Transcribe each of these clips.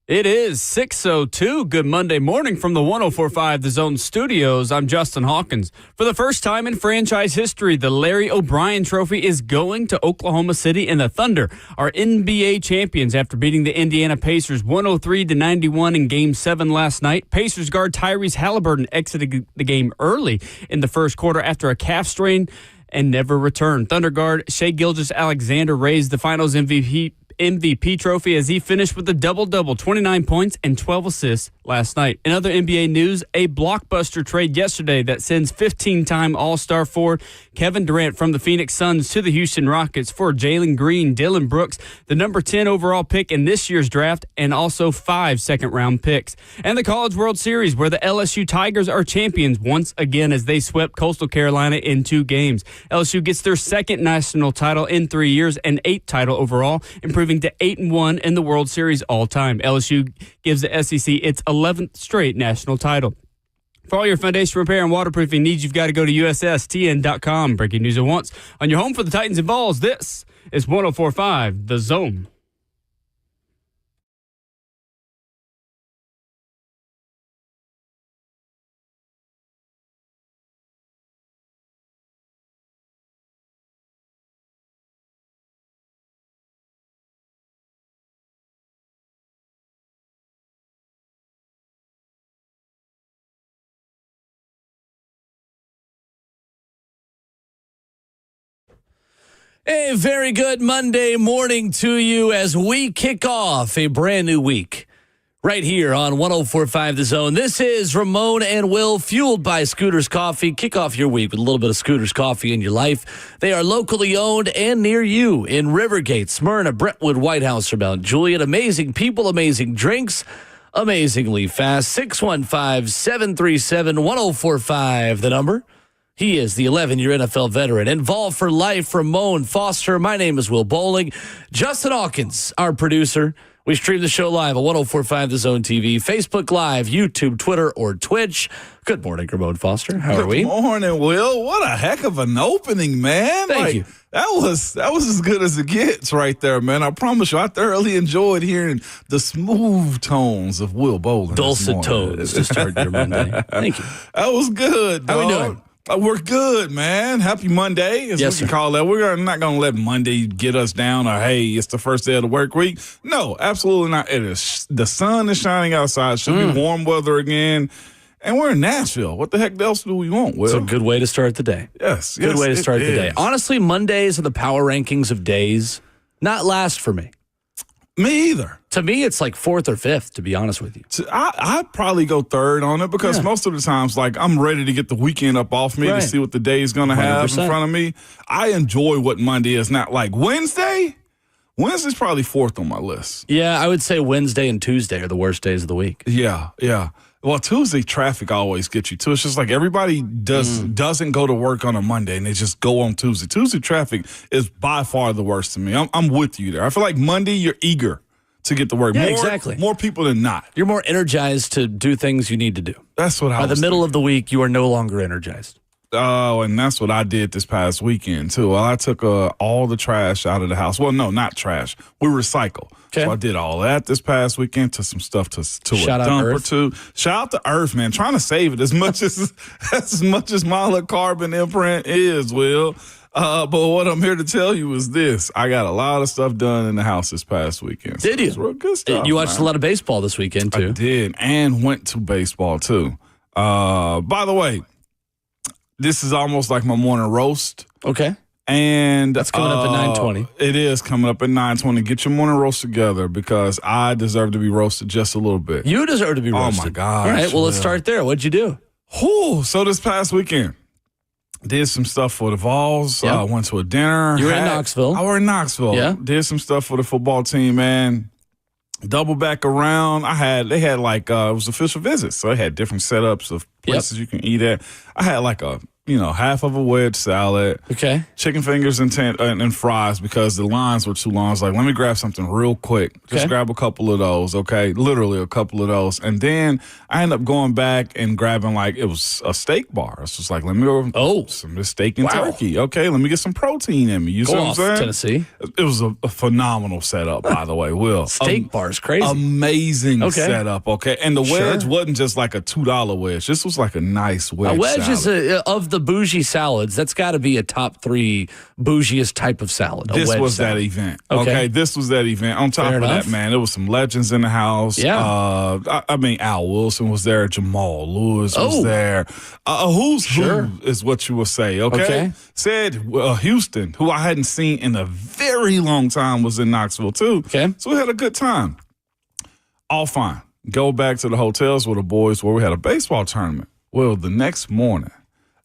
It is 6:02. Good Monday morning from the 104.5 The Zone studios. I'm Justin Hawkins. For the first time in franchise history, the Larry O'Brien Trophy is going to Oklahoma City, and the Thunder are NBA champions after beating the Indiana Pacers 103-91 in Game 7 last night. Pacers guard Tyrese Halliburton exited the game early in the first quarter after a calf strain and never returned. Thunder guard Shai Gilgeous-Alexander raised the Finals MVP trophy as he finished with a double-double, 29 points and 12 assists last night. In other NBA news, a blockbuster trade yesterday that sends 15-time All-Star forward Kevin Durant from the Phoenix Suns to the Houston Rockets for Jalen Green, Dylan Brooks, the number 10 overall pick in this year's draft, and also 5 second-round picks. And the College World Series, where the LSU Tigers are champions once again as they swept Coastal Carolina in 2 games. LSU gets their second national title in 3 years and 8th title overall, improving to 8-1 in the World Series all-time. LSU gives the SEC its 11th straight national title. For all your foundation repair and waterproofing needs, you've got to go to USSTN.com. Breaking news at once. On your home for the Titans and Vols, this is 104.5 The Zone. A very good Monday morning to you as we kick off a brand new week right here on 104.5 The Zone. This is Ramon and Will, fueled by Scooters Coffee. Kick off your week with a little bit of Scooters Coffee in your life. They are locally owned and near you in Rivergate, Smyrna, Brentwood, White House, or Mount Juliet. Amazing people, amazing drinks, amazingly fast. 615-737-1045, the number. He is the 11-year NFL veteran, involved for life, Ramon Foster. My name is Will Bowling. Justin Hawkins, our producer. We stream the show live at 104.5 The Zone TV, Facebook Live, YouTube, Twitter, or Twitch. Good morning, Ramon Foster. How are we? Good morning, Will. What a heck of an opening, man. Thank you. That was as good as it gets right there, man. I promise you, I thoroughly enjoyed hearing the smooth tones of Will Bowling. Dulcet tones to start your Monday. Thank you. That was good, dog. How we doing? We're good, man. Happy Monday, as Yes, we can sir. call that. We're not going to let Monday get us down or, hey, it's the first day of the work week. No, absolutely not. It is. The sun is shining outside. Should be warm weather again. And we're in Nashville. What the heck else do we want, Will? It's a good way to start the day. Yes. Good way to start the day. is. Honestly, Mondays are the power rankings of days. Not last for me. Me either. To me, it's like 4th or 5th, to be honest with you. I'd probably go 3rd on it because most of the times, like, I'm ready to get the weekend up off me Right. to see what the day is going to have 100%. in front of me. I enjoy what Monday is. Not like Wednesday. Wednesday's probably 4th on my list. Yeah, I would say Wednesday and Tuesday are the worst days of the week. Yeah. Well, Tuesday traffic always gets you too. It's just like everybody doesn't go to work on a Monday and they just go on Tuesday. Tuesday traffic is by far the worst to me. I'm with you there. I feel like Monday you're eager to get to work. Yeah, more, exactly. More people than not. You're more energized to do things you need to do. That's what I By was the middle of the week, you are no longer energized. Oh, and that's what I did this past weekend, too. Well, I took all the trash out of the house. Well, no, not trash. We recycle. Okay. So I did all that this past weekend, took some stuff to Shout a out dump or Earth. two. Shout out to Earth, man. Trying to save it as much as my little carbon imprint is, Will. But what I'm here to tell you is this. I got a lot of stuff done in the house this past weekend. Did you? It's real good stuff, You watched man. a lot of baseball this weekend, I too. did, and went to baseball, too. By the way, this is almost like my morning roast. Okay. And That's coming up at 9:20. It is coming up at 9:20. Get your morning roast together because I deserve to be roasted just a little bit. You deserve to be Oh, my roasted. gosh, All right, well, let's Will. start there. What'd you do? Whew, so this past weekend, did some stuff for the Vols. Yeah. Went to a dinner. You were in Knoxville. I were in Knoxville. Yeah. Did some stuff for the football team, man. Double back around. They had like it was official visits, so they had different setups of places you can eat at. I had like a half of a wedge salad. Okay. Chicken fingers and fries because the lines were too long. I was like, let me grab something real quick. Just grab a couple of those, okay? Literally a couple of those. And then I ended up going back and grabbing, it was a steak bar. It's just like, let me go some steak and turkey. Okay, let me get some protein in me. You see what I'm saying? Tennessee. It was a phenomenal setup, by the way, Will. Steak bar is crazy. Amazing setup, okay? And the wedge Sure. wasn't just like a $2 wedge. This was like a nice wedge A wedge salad. is of the bougie salads. That's got to be a top 3 bougiest type of salad. This was salad. that event. Okay. Okay, this was that event. On top Fair of enough. that, man, there was some legends in the house. Yeah. Al Wilson was there. Jamal Lewis was Oh. there. Who's Sure. who is what you will say, okay? Okay. Said Houston, who I hadn't seen in a very long time, was in Knoxville, too. Okay. So we had a good time. All fine. Go back to the hotels with the boys where we had a baseball tournament. Well, the next morning,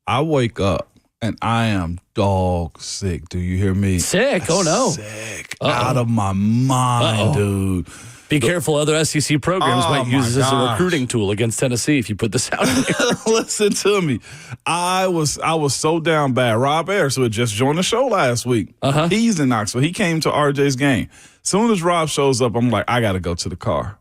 I wake up and I am dog sick. Do you hear me? Sick? Oh, no. Sick. Out of my mind, dude. Be careful. Other SEC programs Oh, might use this as a my recruiting tool against Tennessee if you put this out there. Listen to me. I was so down bad. Rob Ayers, who had just joined the show last week, he's in Knoxville. He came to RJ's game. Soon as Rob shows up, I'm like, I got to go to the car.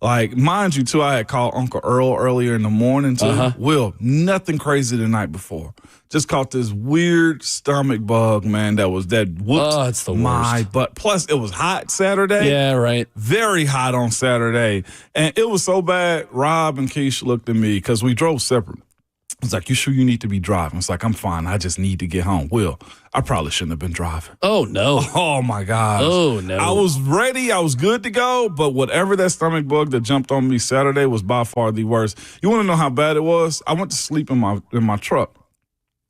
Mind you, too, I had called Uncle Earl earlier in the morning, too. Will, nothing crazy the night before. Just caught this weird stomach bug, man, that whooped it's the my worst. butt. Plus, it was hot Saturday. Yeah, right. Very hot on Saturday. And it was so bad, Rob and Keisha looked at me because we drove separate. It's like, you sure you need to be driving? It's like, I'm fine. I just need to get home. Will, I probably shouldn't have been driving. Oh, no. Oh, my gosh. Oh, no. I was ready. I was good to go. But whatever that stomach bug that jumped on me Saturday was by far the worst. You want to know how bad it was? I went to sleep in my truck.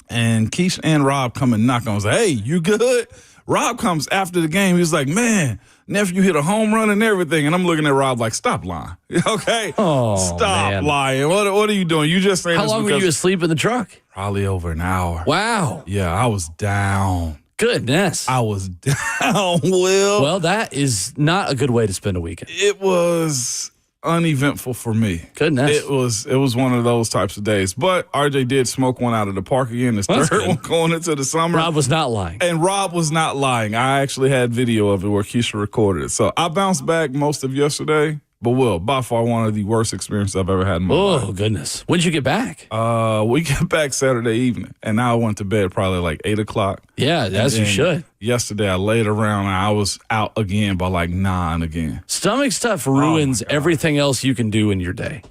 And Keisha and Rob come and knock on. I was like, hey, you good? Rob comes after the game. He was like, man, nephew hit a home run and everything. And I'm looking at Rob like, stop lying. Okay? Oh, Stop man. lying. What are you doing? You just saying How this long were because you asleep in the truck? probably over an hour. Wow. Yeah, I was down. Goodness. I was down, Will. Well, that is not a good way to spend a weekend. It was uneventful for me. Goodness. It was one of those types of days. But RJ did smoke one out of the park again. His That's third good. one going into the summer. Rob was not lying. And Rob was not lying. I actually had video of it where Keisha recorded it. So I bounced back most of yesterday. But Will, by far one of the worst experiences I've ever had in my life. Oh, goodness. When'd you get back? We got back Saturday evening, and I went to bed probably like 8 o'clock. Yeah, as you And should. Yesterday, I laid around, and I was out again by like 9 again. Stomach stuff ruins everything else you can do in your day.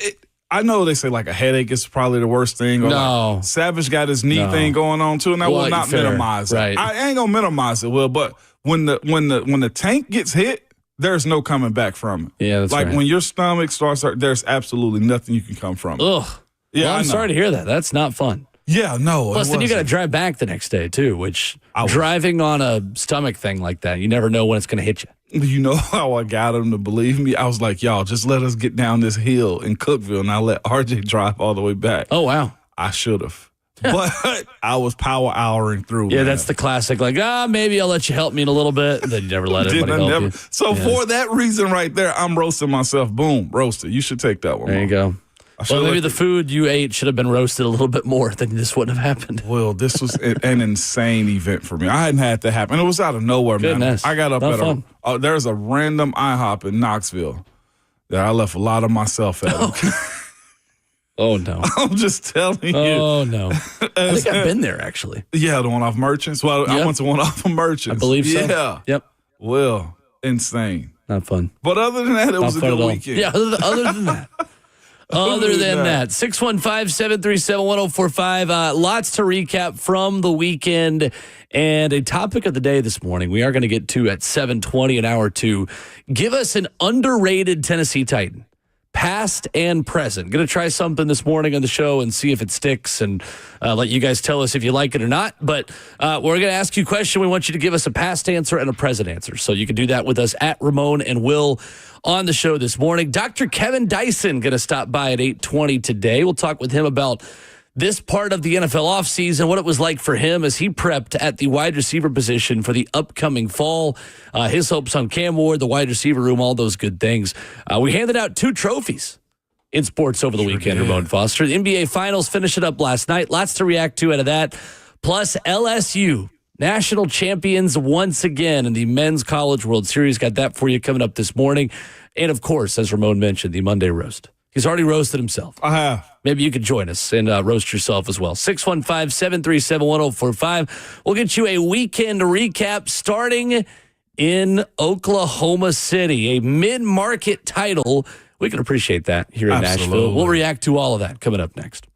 I know they say like a headache is probably the worst thing. Or No. like Savage got his knee No. thing going on too, and I will not fair. minimize it. Right. I ain't gonna minimize it, Will. But when the tank gets hit, there's no coming back from it. Yeah, that's like right. when your stomach starts, there's absolutely nothing you can come from it. Ugh. Yeah, Well, I I'm know. sorry to hear that. That's not fun. Yeah, no. Plus, it then you got to wasn't. drive back the next day, too, which was- driving on a stomach thing like that, you never know when it's going to hit you. You know how I got him to believe me? I was like, y'all, just let us get down this hill in Cookeville, and I let RJ drive all the way back. Oh, wow. I should have. But I was power houring through. Yeah, man. that's the classic, like, maybe I'll let you help me in a little bit. And then you never let Didn't anybody I help never? you. So Yeah. for that reason right there, I'm roasting myself. Boom, roasted. You should take that one. There you Mom. go. I should've Well, maybe let the food you ate should have been roasted a little bit more, then this wouldn't have happened. Well, this was an insane event for me. I hadn't had that happen. It was out of nowhere, man. Goodness. I got up Not at fun. there's a random IHOP in Knoxville that I left a lot of myself at. Oh, no. I'm just telling you. Oh, no. I think I've been there, actually. Yeah, the one off Merchants. Well, I Yep. went to one off of Merchants. I believe so. Yeah. Yep. Well, insane. Not fun. But other than that, it was a Not fun good at all. weekend. Yeah, other than that. Other than that, 615-737-1045. Lots to recap from the weekend. And a topic of the day this morning we are going to get to at 7:20 an hour two. Give us an underrated Tennessee Titan, past and present. Going to try something this morning on the show and see if it sticks and let you guys tell us if you like it or not. But we're going to ask you a question. We want you to give us a past answer and a present answer. So you can do that with us at Ramon and Will on the show this morning. Dr. Kevin Dyson going to stop by at 8:20 today. We'll talk with him about this part of the NFL offseason, what it was like for him as he prepped at the wide receiver position for the upcoming fall, his hopes on Cam Ward, the wide receiver room, all those good things. We handed out 2 trophies in sports over the weekend, did. Ramon Foster. The NBA Finals finished it up last night. Lots to react to out of that. Plus, LSU, national champions once again in the Men's College World Series. Got that for you coming up this morning. And, of course, as Ramon mentioned, the Monday roast. He's already roasted himself. I have. Maybe you could join us and roast yourself as well. 615-737-1045. We'll get you a weekend recap starting in Oklahoma City, a mid-market title. We can appreciate that here in Nashville. We'll react to all of that coming up next.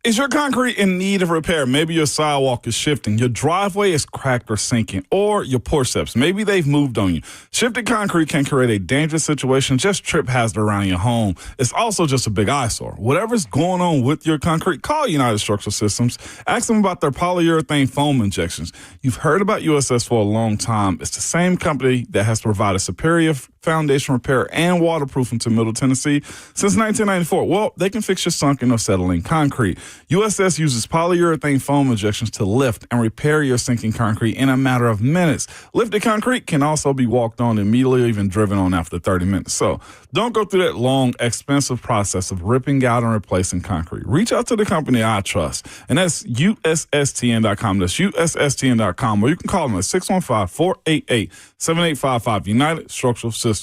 Is your concrete in need of repair? Maybe your sidewalk is shifting, your driveway is cracked or sinking, or your porch steps. Maybe they've moved on you. Shifted concrete can create a dangerous situation, just trip hazard around your home. It's also just a big eyesore. Whatever's going on with your concrete, call United Structural Systems. Ask them about their polyurethane foam injections. You've heard about USS for a long time. It's the same company that has provided superior foundation repair and waterproofing to Middle Tennessee since 1994. Well, they can fix your sunken or settling concrete. USS uses polyurethane foam injections to lift and repair your sinking concrete in a matter of minutes. Lifted concrete can also be walked on immediately or even driven on after 30 minutes. So don't go through that long, expensive process of ripping out and replacing concrete. Reach out to the company I trust, and that's USSTN.com. That's USSTN.com, or you can call them at 615-488-7855, United Structural Systems.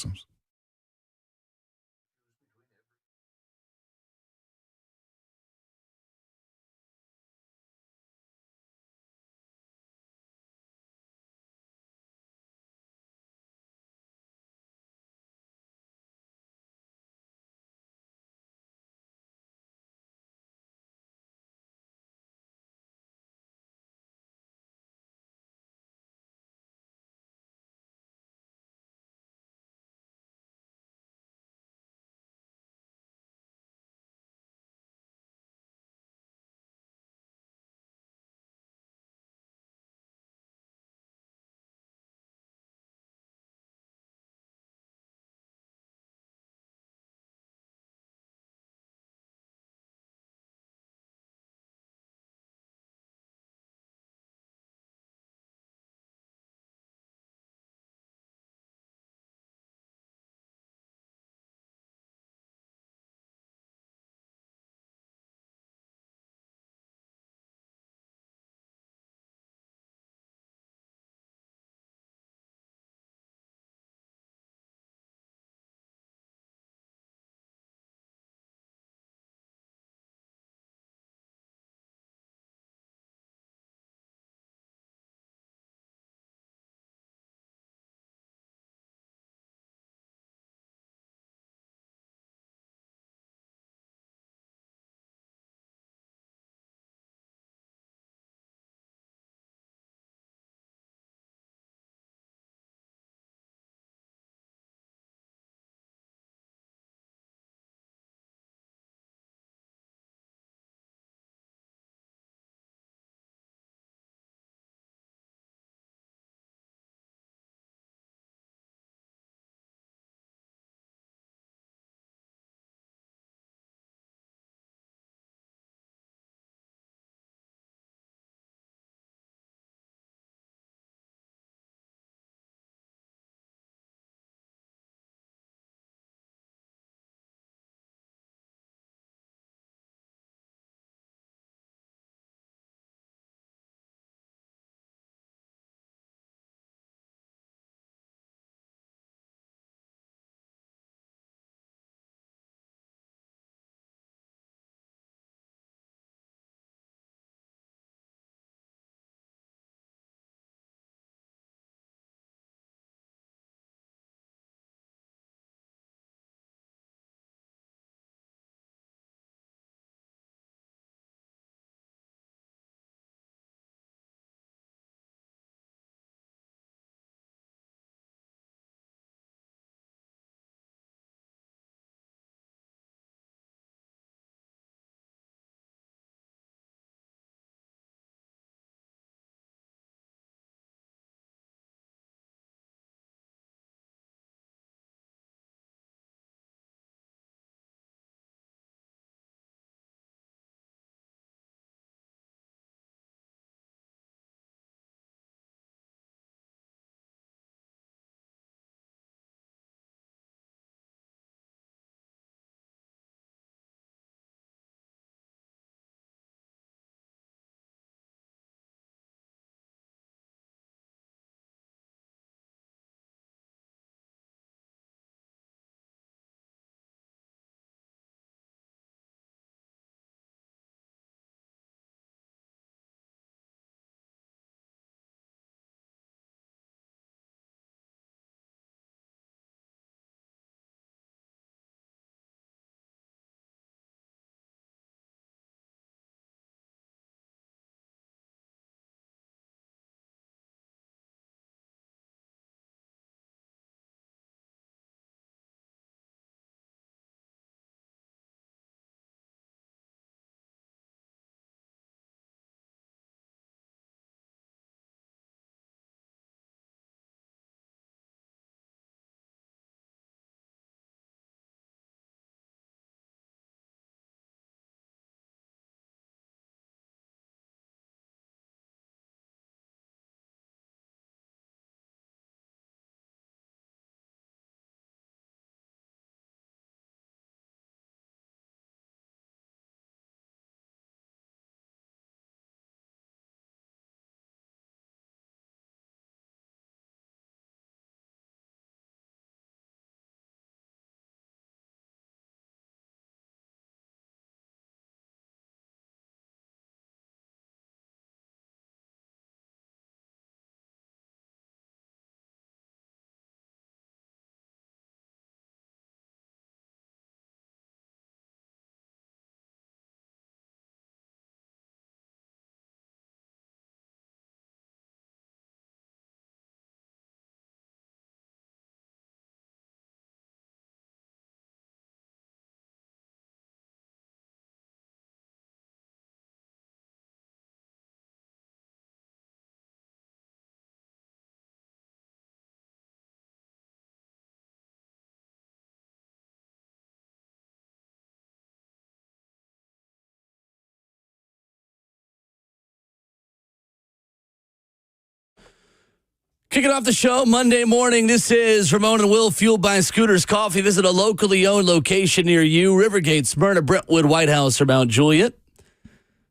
Kicking off the show Monday morning, this is Ramon and Will, fueled by Scooters Coffee. Visit a locally owned location near you, Rivergate, Smyrna, Brentwood, White House, or Mount Juliet.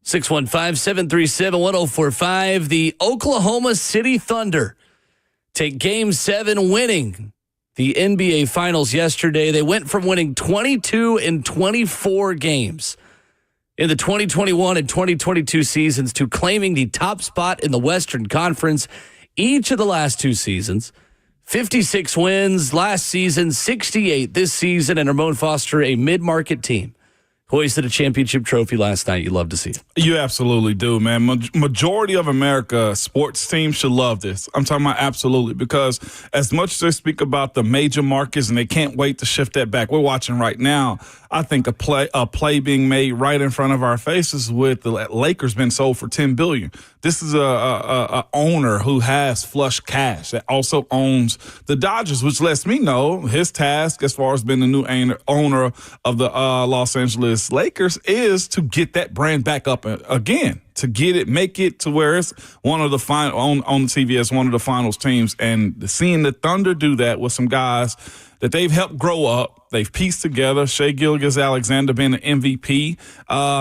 615-737-1045. The Oklahoma City Thunder take Game 7, winning the NBA Finals yesterday. They went from winning 22 and 24 games in the 2021 and 2022 seasons to claiming the top spot in the Western Conference each of the last two seasons. 56 wins last season, 68 this season, and Ramon Foster, a mid-market team, hoisted a championship trophy last night. You love to see it. You absolutely do, man. Majority of America sports teams should love this. I'm talking about absolutely, because as much as they speak about the major markets and they can't wait to shift that back, we're watching right now, I think a play being made right in front of our faces with the Lakers being sold for $10 billion. This is a owner who has flush cash that also owns the Dodgers, which lets me know his task as far as being the new owner of the Los Angeles Lakers is to get that brand back up again, to get it, make it to where it's one of the final on the TV as one of the finals teams. And seeing the Thunder do that with some guys that they've helped grow up, they've pieced together, Shai Gilgeous-Alexander being an MVP,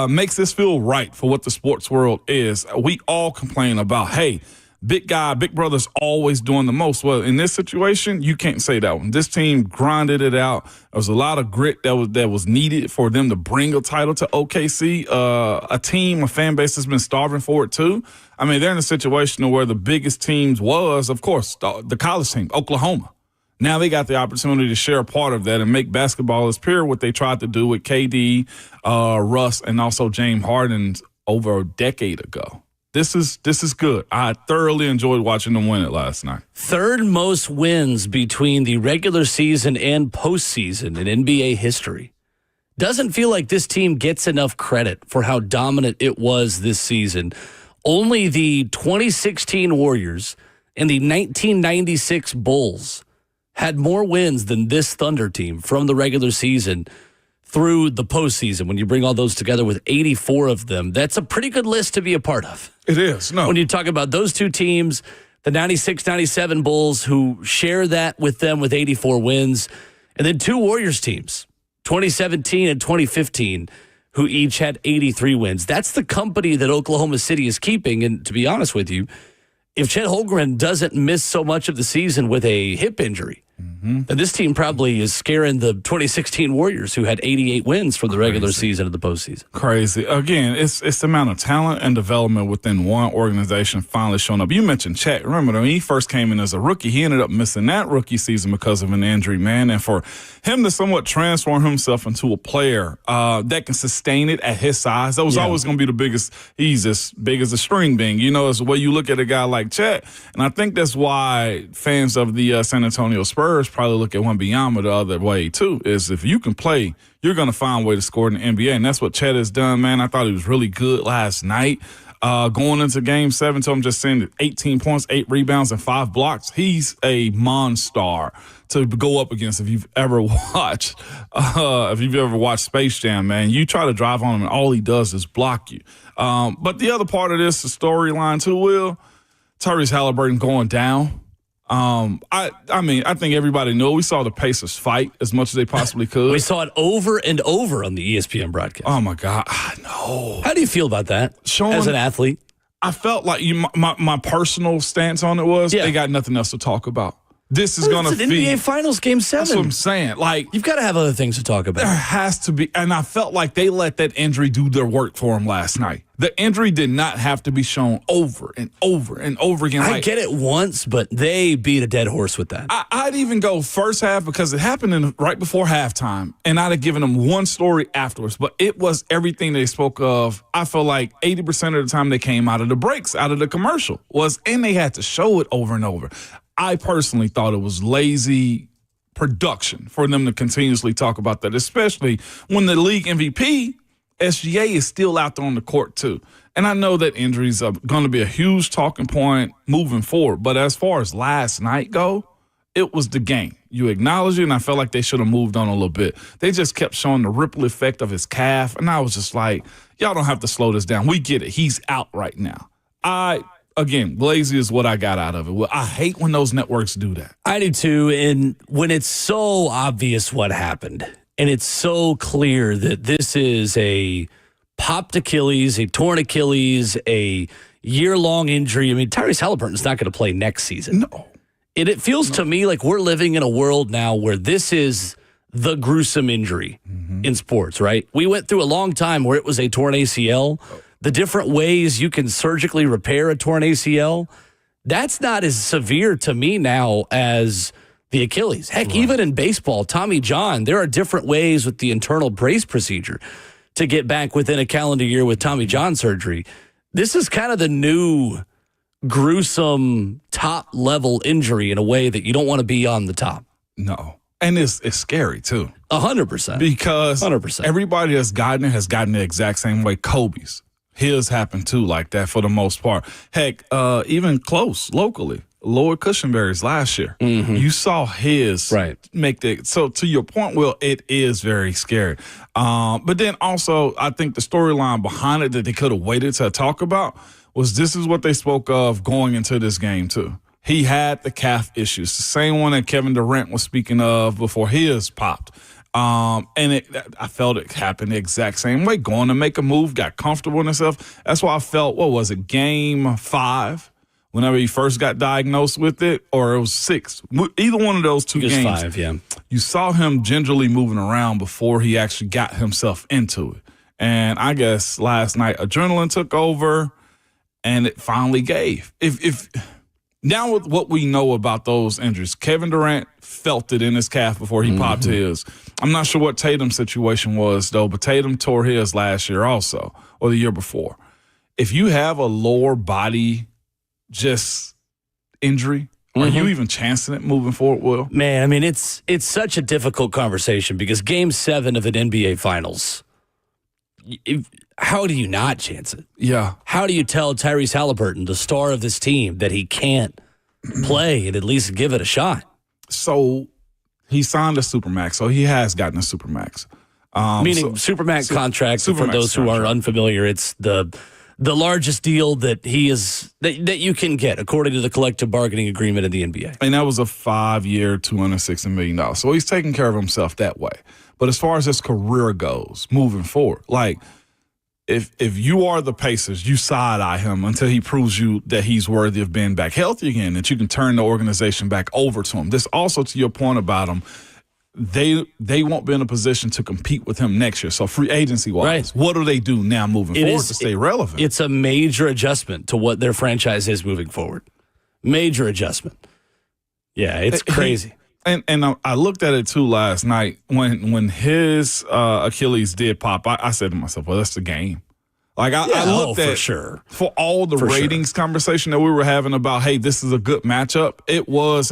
makes this feel right for what the sports world is. We all complain about, hey, big guy, big brother's always doing the most. Well, in this situation, you can't say that one. This team grinded it out. There was a lot of grit that was needed for them to bring a title to OKC. A team, a fan base has been starving for it too. I mean, they're in a situation where the biggest teams was, of course, the college team, Oklahoma. Now they got the opportunity to share a part of that and make basketball as pure what they tried to do with KD, Russ, and also James Harden over a decade ago. This is good. I thoroughly enjoyed watching them win it last night. Third most wins between the regular season and postseason in NBA history. Doesn't feel like this team gets enough credit for how dominant it was this season. Only the 2016 Warriors and the 1996 Bulls had more wins than this Thunder team from the regular season through the postseason. When you bring all those together with 84 of them, that's a pretty good list to be a part of. It is. No. When you talk about those two teams, the 96-97 Bulls, who share that with them with 84 wins, and then two Warriors teams, 2017 and 2015, who each had 83 wins. That's the company that Oklahoma City is keeping. And to be honest with you, if Chet Holmgren doesn't miss so much of the season with a hip injury, then this team probably is scaring the 2016 Warriors, who had 88 wins from the regular season to the postseason. Crazy. Again, it's the amount of talent and development within one organization finally showing up. You mentioned Chet. Remember, when he first came in as a rookie, he ended up missing that rookie season because of an injury, man. And for him to somewhat transform himself into a player that can sustain it at his size, that was always going to be the biggest. He's as big as a string bean. You know, it's the way you look at a guy like Chet. And I think that's why fans of the San Antonio Spurs probably look at Wembanyama the other way too, is if you can play, you're going to find a way to score in the NBA. And that's what Chet has done, man. I thought he was really good last night. Going into Game 7, so I'm just saying that 18 points, 8 rebounds, and 5 blocks. He's a monster to go up against if you've ever watched Space Jam, man. You try to drive on him, and all he does is block you. But the other part of this, the storyline too, Will, Tyrese Halliburton going down. I think everybody knew. We saw the Pacers fight as much as they possibly could. We saw it over and over on the ESPN broadcast. Oh, my God. I know. How do you feel about that as an athlete? I felt like my personal stance on it was they got nothing else to talk about. This is going to be an NBA Finals Game 7. That's what I'm saying. Like, you've got to have other things to talk about. There has to be. And I felt like they let that injury do their work for him last night. The injury did not have to be shown over and over and over again. I get it once, but they beat a dead horse with that. I'd even go first half because it happened right before halftime, and I'd have given them one story afterwards. But it was everything they spoke of. I feel like 80% of the time they came out of the breaks, out of the commercial, and they had to show it over and over. I personally thought it was lazy production for them to continuously talk about that, especially when the league MVP, SGA, is still out there on the court too. And I know that injuries are going to be a huge talking point moving forward. But as far as last night go, it was the game. You acknowledge it, and I felt like they should have moved on a little bit. They just kept showing the ripple effect of his calf, and I was just like, y'all don't have to slow this down. We get it. He's out right now. I again, lazy is what I got out of it. Well, I hate when those networks do that. I do too. And when it's so obvious what happened, and it's so clear that this is a popped Achilles, a torn Achilles, a year-long injury. I mean, Tyrese Halliburton's not going to play next season. No. It feels to me like we're living in a world now where this is the gruesome injury in sports, right? We went through a long time where it was a torn ACL. The different ways you can surgically repair a torn ACL, that's not as severe to me now as the Achilles. Heck, even in baseball, Tommy John, there are different ways with the internal brace procedure to get back within a calendar year with Tommy John surgery. This is kind of the new gruesome top-level injury in a way that you don't want to be on the top. No. And it's scary, too. 100%. Because 100%. everybody that's gotten it has gotten the exact same way. Kobe's. His happened, too, like that for the most part. Heck, even close, locally. Lloyd Cushenberry's last year. You saw his make the. So to your point, Will, it is very scary. But then also, I think the storyline behind it that they could have waited to talk about was this is what they spoke of going into this game too. He had the calf issues, the same one that Kevin Durant was speaking of before his popped. And I felt it happened the exact same way. Going to make a move, got comfortable in himself. That's why I felt, what was it, game 5? Whenever he first got diagnosed with it, or it was 6. Either one of those two games. 5, yeah. You saw him gingerly moving around before he actually got himself into it. And I guess last night, adrenaline took over, and it finally gave. If now with what we know about those injuries, Kevin Durant felt it in his calf before he popped his. I'm not sure what Tatum's situation was, though, but Tatum tore his last year also, or the year before. If you have a lower body just injury, are you even chancing it moving forward, Will? Man, I mean, it's such a difficult conversation because Game 7 of an NBA Finals, how do you not chance it? Yeah. How do you tell Tyrese Halliburton, the star of this team, that he can't play and at least give it a shot? So he signed a Supermax, so he has gotten a Supermax. Meaning Supermax contract, for those who are unfamiliar, it's the largest deal that that you can get according to the collective bargaining agreement in the NBA. And that was a 5-year, $260 million. So he's taking care of himself that way. But as far as his career goes, moving forward, like if you are the Pacers, you side-eye him until he proves you that he's worthy of being back healthy again, that you can turn the organization back over to him. This also, to your point about him, they won't be in a position to compete with him next year. So free agency-wise, what do they do now moving forward to stay relevant? It's a major adjustment to what their franchise is moving forward. Major adjustment. Yeah, it's crazy. And I looked at it, too, last night. When his Achilles did pop, I said to myself, well, that's the game. Like, I looked at, for sure. For all the ratings conversation that we were having about, hey, this is a good matchup, it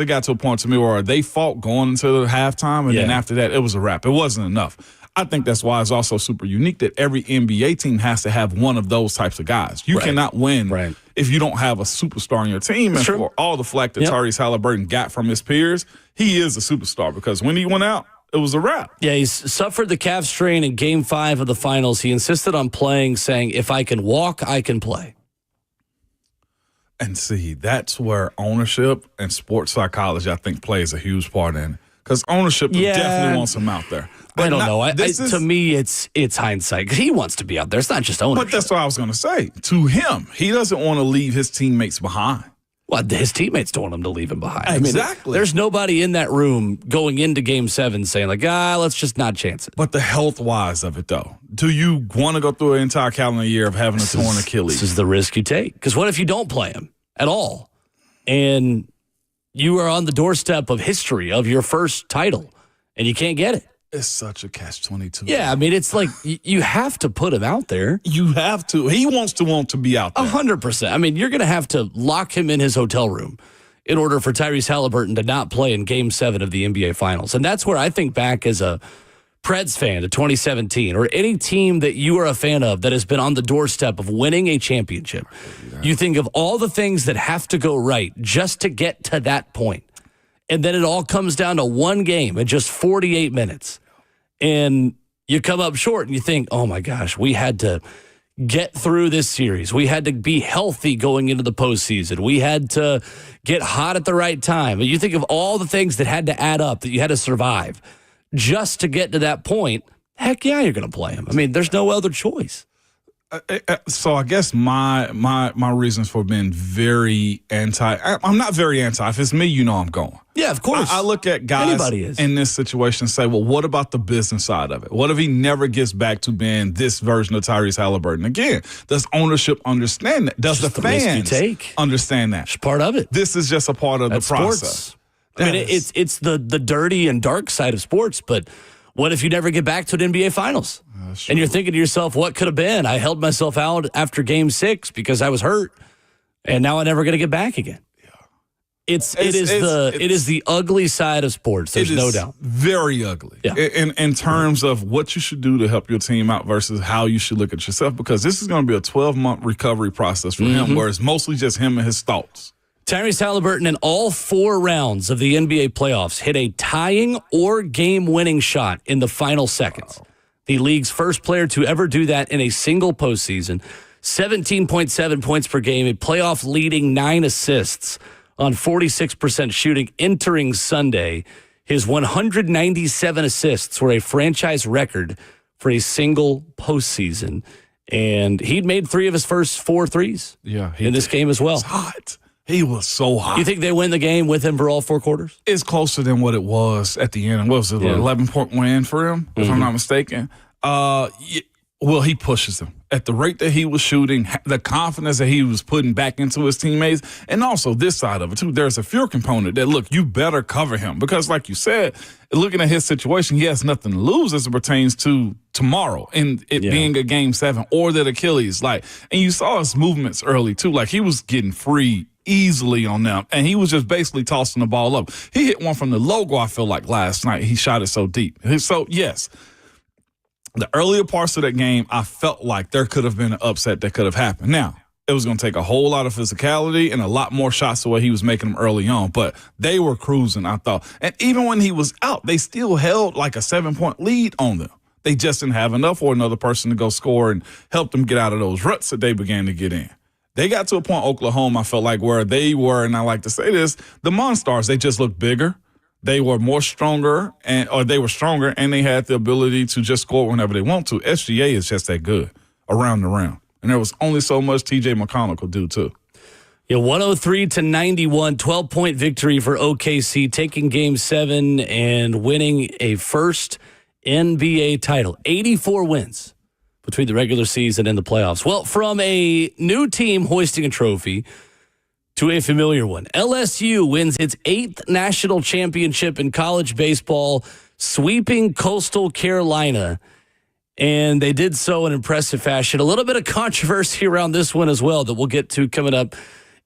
got to a point to me where they fought going into the halftime, and then after that, it was a wrap. It wasn't enough. I think that's why it's also super unique that every NBA team has to have one of those types of guys. You cannot win if you don't have a superstar on your team. And for all the flack that Tyrese Halliburton got from his peers, he is a superstar because when he went out, it was a wrap. Yeah, he suffered the calf strain in Game 5 of the finals. He insisted on playing, saying, if I can walk, I can play. And see, that's where ownership and sports psychology, I think, plays a huge part in it. Because ownership definitely wants him out there. But I don't know. To me, it's hindsight. He wants to be out there. It's not just ownership. But that's what I was going to say. To him, he doesn't want to leave his teammates behind. Well, his teammates don't want him to leave him behind. Exactly. I mean, there's nobody in that room going into Game 7 saying, like, let's just not chance it. But the health-wise of it, though, do you want to go through an entire calendar year of having a torn Achilles? This is the risk you take. Because what if you don't play him at all? And you are on the doorstep of history of your first title, and you can't get it. It's such a catch-22. Yeah, I mean, it's like you have to put him out there. You have to. He want to be out there. 100%. I mean, you're going to have to lock him in his hotel room in order for Tyrese Halliburton to not play in Game 7 of the NBA Finals. And that's where I think back as a Preds fan to 2017 or any team that you are a fan of that has been on the doorstep of winning a championship. You think of all the things that have to go right just to get to that point. And then it all comes down to one game in just 48 minutes. And you come up short and you think, oh my gosh, we had to get through this series. We had to be healthy going into the postseason. We had to get hot at the right time. You think of all the things that had to add up, that you had to survive just to get to that point. Heck yeah, you're going to play him. I mean, there's no other choice. So I guess my reasons for being very anti. I'm not very anti. If it's me, you know I'm going. Yeah, of course. I look at guys in this situation and say, well, what about the business side of it? What if he never gets back to being this version of Tyrese Halliburton again? Does ownership understand that? Does the fans understand that? It's part of it. This is just a part of the process. Sports. I mean, it's the dirty and dark side of sports, but what if you never get back to an NBA Finals? And you're thinking to yourself, what could have been? I held myself out after Game 6 because I was hurt, and now I'm never going to get back again. Yeah. It is the ugly side of sports. There's no doubt. Very ugly. Yeah. In terms of what you should do to help your team out versus how you should look at yourself, because this is going to be a 12-month recovery process for him, where it's mostly just him and his thoughts. Tyrese Halliburton in all 4 rounds of the NBA playoffs hit a tying or game-winning shot in the final seconds. Wow. The league's first player to ever do that in a single postseason. 17.7 points per game, a playoff-leading 9 assists on 46% shooting entering Sunday. His 197 assists were a franchise record for a single postseason. And he'd made 3 of his first 4 threes in this game as well. It's hot. He was so hot. You think they win the game with him for all 4 quarters? It's closer than what it was at the end. What was it, 11-point win for him, if I'm not mistaken? Well, he pushes him. At the rate that he was shooting, the confidence that he was putting back into his teammates, and also this side of it, too, there's a fear component that, look, you better cover him. Because like you said, looking at his situation, he has nothing to lose as it pertains to tomorrow and it being a Game 7 or that Achilles. And you saw his movements early, too. Like, he was getting free easily on them, and he was just basically tossing the ball up. He hit one from the logo, I feel like, last night. He shot it so deep. So, yes, the earlier parts of that game, I felt like there could have been an upset that could have happened. Now, it was going to take a whole lot of physicality and a lot more shots the way he was making them early on, but they were cruising, I thought. And even when he was out, they still held like a 7-point lead on them. They just didn't have enough for another person to go score and help them get out of those ruts that they began to get in. They got to a point, Oklahoma, I felt like, where they were, and I like to say this, the Monstars, they just looked bigger. They were stronger, and they had the ability to just score whenever they want to. SGA is just that good around the rim. And there was only so much TJ McConnell could do, too. Yeah, 103-91, 12-point victory for OKC, taking Game 7 and winning a first NBA title. 84 wins between the regular season and the playoffs. Well, from a new team hoisting a trophy to a familiar one, LSU wins its 8th national championship in college baseball, sweeping Coastal Carolina, and they did so in impressive fashion. A little bit of controversy around this one as well that we'll get to coming up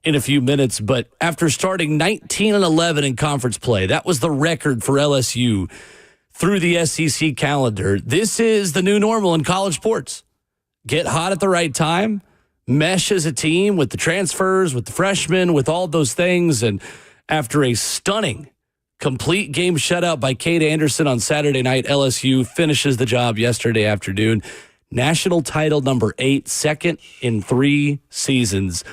in a few minutes, but after starting 19-11 in conference play, that was the record for LSU through the SEC calendar. This is the new normal in college sports. Get hot at the right time, mesh as a team with the transfers, with the freshmen, with all those things. And after a stunning complete game shutout by Cade Anderson on Saturday night, LSU finishes the job yesterday afternoon. National title number 8, second in 3 seasons.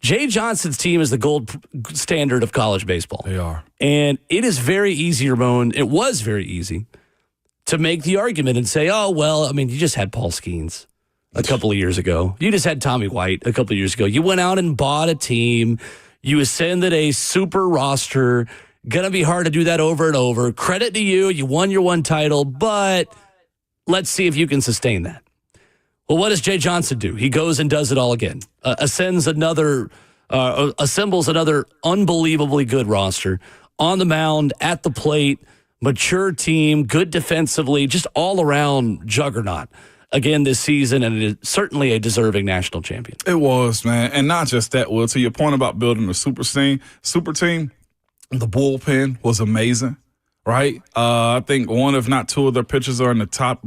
Jay Johnson's team is the gold standard of college baseball. They are. And it is very easy, Ramon. It was very easy to make the argument and say, oh, well, I mean, you just had Paul Skeens a couple of years ago. You just had Tommy White a couple of years ago. You went out and bought a team. You ascended a super roster. Going to be hard to do that over and over. Credit to you. You won your one title, but let's see if you can sustain that. Well, what does Jay Johnson do? He goes and does it all again. Assembles another unbelievably good roster on the mound, at the plate, mature team, good defensively, just all around juggernaut again this season, and it is certainly a deserving national champion. It was, man. And not just that, Will, to your point about building a super team, the bullpen was amazing. right? I think one, if not two, of their pitchers are in the top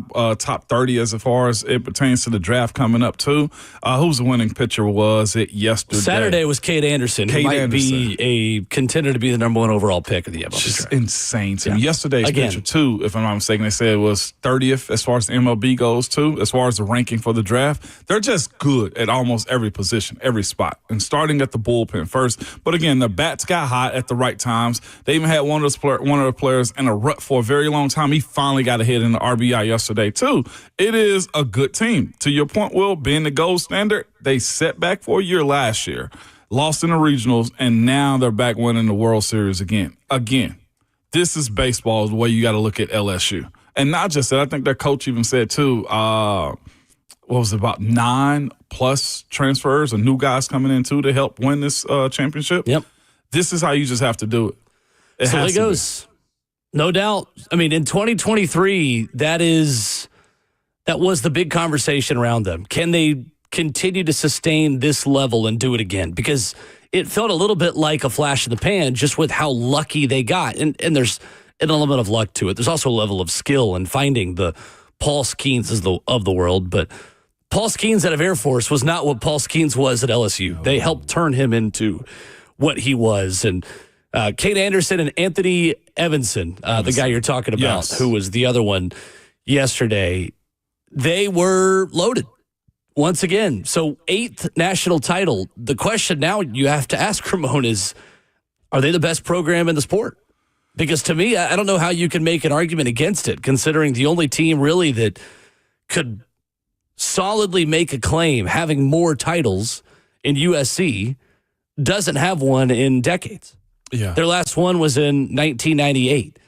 30 as far as it pertains to the draft coming up too. Who's the winning pitcher was it yesterday? Saturday was Cade Anderson, who might be a contender to be the number 1 overall pick of the MLB Just draft. insane to me. Yesterday's pitcher too, if I'm not mistaken, they said it was 30th as far as the MLB goes too, as far as the ranking for the draft. They're just good at almost every position, every spot, and starting at the bullpen first. But again, the bats got hot at the right times. They even had one of the players in a rut for a very long time. He finally got a hit in the RBI yesterday too. It is a good team. To your point, Will, being the gold standard, they set back for a year last year, lost in the regionals, and now they're back winning the World Series again. Again, this is baseball, the way you got to look at LSU. And not just that, I think their coach even said too, what was it, about 9+ transfers or new guys coming in too to help win this championship. Yep. This is how you just have to do it. So it goes. No doubt. I mean, in 2023, that was the big conversation around them. Can they continue to sustain this level and do it again? Because it felt a little bit like a flash in the pan just with how lucky they got. And there's an element of luck to it. There's also a level of skill in finding the Paul Skeens of the world. But Paul Skeens out of Air Force was not what Paul Skeens was at LSU. They helped turn him into what he was. And Cade Anderson and Anthony Evanson, the guy you're talking about, who was the other one yesterday, they were loaded once again. So 8th national title. The question now you have to ask, Ramon, is, are they the best program in the sport? Because to me, I don't know how you can make an argument against it, considering the only team really that could solidly make a claim having more titles in USC doesn't have one in decades. Yeah. Their last one was in 1998.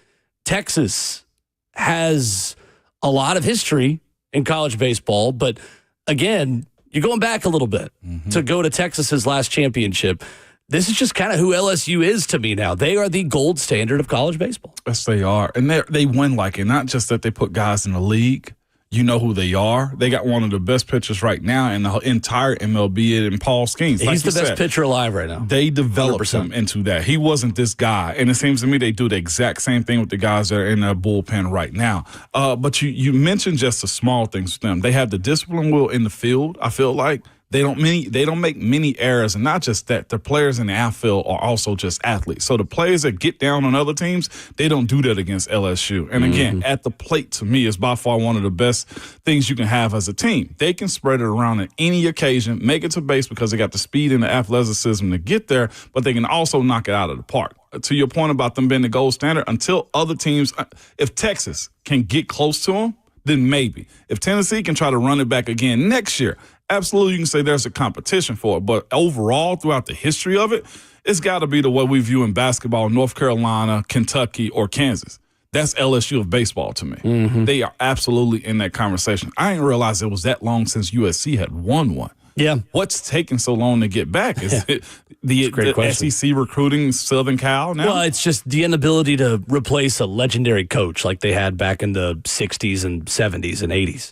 Texas has a lot of history in college baseball, but again, you're going back a little bit to go to Texas's last championship. This is just kind of who LSU is to me now. They are the gold standard of college baseball. Yes, they are. And they win like it. Not just that they put guys in the league. You know who they are. They got one of the best pitchers right now in the entire MLB in Paul Skeens. He's the best pitcher alive right now. They developed 100%. him into that. He wasn't this guy. And it seems to me they do the exact same thing with the guys that are in the bullpen right now. But you mentioned just the small things with them. They have the discipline, Will, in the field, I feel like. They don't make many errors, and not just that. The players in the outfield are also just athletes. So the players that get down on other teams, they don't do that against LSU. And again, at the plate, to me, is by far one of the best things you can have as a team. They can spread it around at any occasion, make it to base because they got the speed and the athleticism to get there, but they can also knock it out of the park. To your point about them being the gold standard, until other teams, if Texas can get close to them, then maybe. If Tennessee can try to run it back again next year, absolutely you can say there's a competition for it. But overall, throughout the history of it, it's got to be the way we view in basketball, North Carolina, Kentucky, or Kansas. That's LSU of baseball to me. They are absolutely in that conversation. I didn't realize it was that long since USC had won one. Yeah. What's taking so long to get back? Is it the SEC recruiting Southern Cal now? Well, it's just the inability to replace a legendary coach like they had back in the 60s and 70s and 80s.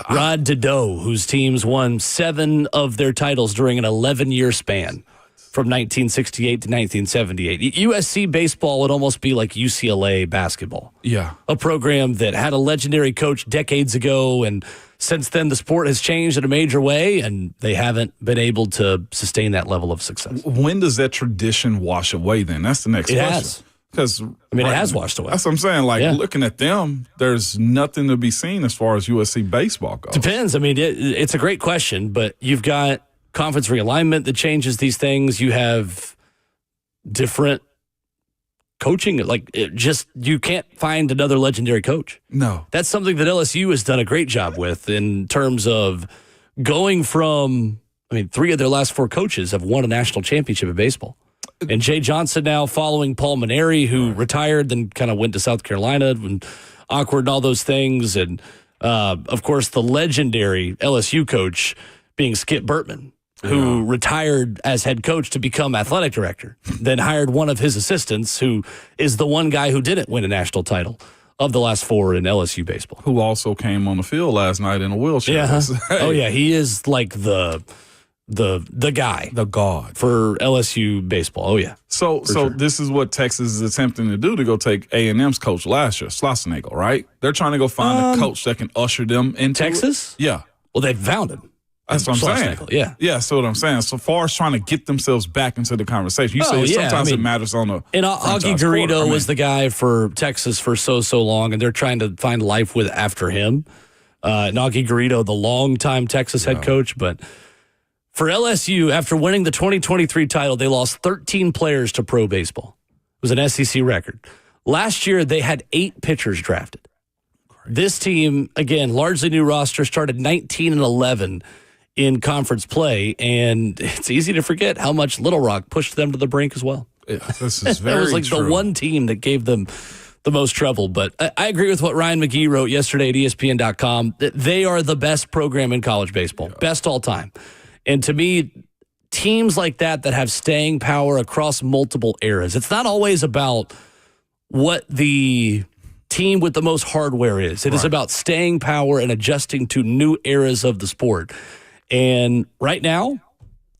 Rod Dedeaux, whose teams won 7 of their titles during an 11-year span from 1968 to 1978. USC baseball would almost be like UCLA basketball. Yeah. A program that had a legendary coach decades ago, and since then the sport has changed in a major way, and they haven't been able to sustain that level of success. When does that tradition wash away then? That's the next question. It has. Because it has washed away. That's what I'm saying. Looking at them, there's nothing to be seen as far as USC baseball goes. Depends. I mean, it's a great question, but you've got conference realignment that changes these things. You have different coaching. You can't find another legendary coach. No. That's something that LSU has done a great job with in terms of going from, 3 of their last 4 coaches have won a national championship in baseball. And Jay Johnson now following Paul Mainieri, who retired, then kind of went to South Carolina and awkward and all those things. And, of course, the legendary LSU coach being Skip Bertman, who retired as head coach to become athletic director, then hired one of his assistants, who is the one guy who didn't win a national title of the last 4 in LSU baseball. Who also came on the field last night in a wheelchair. Yeah. He is like the the guy, The God. for LSU baseball. Oh yeah. So sure. this is what Texas is attempting to do to go take A&M's coach last year, Schlossnagle, right? They're trying to go find a coach that can usher them into Texas? it. Yeah. Well, they found him. That's what I'm saying. Schlossnagle, yeah. Yeah, so what I'm saying. So far as trying to get themselves back into the conversation. You say sometimes it matters on the And Augie franchise Garrido quarter. was the guy for Texas for so long, and they're trying to find life with after him. And Augie Garrido, the longtime Texas head coach, but for LSU, after winning the 2023 title, they lost 13 players to pro baseball. It was an SEC record. Last year, they had 8 pitchers drafted. This team, again, largely new roster, started 19-11 in conference play, and it's easy to forget how much Little Rock pushed them to the brink as well. Yeah, this is very That was like true. the one team that gave them the most trouble. But I agree with what Ryan McGee wrote yesterday at ESPN.com, that they are the best program in college baseball, best all time. And to me, teams like that have staying power across multiple eras, it's not always about what the team with the most hardware is. It is about staying power and adjusting to new eras of the sport. And right now,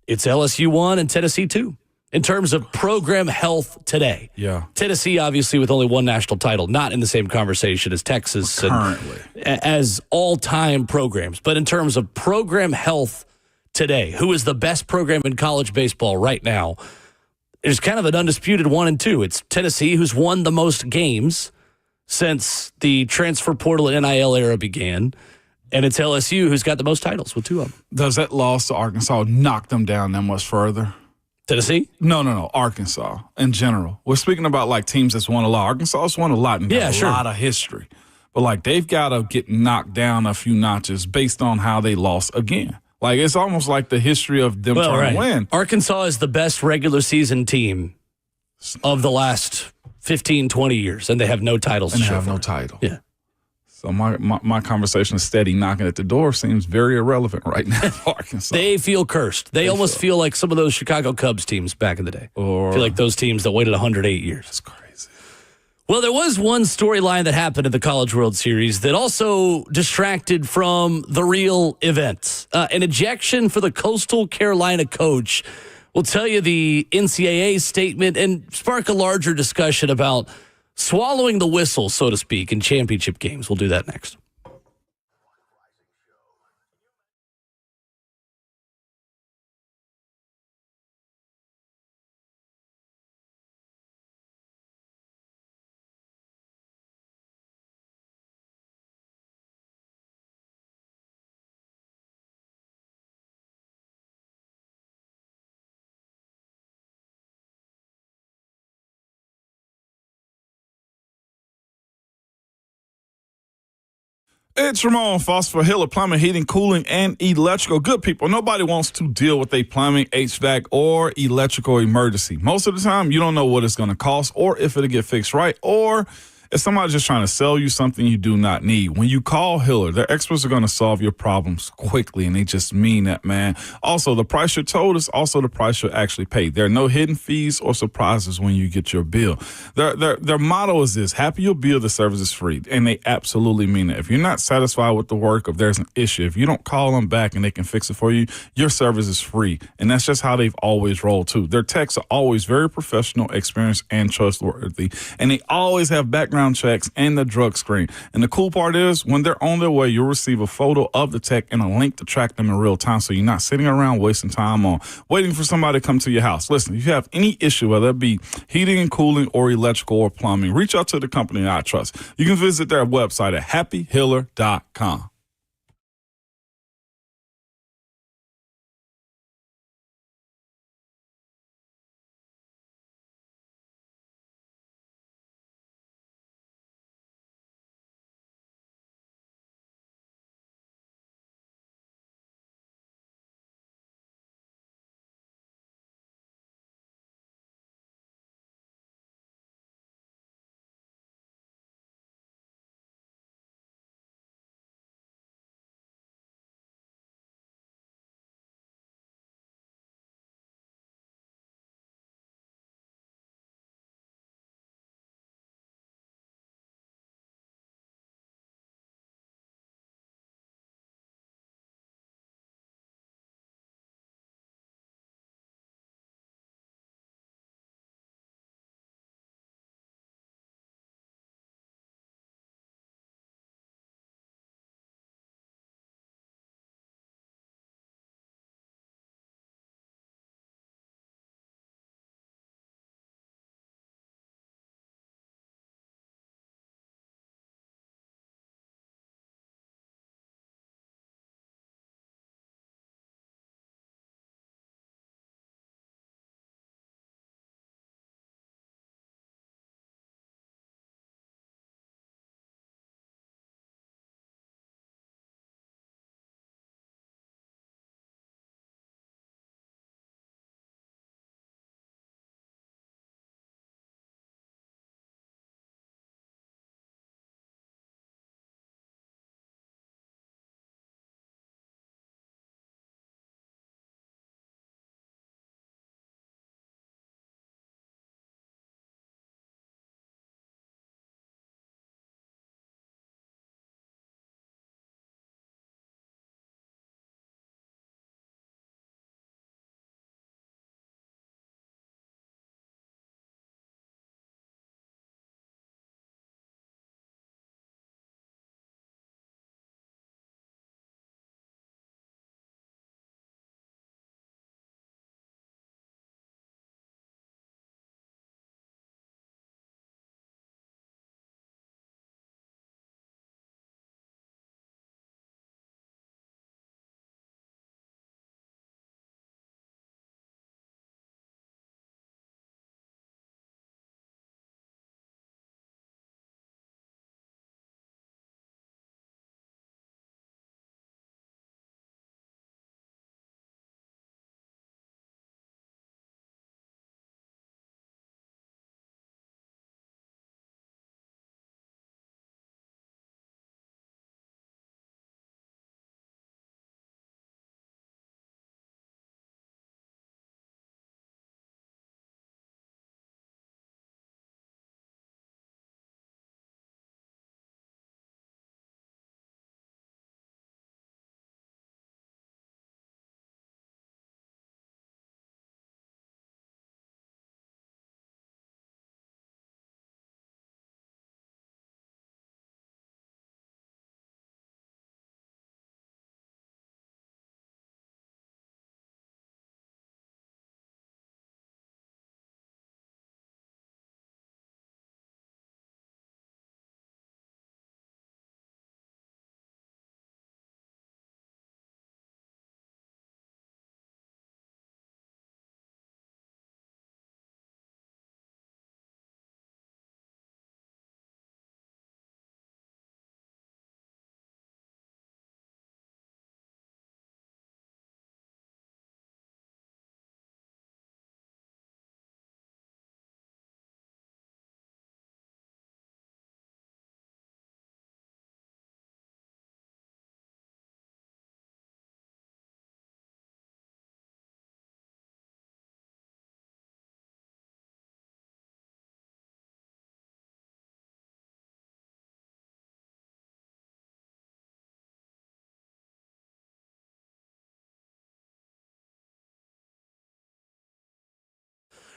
it's LSU 1 and Tennessee 2 in terms of program health today. Yeah. Tennessee, obviously, with only one national title, not in the same conversation as Texas Currently. as all-time programs. But in terms of program health today, who is the best program in college baseball right now? There's kind of an undisputed 1 and 2. It's Tennessee, who's won the most games since the transfer portal and NIL era began. And it's LSU, who's got the most titles with 2 of them. Does that loss to Arkansas knock them down that much further? Tennessee? No. Arkansas in general. We're speaking about like teams that's won a lot. Arkansas has won a lot and got a lot of history. But like they've got to get knocked down a few notches based on how they lost again. Like it's almost like the history of them trying to win. Arkansas is the best regular season team of the last 15, 20 years, and they have no titles. And to they show have for no it. title. Yeah. So my conversation of steady knocking at the door seems very irrelevant right now for Arkansas. They feel cursed. They almost feel like some of those Chicago Cubs teams back in the day. Or- I feel like those teams that waited 108 years. That's crazy. Well, there was one storyline that happened in the College World Series that also distracted from the real event. An ejection for the Coastal Carolina coach. We'll tell you the NCAA statement and spark a larger discussion about swallowing the whistle, so to speak, in championship games. We'll do that next. It's Ramon Foss for Hiller Plumbing, Heating, Cooling, and Electrical. Good people, nobody wants to deal with a plumbing, HVAC, or electrical emergency. Most of the time, you don't know what it's going to cost or if it'll get fixed right, or if somebody's just trying to sell you something you do not need. When you call Hiller, their experts are going to solve your problems quickly, and they just mean that, man. Also, the price you're told is also the price you'll actually pay. There are no hidden fees or surprises when you get your bill. Their motto is this: happy your bill, the service is free, and they absolutely mean it. If you're not satisfied with the work, if there's an issue, if you don't call them back and they can fix it for you, your service is free, and that's just how they've always rolled, too. Their techs are always very professional, experienced, and trustworthy, and they always have background checks and the drug screen. And the cool part is, when they're on their way, you'll receive a photo of the tech and a link to track them in real time, so you're not sitting around wasting time on waiting for somebody to come to your house. Listen, if you have any issue, whether it be heating and cooling or electrical or plumbing, reach out to the company I trust. You can visit their website at happyhiller.com.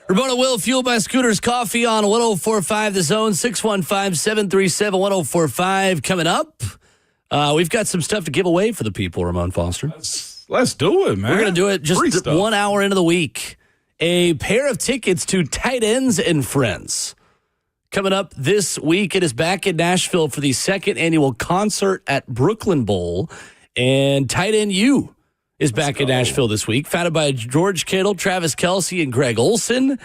Ramona Will, fueled by Scooters Coffee on 104.5 The Zone, 615-737-1045. Coming up, we've got some stuff to give away for the people, Ramon Foster. Let's do it, man. We're going to do it just 1 hour into the week. A pair of tickets to Tight Ends and Friends. Coming up this week, it is back in Nashville for the second annual concert at Brooklyn Bowl. And Tight End U is back in Nashville this week. Founded by George Kittle, Travis Kelce, and Greg Olson.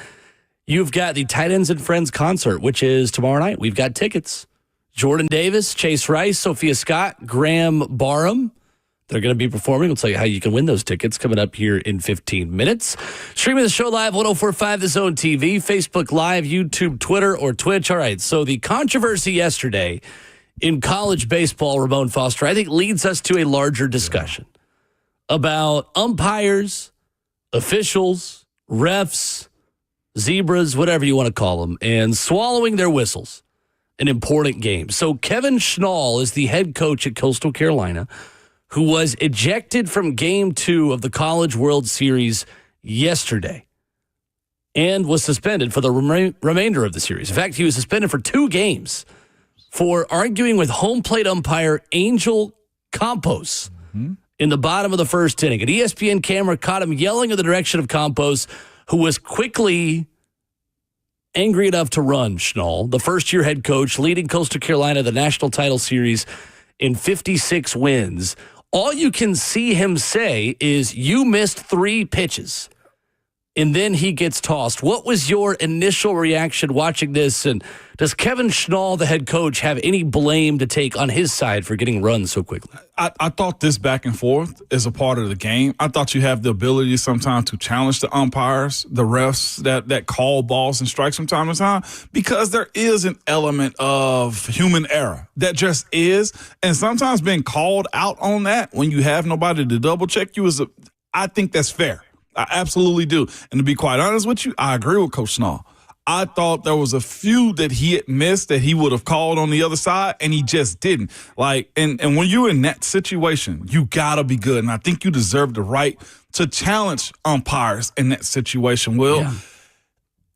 You've got the Tight Ends and Friends concert, which is tomorrow night. We've got tickets. Jordan Davis, Chase Rice, Sophia Scott, Graham Barham. They're going to be performing. We'll tell you how you can win those tickets coming up here in 15 minutes. Streaming the show live, 104.5 The Zone TV, Facebook Live, YouTube, Twitter, or Twitch. All right, so the controversy yesterday in college baseball, Ramon Foster, I think leads us to a larger discussion about umpires, officials, refs, zebras, whatever you want to call them, and swallowing their whistles in important games. So Kevin Schnall is the head coach at Coastal Carolina, who was ejected from Game 2 of the College World Series yesterday and was suspended for the remainder of the series. In fact, he was suspended for 2 games for arguing with home plate umpire Angel Campos in the bottom of the first inning. An ESPN camera caught him yelling in the direction of Campos, who was quickly angry enough to run Schnall, the first-year head coach, leading Coastal Carolina the national title series in 56 wins. All you can see him say is, you missed 3 pitches. And then he gets tossed. What was your initial reaction watching this? And does Kevin Schnall, the head coach, have any blame to take on his side for getting run so quickly? I thought this back and forth is a part of the game. I thought you have the ability sometimes to challenge the umpires, the refs that call balls and strikes from time to time, because there is an element of human error that just is. And sometimes being called out on that when you have nobody to double check you I think that's fair. I absolutely do. And to be quite honest with you, I agree with Coach Schnall. I thought there was a few that he had missed that he would have called on the other side, and he just didn't. And when you're in that situation, you got to be good. And I think you deserve the right to challenge umpires in that situation.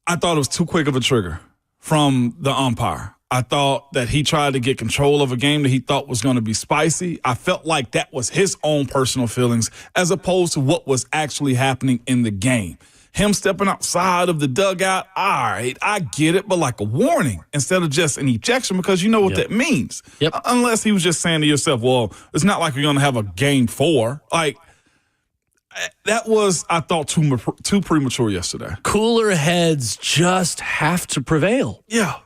I thought it was too quick of a trigger from the umpire. I thought that he tried to get control of a game that he thought was going to be spicy. I felt like that was his own personal feelings as opposed to what was actually happening in the game. Him stepping outside of the dugout, all right, I get it, but like a warning instead of just an ejection, because you know what that means. Unless he was just saying to yourself, well, it's not like we're going to have a game 4. Like, that was, I thought, too premature yesterday. Cooler heads just have to prevail. Yeah.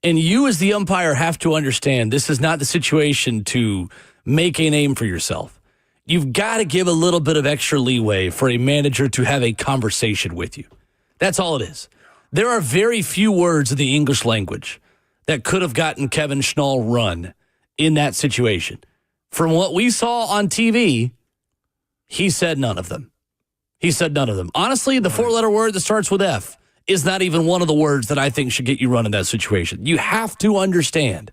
And you as the umpire have to understand this is not the situation to make a name for yourself. You've got to give a little bit of extra leeway for a manager to have a conversation with you. That's all it is. There are very few words in the English language that could have gotten Kevin Schnall run in that situation. From what we saw on TV, he said none of them. Honestly, the 4-letter word that starts with F is not even one of the words that I think should get you run in that situation. You have to understand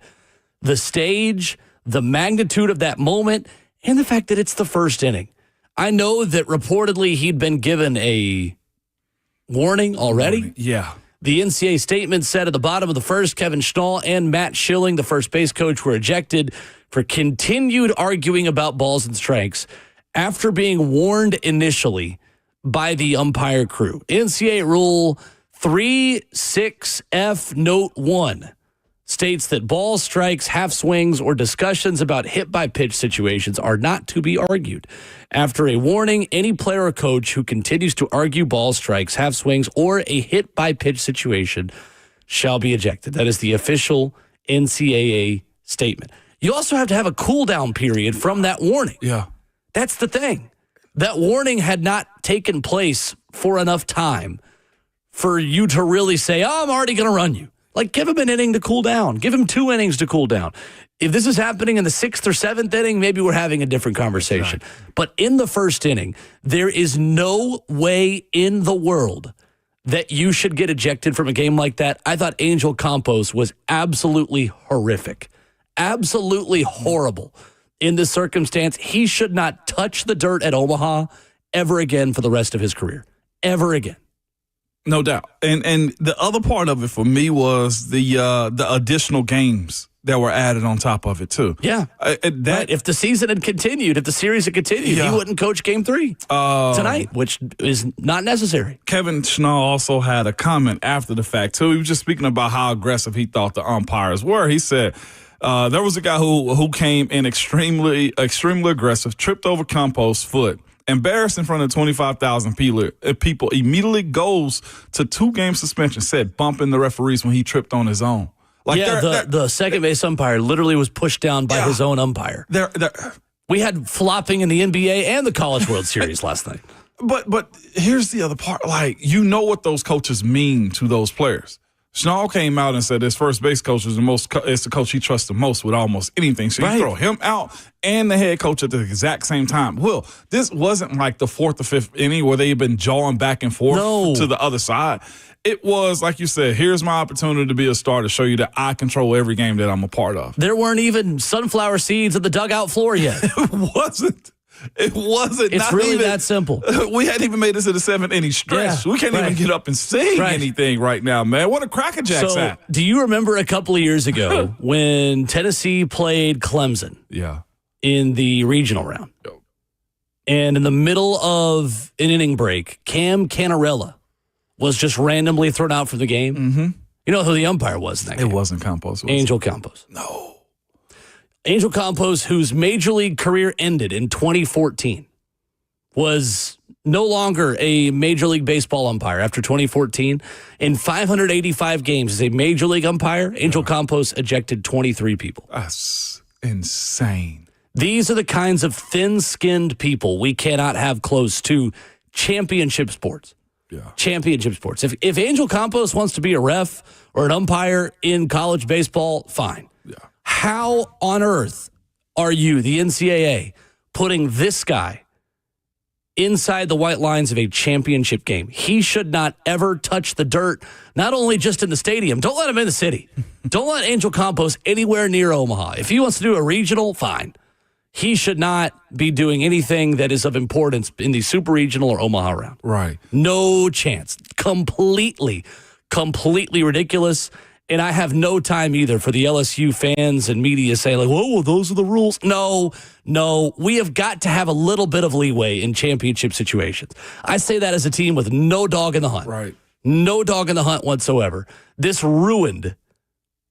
the stage, the magnitude of that moment, and the fact that it's the first inning. I know that reportedly he'd been given a warning already. Yeah. The NCAA statement said at the bottom of the first, Kevin Schnall and Matt Schilling, the first base coach, were ejected for continued arguing about balls and strikes after being warned initially by the umpire crew. NCAA Rule 36F Note 1 states that balls, strikes, half swings, or discussions about hit-by-pitch situations are not to be argued. After a warning, any player or coach who continues to argue balls, strikes, half swings, or a hit-by-pitch situation shall be ejected. That is the official NCAA statement. You also have to have a cool-down period from that warning. Yeah. That's the thing. That warning had not taken place for enough time for you to really say, oh, I'm already going to run you. Like, give him an inning to cool down. Give him 2 innings to cool down. If this is happening in the 6th or 7th inning, maybe we're having a different conversation. Right. But in the first inning, there is no way in the world that you should get ejected from a game like that. I thought Angel Campos was absolutely horrific. Absolutely horrible in this circumstance. He should not touch the dirt at Omaha ever again for the rest of his career. Ever again. No doubt. And the other part of it for me was the additional games that were added on top of it too. Yeah. Right. If the season had continued, if the series had continued, he wouldn't coach Game 3 tonight, which is not necessary. Kevin Schnall also had a comment after the fact too. He was just speaking about how aggressive he thought the umpires were. He said there was a guy who came in extremely aggressive, tripped over Campos' foot, embarrassed in front of 25,000 people, immediately goes to 2-game suspension, said bumping the referees when he tripped on his own. Like the second base umpire literally was pushed down by his own umpire. We had flopping in the NBA and the College World Series last night. But here's the other part. Like, you know what those coaches mean to those players. Schnall came out and said his first base coach is the coach he trusts the most with almost anything. So you throw him out and the head coach at the exact same time. Will, this wasn't like the 4th or 5th inning where they've been jawing back and forth to the other side. It was, like you said, here's my opportunity to be a star to show you that I control every game that I'm a part of. There weren't even sunflower seeds at the dugout floor yet. It wasn't. It's really that simple. We hadn't even made it to the 7th inning stretch. We can't even get up and sing anything right now, man. What a Cracker Jack's at. Do you remember a couple of years ago when Tennessee played Clemson? Yeah. In the regional round. Yo. And in the middle of an inning break, Cam Canarella was just randomly thrown out for the game. Mm-hmm. You know who the umpire was in that game? It wasn't Campos. Angel Campos. No. Angel Campos, whose major league career ended in 2014, was no longer a Major League Baseball umpire after 2014. In 585 games as a Major League umpire, Angel Campos ejected 23 people. That's insane. These are the kinds of thin-skinned people we cannot have close to championship sports. Yeah. Championship sports. If Angel Campos wants to be a ref or an umpire in college baseball, fine. Yeah. How on earth are you, the NCAA, putting this guy inside the white lines of a championship game? He should not ever touch the dirt, not only just in the stadium. Don't let him in the city. Don't let Angel Campos anywhere near Omaha. If he wants to do a regional, fine. He should not be doing anything that is of importance in the super regional or Omaha round. Right. No chance. Completely ridiculous. And I have no time either for the LSU fans and media saying, like, whoa, well, those are the rules. No. We have got to have a little bit of leeway in championship situations. I say that as a team with no dog in the hunt. Right. No dog in the hunt whatsoever. This ruined,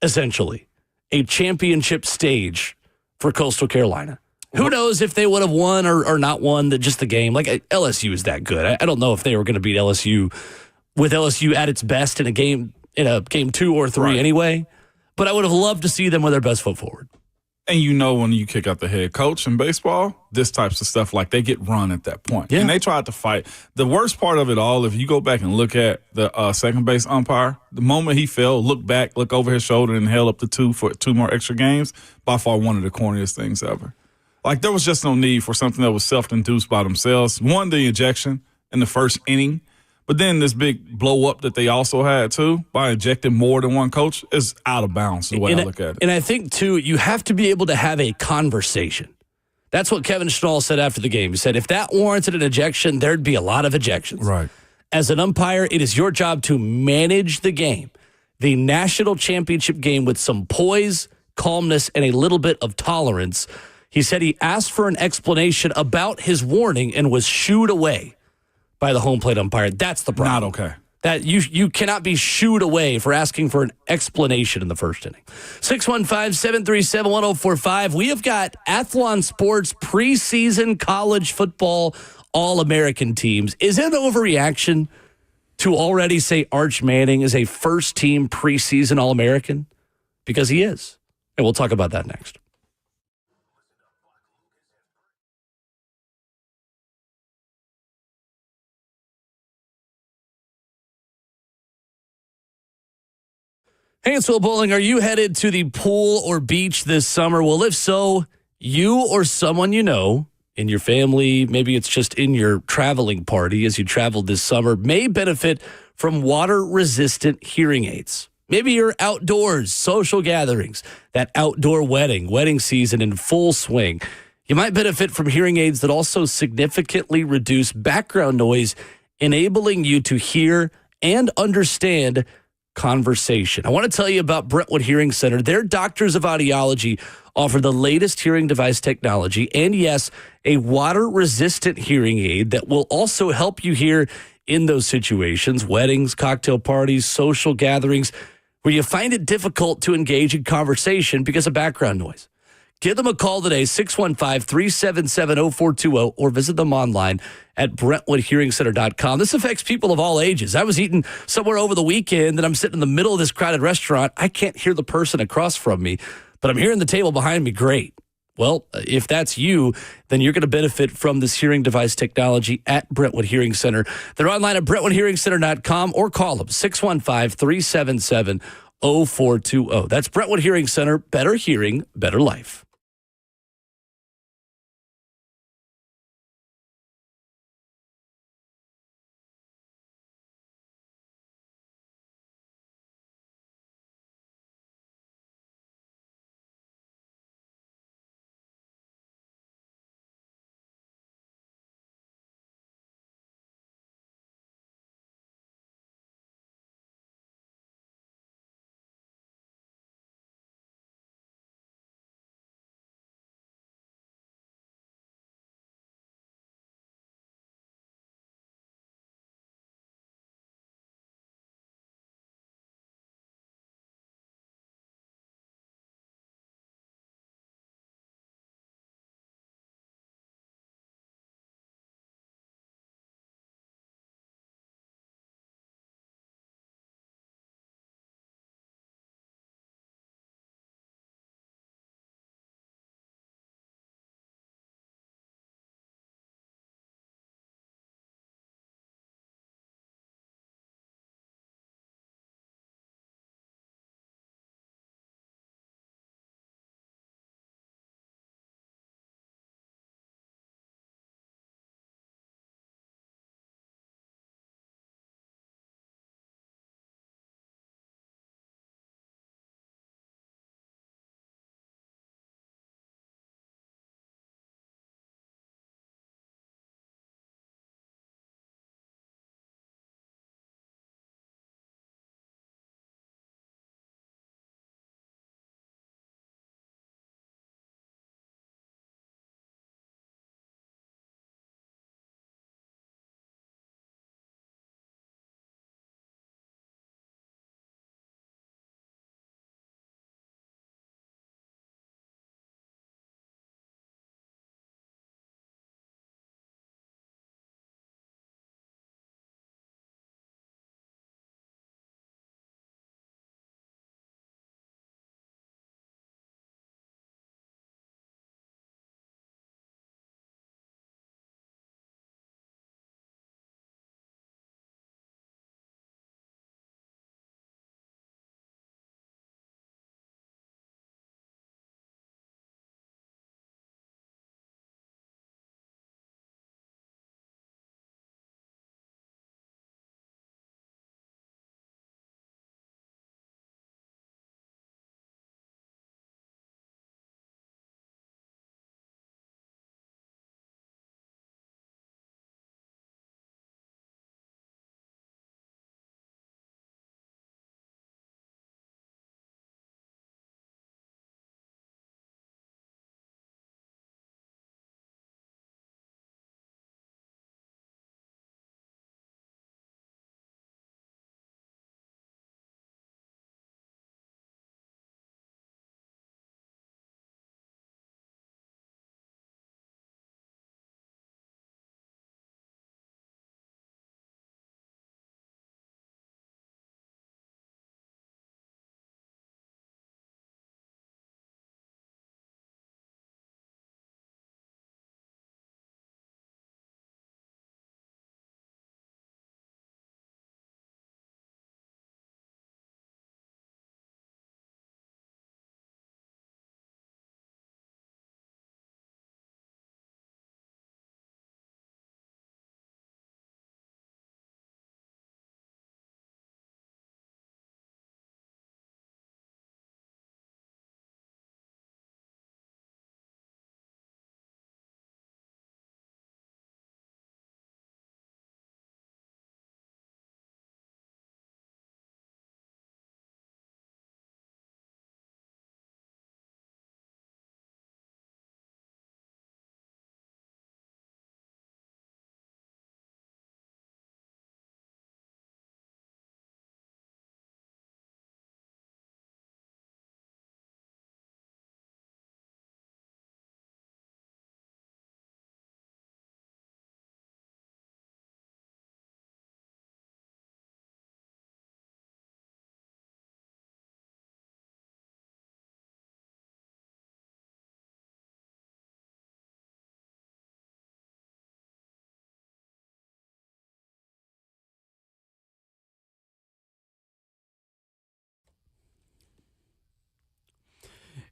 essentially, a championship stage for Coastal Carolina. Who knows if they would have won or not won just the game. Like, LSU is that good. I don't know if they were going to beat LSU with LSU at its best in a game 2 or 3 anyway. But I would have loved to see them with their best foot forward. And you know when you kick out the head coach in baseball, this types of stuff, like they get run at that point. Yeah. And they tried to fight. The worst part of it all, if you go back and look at the second base umpire, the moment he fell, look back, look over his shoulder and held up the 2 for 2 more extra games, by far one of the corniest things ever. Like, there was just no need for something that was self-induced by themselves. One, the ejection in the first inning, but then this big blow-up that they also had, too, by injecting more than one coach is out of bounds, the way I look at it. And I think, too, you have to be able to have a conversation. That's what Kevin Schnall said after the game. He said if that warranted an ejection, there'd be a lot of ejections. Right. As an umpire, it is your job to manage the game, the national championship game, with some poise, calmness, and a little bit of tolerance. He said he asked for an explanation about his warning and was shooed away by the home plate umpire. That's the problem. Not okay. That you cannot be shooed away for asking for an explanation in the first inning. 615-737-1045. We have got Athlon Sports preseason college football All-American teams. Is it an overreaction to already say Arch Manning is a first-team preseason All-American? Because he is. And we'll talk about that next. Hey, it's Will Bowling. Are you headed to the pool or beach this summer? Well, if so, you or someone you know in your family, maybe it's just in your traveling party as you traveled this summer, may benefit from water-resistant hearing aids. Maybe you're outdoors, social gatherings, that outdoor wedding season in full swing. You might benefit from hearing aids that also significantly reduce background noise, enabling you to hear and understand conversation. I want to tell you about Brentwood Hearing Center. Their doctors of audiology offer the latest hearing device technology and, yes, a water-resistant hearing aid that will also help you hear in those situations, weddings, cocktail parties, social gatherings, where you find it difficult to engage in conversation because of background noise. Give them a call today, 615-377-0420, or visit them online at BrentwoodHearingCenter.com. This affects people of all ages. I was eating somewhere over the weekend, and I'm sitting in the middle of this crowded restaurant. I can't hear the person across from me, but I'm hearing the table behind me great. Well, if that's you, then you're going to benefit from this hearing device technology at Brentwood Hearing Center. They're online at BrentwoodHearingCenter.com or call them, 615-377-0420. That's Brentwood Hearing Center. Better hearing, better life.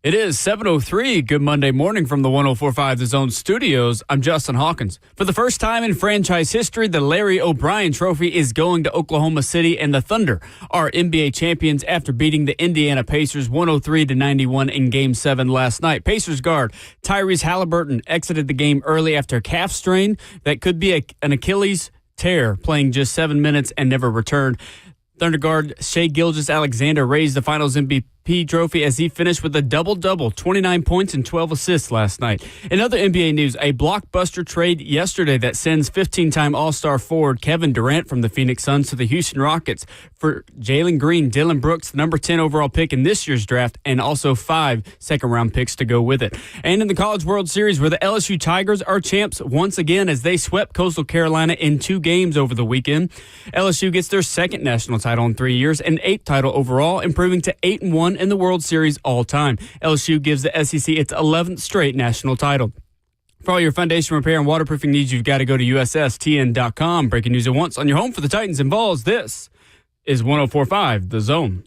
It is 7:03. Good Monday morning from the 104.5 The Zone studios. I'm Justin Hawkins. For the first time in franchise history, the Larry O'Brien Trophy is going to Oklahoma City, and the Thunder are NBA champions after beating the Indiana Pacers 103-91 in Game 7 last night. Pacers guard Tyrese Halliburton exited the game early after a calf strain that could be an Achilles tear, playing just 7 minutes and never returned. Thunder guard Shai Gilgeous-Alexander raised the Finals MVP trophy as he finished with a double-double, 29 points and 12 assists last night. In other NBA news, a blockbuster trade yesterday that sends 15-time All-Star forward Kevin Durant from the Phoenix Suns to the Houston Rockets for Jalen Green, Dillon Brooks, the number 10 overall pick in this year's draft, and also 5 second-round picks to go with it. And in the College World Series, where the LSU Tigers are champs once again as they swept Coastal Carolina in 2 games over the weekend. LSU gets their second national title in 3 years and 8th title overall, improving to 8-1 in the World Series all time. LSU gives the SEC its 11th straight national title. For all your foundation repair and waterproofing needs, you've got to go to USSTN.com. Breaking news at once on your home for the Titans and Vols. This is 104.5 The Zone.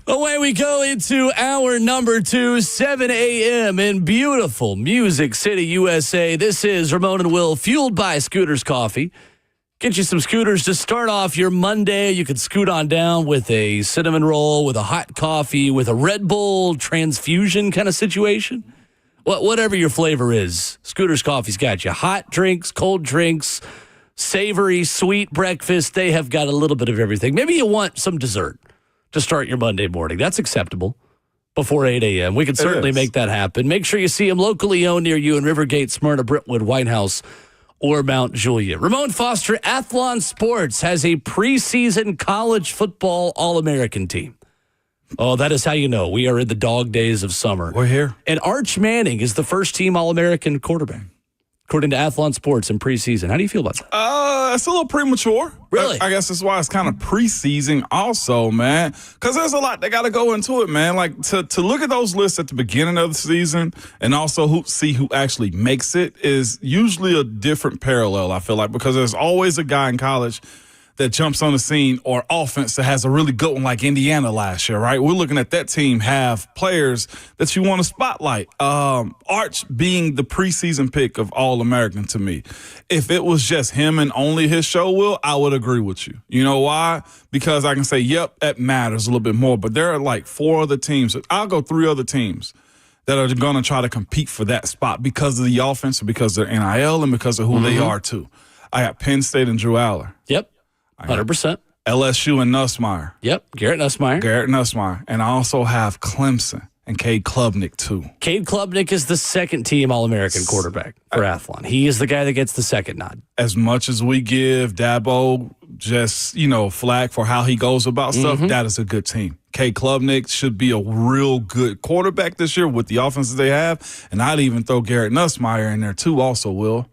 Away we go into hour number 2, 7 a.m. in beautiful Music City, USA. This is Ramon and Will, fueled by Scooters Coffee. Get you some Scooters to start off your Monday. You can scoot on down with a cinnamon roll, with a hot coffee, with a Red Bull transfusion kind of situation. Whatever your flavor is, Scooters Coffee's got you. Hot drinks, cold drinks, savory, sweet breakfast. They have got a little bit of everything. Maybe you want some dessert to start your Monday morning. That's acceptable before 8 a.m. We can certainly make that happen. Make sure you see them locally owned near you in Rivergate, Smyrna, Brentwood, Whitehouse, or Mount Juliet. Ramon Foster, Athlon Sports, has a preseason college football All-American team. Oh, that is how you know we are in the dog days of summer. We're here. And Arch Manning is the first-team All-American quarterback, according to Athlon Sports in preseason. How do you feel about that? It's a little premature. Really? I guess that's why it's kind of preseason also, man. Because there's a lot that got to go into it, man. Like, to look at those lists at the beginning of the season and also see who actually makes it is usually a different parallel, I feel like, because there's always a guy in college that jumps on the scene or offense that has a really good one like Indiana last year, right? We're looking at that team have players that you want to spotlight. Arch being the preseason pick of All-American to me. If it was just him and only his show, Will, I would agree with you. You know why? Because I can say, yep, that matters a little bit more. But there are like 4 other teams. I'll go 3 other teams that are going to try to compete for that spot because of the offense, because of their NIL, and because of who they are, too. I got Penn State and Drew Aller. Yep. 100%. LSU and Nussmeier. Yep, Garrett Nussmeier. And I also have Clemson and Cade Klubnik, too. Cade Klubnik is the second-team All-American quarterback for Athlon. He is the guy that gets the second nod. As much as we give Dabo just, flack for how he goes about stuff, that is a good team. Cade Klubnik should be a real good quarterback this year with the offenses they have. And I'd even throw Garrett Nussmeier in there, too, also, Will.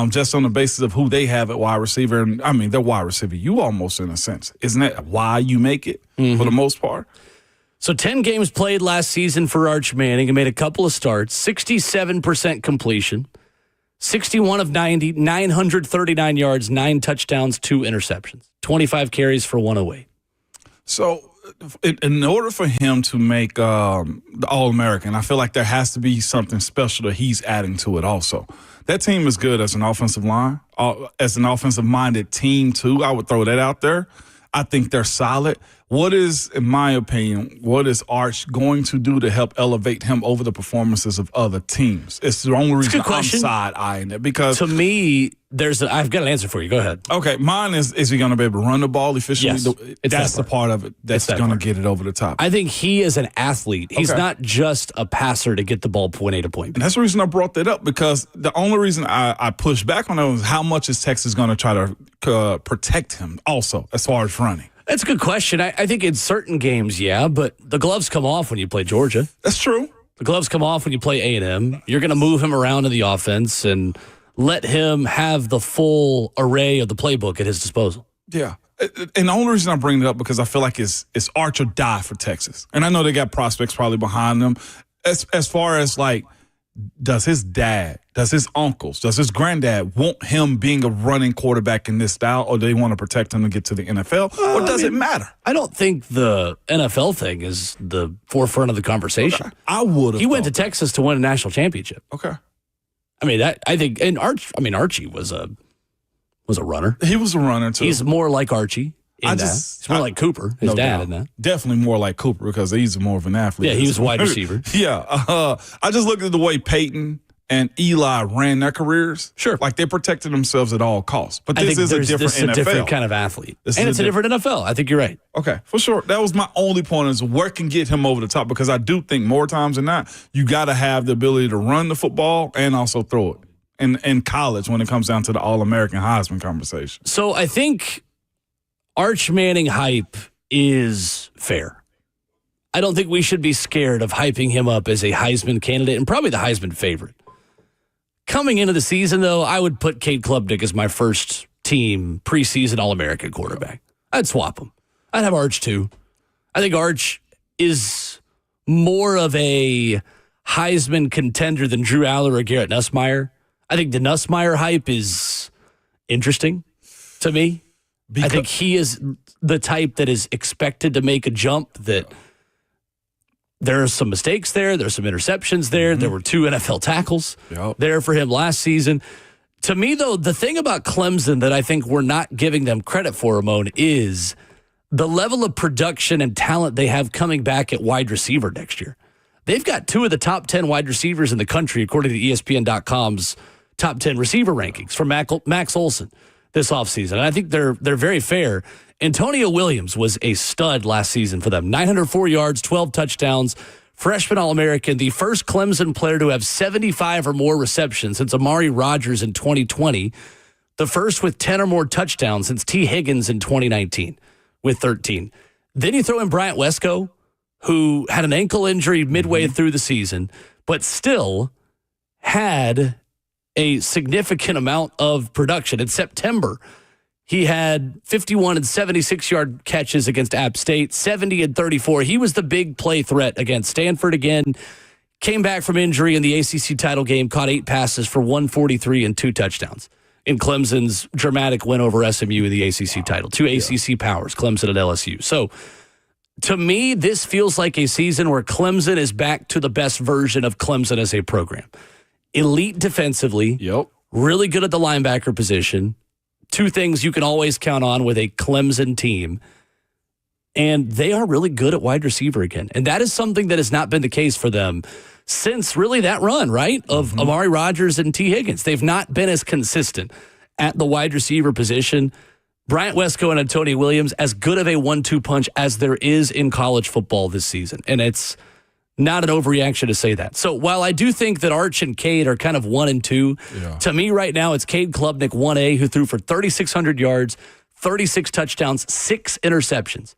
Just on the basis of who they have at wide receiver. And I mean, they're wide receiver. You almost, in a sense. Isn't that why you make it for the most part? So 10 games played last season for Arch Manning. He made a couple of starts, 67% completion, 61 of 90, 939 yards, 9 touchdowns, 2 interceptions, 25 carries for 108. So in order for him to make the All-American, I feel like there has to be something special that he's adding to it also. That team is good as an offensive line, as an offensive-minded team, too. I would throw that out there. I think they're solid. What is, in my opinion, what is Arch going to do to help elevate him over the performances of other teams? It's the only reason I'm side-eyeing it. Because to me, I've got an answer for you. Go ahead. Okay, mine is he going to be able to run the ball efficiently? Yes, that's the part of it that's going to get it over the top. I think he is an athlete. He's not just a passer to get the ball point A to point B. And that's the reason I brought that up, because the only reason I pushed back on that was how much is Texas going to try to protect him also as far as running. That's a good question. I think in certain games, yeah, but the gloves come off when you play Georgia. That's true. The gloves come off when you play A&M. You're going to move him around in the offense and let him have the full array of the playbook at his disposal. Yeah. And the only reason I bring it up because I feel like it's arch or die for Texas. And I know they got prospects probably behind them. As far as like, does his dad, does his uncles, does his granddad want him being a running quarterback in this style, or do they want to protect him to get to the NFL, or does it matter? I don't think the NFL thing is the forefront of the conversation. Okay. I would have. He went to Texas to win a national championship. Okay. I mean, I think, and Archie was a runner. He was a runner too. He's more like Archie. He's more like Cooper, his dad, in that. Definitely more like Cooper because he's more of an athlete. Yeah, he was a wide receiver. Yeah. I just looked at the way Peyton and Eli ran their careers. Sure. Like they protected themselves at all costs. But this is a different NFL. This is a different kind of athlete. And it's a different NFL. I think you're right. Okay, for sure. That was my only point is what can get him over the top because I do think more times than not, you got to have the ability to run the football and also throw it. In college when it comes down to the All-American Heisman conversation. So I think Arch Manning hype is fair. I don't think we should be scared of hyping him up as a Heisman candidate and probably the Heisman favorite. Coming into the season, though, I would put Cade Klubnik as my first team preseason All-American quarterback. I'd swap him. I'd have Arch too. I think Arch is more of a Heisman contender than Drew Aller or Garrett Nussmeier. I think the Nussmeier hype is interesting to me. I think he is the type that is expected to make a jump, that there are some mistakes there. There's some interceptions there. Mm-hmm. There were 2 NFL tackles there for him last season. To me, though, the thing about Clemson that I think we're not giving them credit for, Ramon, is the level of production and talent they have coming back at wide receiver next year. They've got 2 of the top 10 wide receivers in the country, according to ESPN.com's top 10 receiver rankings from Max Olson this offseason. And I think they're very fair. Antonio Williams was a stud last season for them. 904 yards, 12 touchdowns, freshman All-American, the first Clemson player to have 75 or more receptions since Amari Rodgers in 2020, the first with 10 or more touchdowns since T. Higgins in 2019 with 13. Then you throw in Bryant Wesco, who had an ankle injury midway through the season, but still had a significant amount of production. In September, he had 51 and 76-yard catches against App State, 70 and 34. He was the big play threat against Stanford again. Came back from injury in the ACC title game, caught 8 passes for 143 and 2 touchdowns in Clemson's dramatic win over SMU in the ACC title. 2 ACC powers, Clemson and LSU. So to me, this feels like a season where Clemson is back to the best version of Clemson as a program. Elite defensively, really good at the linebacker position. 2 things you can always count on with a Clemson team. And they are really good at wide receiver again. And that is something that has not been the case for them since really that run, right, of Amari Rodgers and T. Higgins. They've not been as consistent at the wide receiver position. Bryant Wesco and Antonio Williams, as good of a 1-2 punch as there is in college football this season. And it's not an overreaction to say that. So while I do think that Arch and Cade are kind of 1 and 2, to me right now it's Cade Klubnik, 1A, who threw for 3,600 yards, 36 touchdowns, 6 interceptions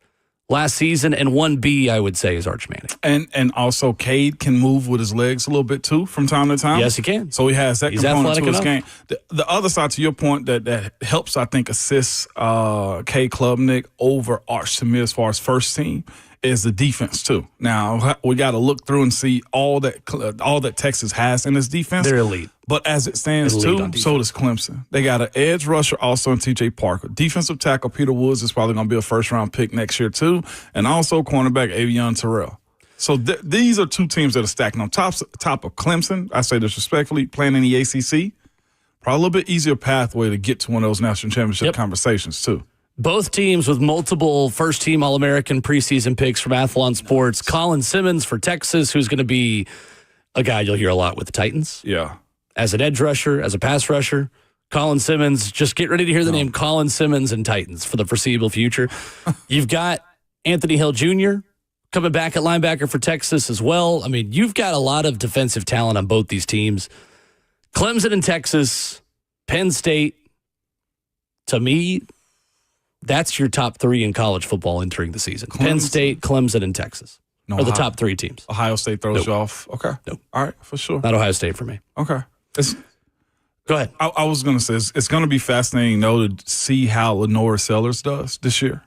last season, and 1B, I would say, is Arch Manning. And also Cade can move with his legs a little bit too from time to time. Yes, he can. So he has that component to his game. enough. The other side to your point that helps, I think, assist Cade Klubnik over Arch to me as far as first team is the defense too. Now we got to look through and see all that Texas has in its defense. They're elite. But as it stands too, so does Clemson. They got an edge rusher also in T.J. Parker. Defensive tackle Peter Woods is probably going to be a first-round pick next year too. And also cornerback Avion Terrell. So these are 2 teams that are stacking on top of Clemson. I say this respectfully, playing in the ACC. Probably a little bit easier pathway to get to one of those national championship conversations too. Both teams with multiple first-team All-American preseason picks from Athlon Sports. Colin Simmons for Texas, who's going to be a guy you'll hear a lot with the Titans. Yeah. As an edge rusher, as a pass rusher. Colin Simmons, just get ready to hear the name Colin Simmons and Titans for the foreseeable future. You've got Anthony Hill Jr. coming back at linebacker for Texas as well. I mean, you've got a lot of defensive talent on both these teams. Clemson and Texas, Penn State, to me, that's your top 3 in college football entering the season. Penn State, Clemson, and Texas are the top 3 teams. Ohio State throws you off. Okay. Nope. All right, for sure. Not Ohio State for me. Okay. Go ahead. I was going to say it's going to be fascinating, though, to see how Lenore Sellers does this year,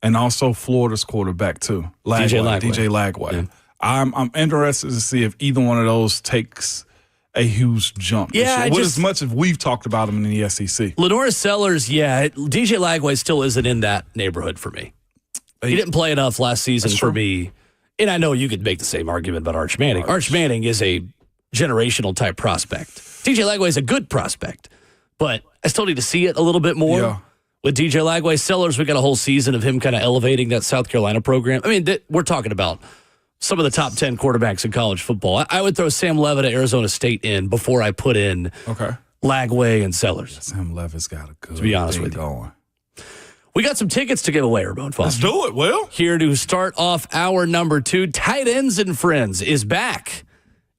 and also Florida's quarterback too, DJ Lagway. Yeah. I'm interested to see if either one of those takes a huge jump. Yeah, as much as we've talked about them in the SEC. Lenore Sellers, DJ Lagway still isn't in that neighborhood for me. He didn't play enough last season for me. And I know you could make the same argument about Arch Manning. Arch Manning is a generational type prospect. DJ Lagway is a good prospect, but I still need to see it a little bit more. Yeah. With DJ Lagway, Sellers, we got a whole season of him kind of elevating that South Carolina program. I mean, we're talking about some of the top 10 quarterbacks in college football. I would throw Sam Levitt at Arizona State in before I put in Lagway and Sellers. Sam Levitt's got a good to be honest with you. Going. We got some tickets to give away, Ramon Foster. Let's do it, Will. Here to start off hour number 2, Tight Ends and Friends is back.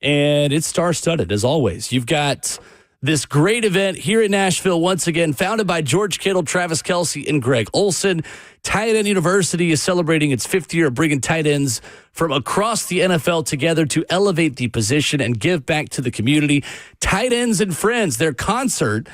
And it's star-studded, as always. You've got this great event here in Nashville, once again, founded by George Kittle, Travis Kelce, and Greg Olson. Tight End University is celebrating its 5th year of bringing tight ends from across the NFL together to elevate the position and give back to the community. Tight Ends and Friends, their concert,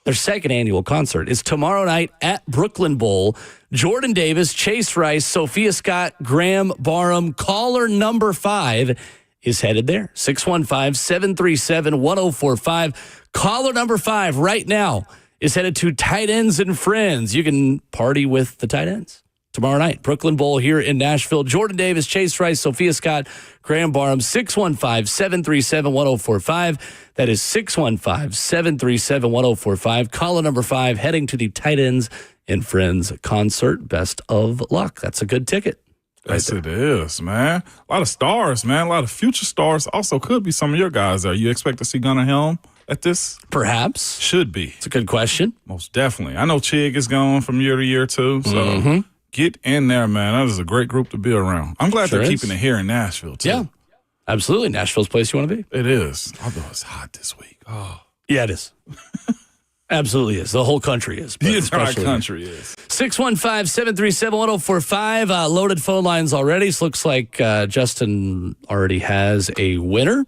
their second annual concert, is tomorrow night at Brooklyn Bowl. Jordan Davis, Chase Rice, Sophia Scott, Graham Barham, caller number 5 is headed there. 615-737-1045. Caller number 5 right now is headed to Tight Ends and Friends. You can party with the tight ends tomorrow night. Brooklyn Bowl here in Nashville. Jordan Davis, Chase Rice, Sophia Scott, Graham Barham. 615-737-1045. That is 615-737-1045. Caller number 5 heading to the Tight Ends and Friends concert. Best of luck. That's a good ticket. Yes, it is, man. A lot of stars, man. A lot of future stars. Also could be some of your guys there. You expect to see Gunnar Helm at this? Perhaps. Should be. It's a good question. Most definitely. I know Chig is going from year to year, too. So get in there, man. That is a great group to be around. I'm glad they're keeping it here in Nashville, too. Yeah, absolutely. Nashville's the place you want to be. It is. Although it's hot this week. Oh. Yeah, it is. Absolutely is. The whole country is. The entire country is. 615-737-1045. Loaded phone lines already. So looks like Justin already has a winner.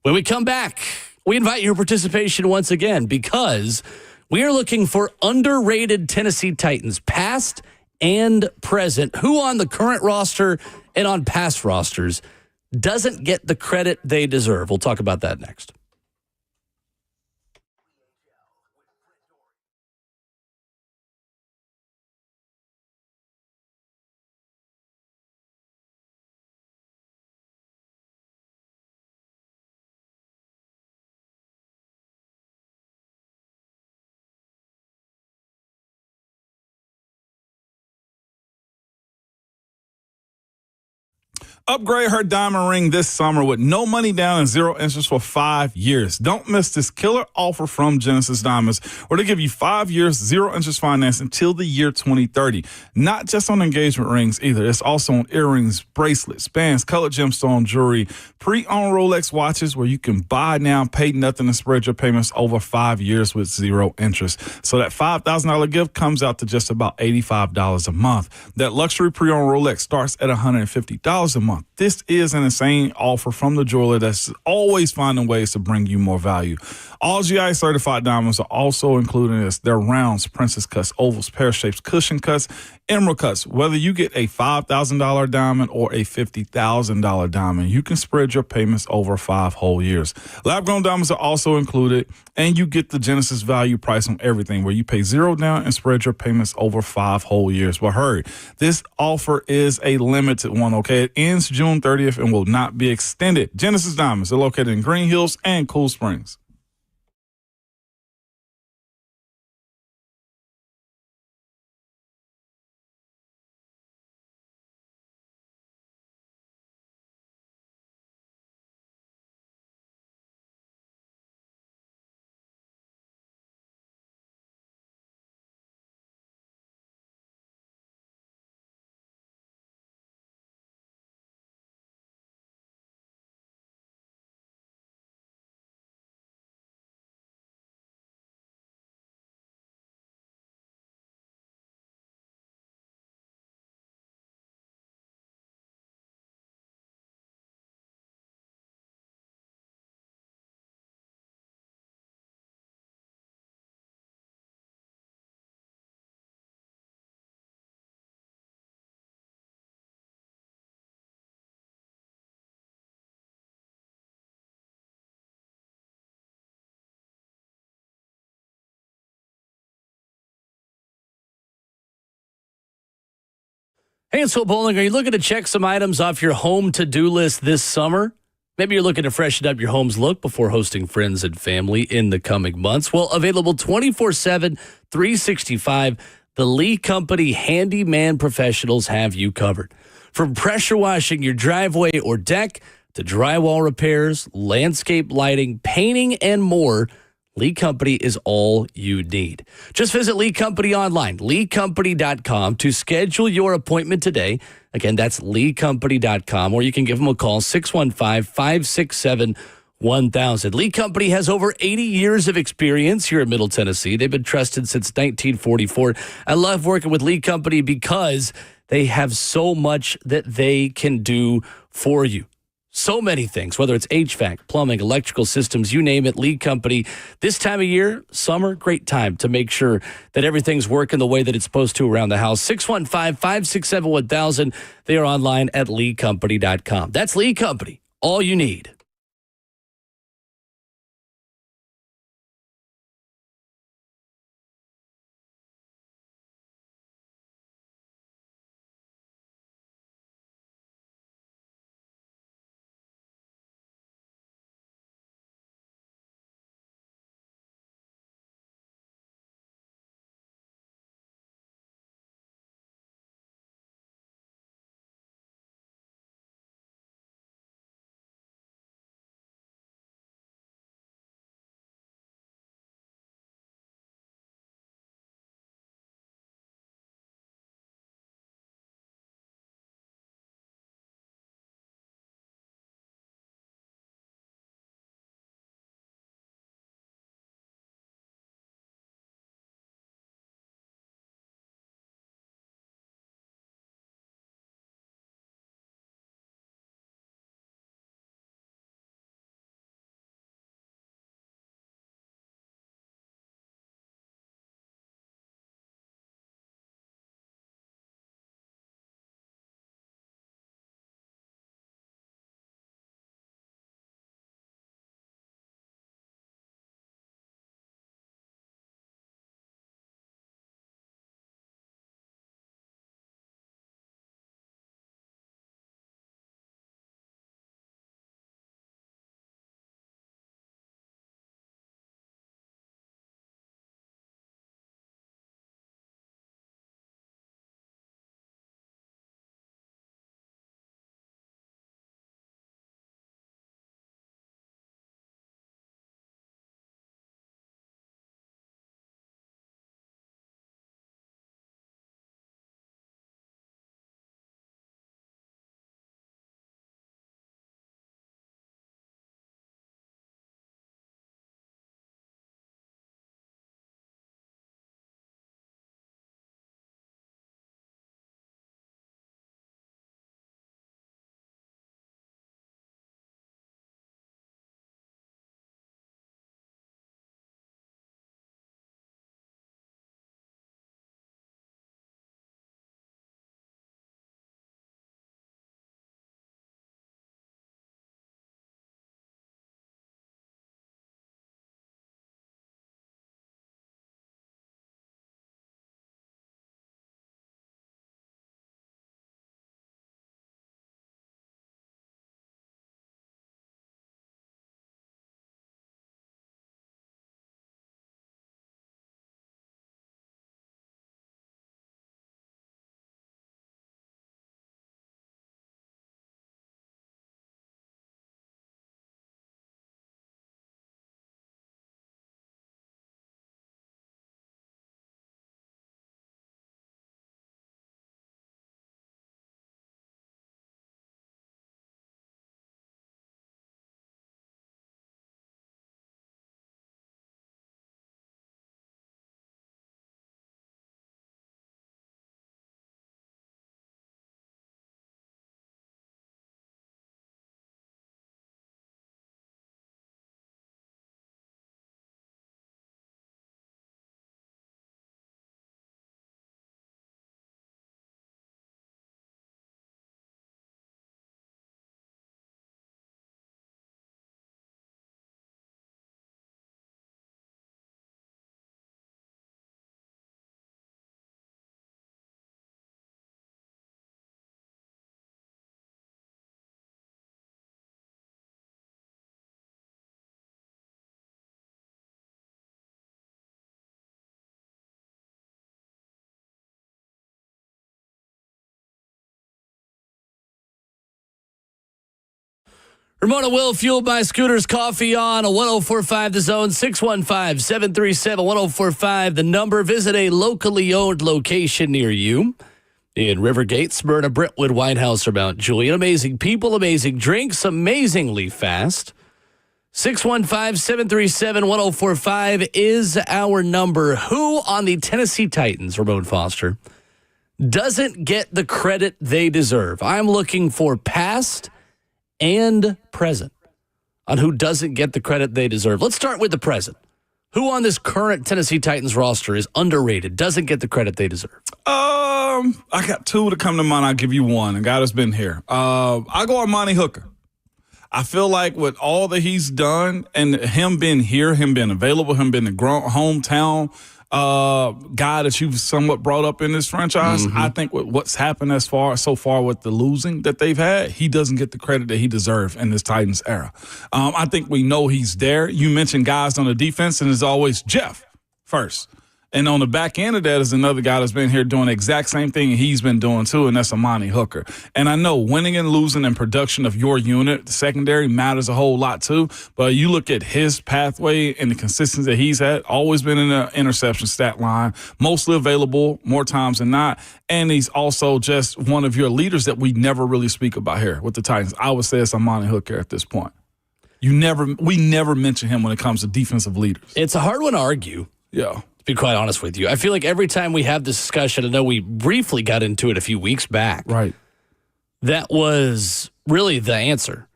When we come back, we invite your participation once again because we are looking for underrated Tennessee Titans, past and present, who on the current roster and on past rosters doesn't get the credit they deserve. We'll talk about that next. Upgrade her diamond ring this summer with no money down and 0 interest for 5 years. Don't miss this killer offer from Genesis Diamonds, where they give you 5 years, 0 interest finance until the year 2030. Not just on engagement rings either. It's also on earrings, bracelets, bands, colored gemstone jewelry, pre-owned Rolex watches where you can buy now, pay nothing, and spread your payments over 5 years with 0 interest. So that $5,000 gift comes out to just about $85 a month. That luxury pre-owned Rolex starts at $150 a month. This is an insane offer from the jeweler that's always finding ways to bring you more value. All GI certified diamonds are also included in this. They're rounds, princess cuts, ovals, pear shapes, cushion cuts, emerald cuts. Whether you get a $5,000 diamond or a $50,000 diamond, you can spread your payments over 5 whole years. Lab-grown diamonds are also included, and you get the Genesis value price on everything, where you pay 0 down and spread your payments over 5 whole years. But hurry, this offer is a limited one, okay? It ends June 30th and will not be extended. Genesis Diamonds are located in Green Hills and Cool Springs. Hey, and so Bowling, are you looking to check some items off your home to-do list this summer? Maybe you're looking to freshen up your home's look before hosting friends and family in the coming months. Well, available 24/7, 365, the Lee Company handyman professionals have you covered. From pressure washing your driveway or deck to drywall repairs, landscape lighting, painting, and more, Lee Company is all you need. Just visit Lee Company online, leecompany.com, to schedule your appointment today. Again, that's leecompany.com, or you can give them a call, 615-567-1000. Lee Company has over 80 years of experience here in Middle Tennessee. They've been trusted since 1944. I love working with Lee Company because they have so much that they can do for you. So many things, whether it's HVAC, plumbing, electrical systems, you name it, Lee Company. This time of year, summer, great time to make sure that everything's working the way that it's supposed to around the house. 615-567-1000. They are online at leecompany.com. That's Lee Company, all you need. Ramona Will, fueled by Scooters Coffee on a 104.5 The Zone, 615-737-1045. The number, visit a locally owned location near you in Rivergate, Smyrna, Brentwood, Whitehouse, or Mount Juliet. Amazing people, amazing drinks, amazingly fast. 615-737-1045 is our number. Who on the Tennessee Titans, Ramon Foster, doesn't get the credit they deserve? I'm looking for past and present on who doesn't get the credit they deserve. Let's start with the present. Who on this current Tennessee Titans roster is underrated, doesn't get the credit they deserve? I got two to come to mind. I'll give you one. A guy that's been here. I go Amani Hooker. I feel like with all that he's done and him being here, him being available, him being the hometown guy that you've somewhat brought up in this franchise, I think with what's happened so far with the losing that they've had, he doesn't get the credit that he deserves in this Titans era. I think we know he's there. You mentioned guys on the defense, and it's always Jeff first. And on the back end of that is another guy that's been here doing the exact same thing he's been doing too, and that's Amani Hooker. And I know winning and losing and production of your unit, the secondary, matters a whole lot too. But you look at his pathway and the consistency that he's had, always been in the interception stat line, mostly available more times than not. And he's also just one of your leaders that we never really speak about here with the Titans. I would say it's Amani Hooker at this point. We never mention him when it comes to defensive leaders. It's a hard one to argue. Yeah. To be quite honest with you, I feel like every time we have this discussion, I know we briefly got into it a few weeks back. Right. That was really the answer,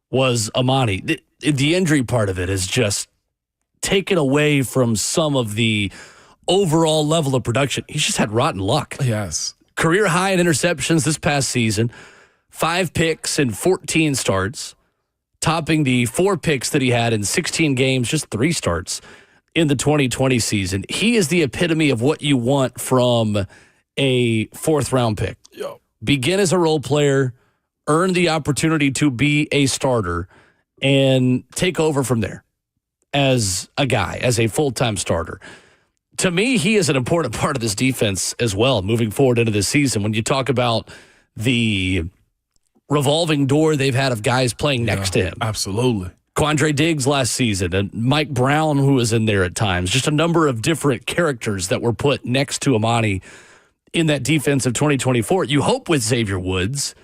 was Amani. The injury part of it is just taken away from some of the overall level of production. He's just had rotten luck. Yes. Career high in interceptions this past season, 5 picks in 14 starts, topping the 4 picks that he had in 16 games, just 3 starts in the 2020 season. He is the epitome of what you want from a 4th-round pick. Yo. Begin as a role player, earn the opportunity to be a starter, and take over from there as a guy, as a full-time starter. To me, he is an important part of this defense as well, moving forward into this season. When you talk about the revolving door they've had of guys playing next to him. Absolutely. Quandre Diggs last season, and Mike Brown, who was in there at times. Just a number of different characters that were put next to Amani in that defense of 2024. You hope with Xavier Woods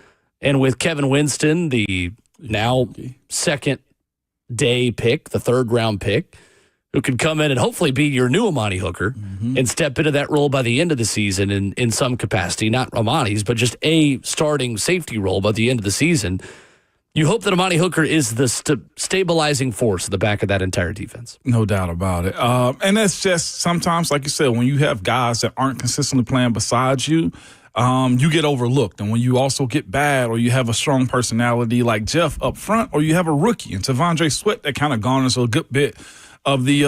and with Kevin Winston, the now second-day pick, the 3rd-round pick, who could come in and hopefully be your new Amani Hooker and step into that role by the end of the season in some capacity. Not Amani's, but just a starting safety role by the end of the season. You hope that Amani Hooker is the stabilizing force at the back of that entire defense. No doubt about it. And that's just sometimes, like you said, when you have guys that aren't consistently playing beside you, you get overlooked. And when you also get bad or you have a strong personality like Jeff up front, or you have a rookie and T'Vondre Sweat that kind of garners a good bit of the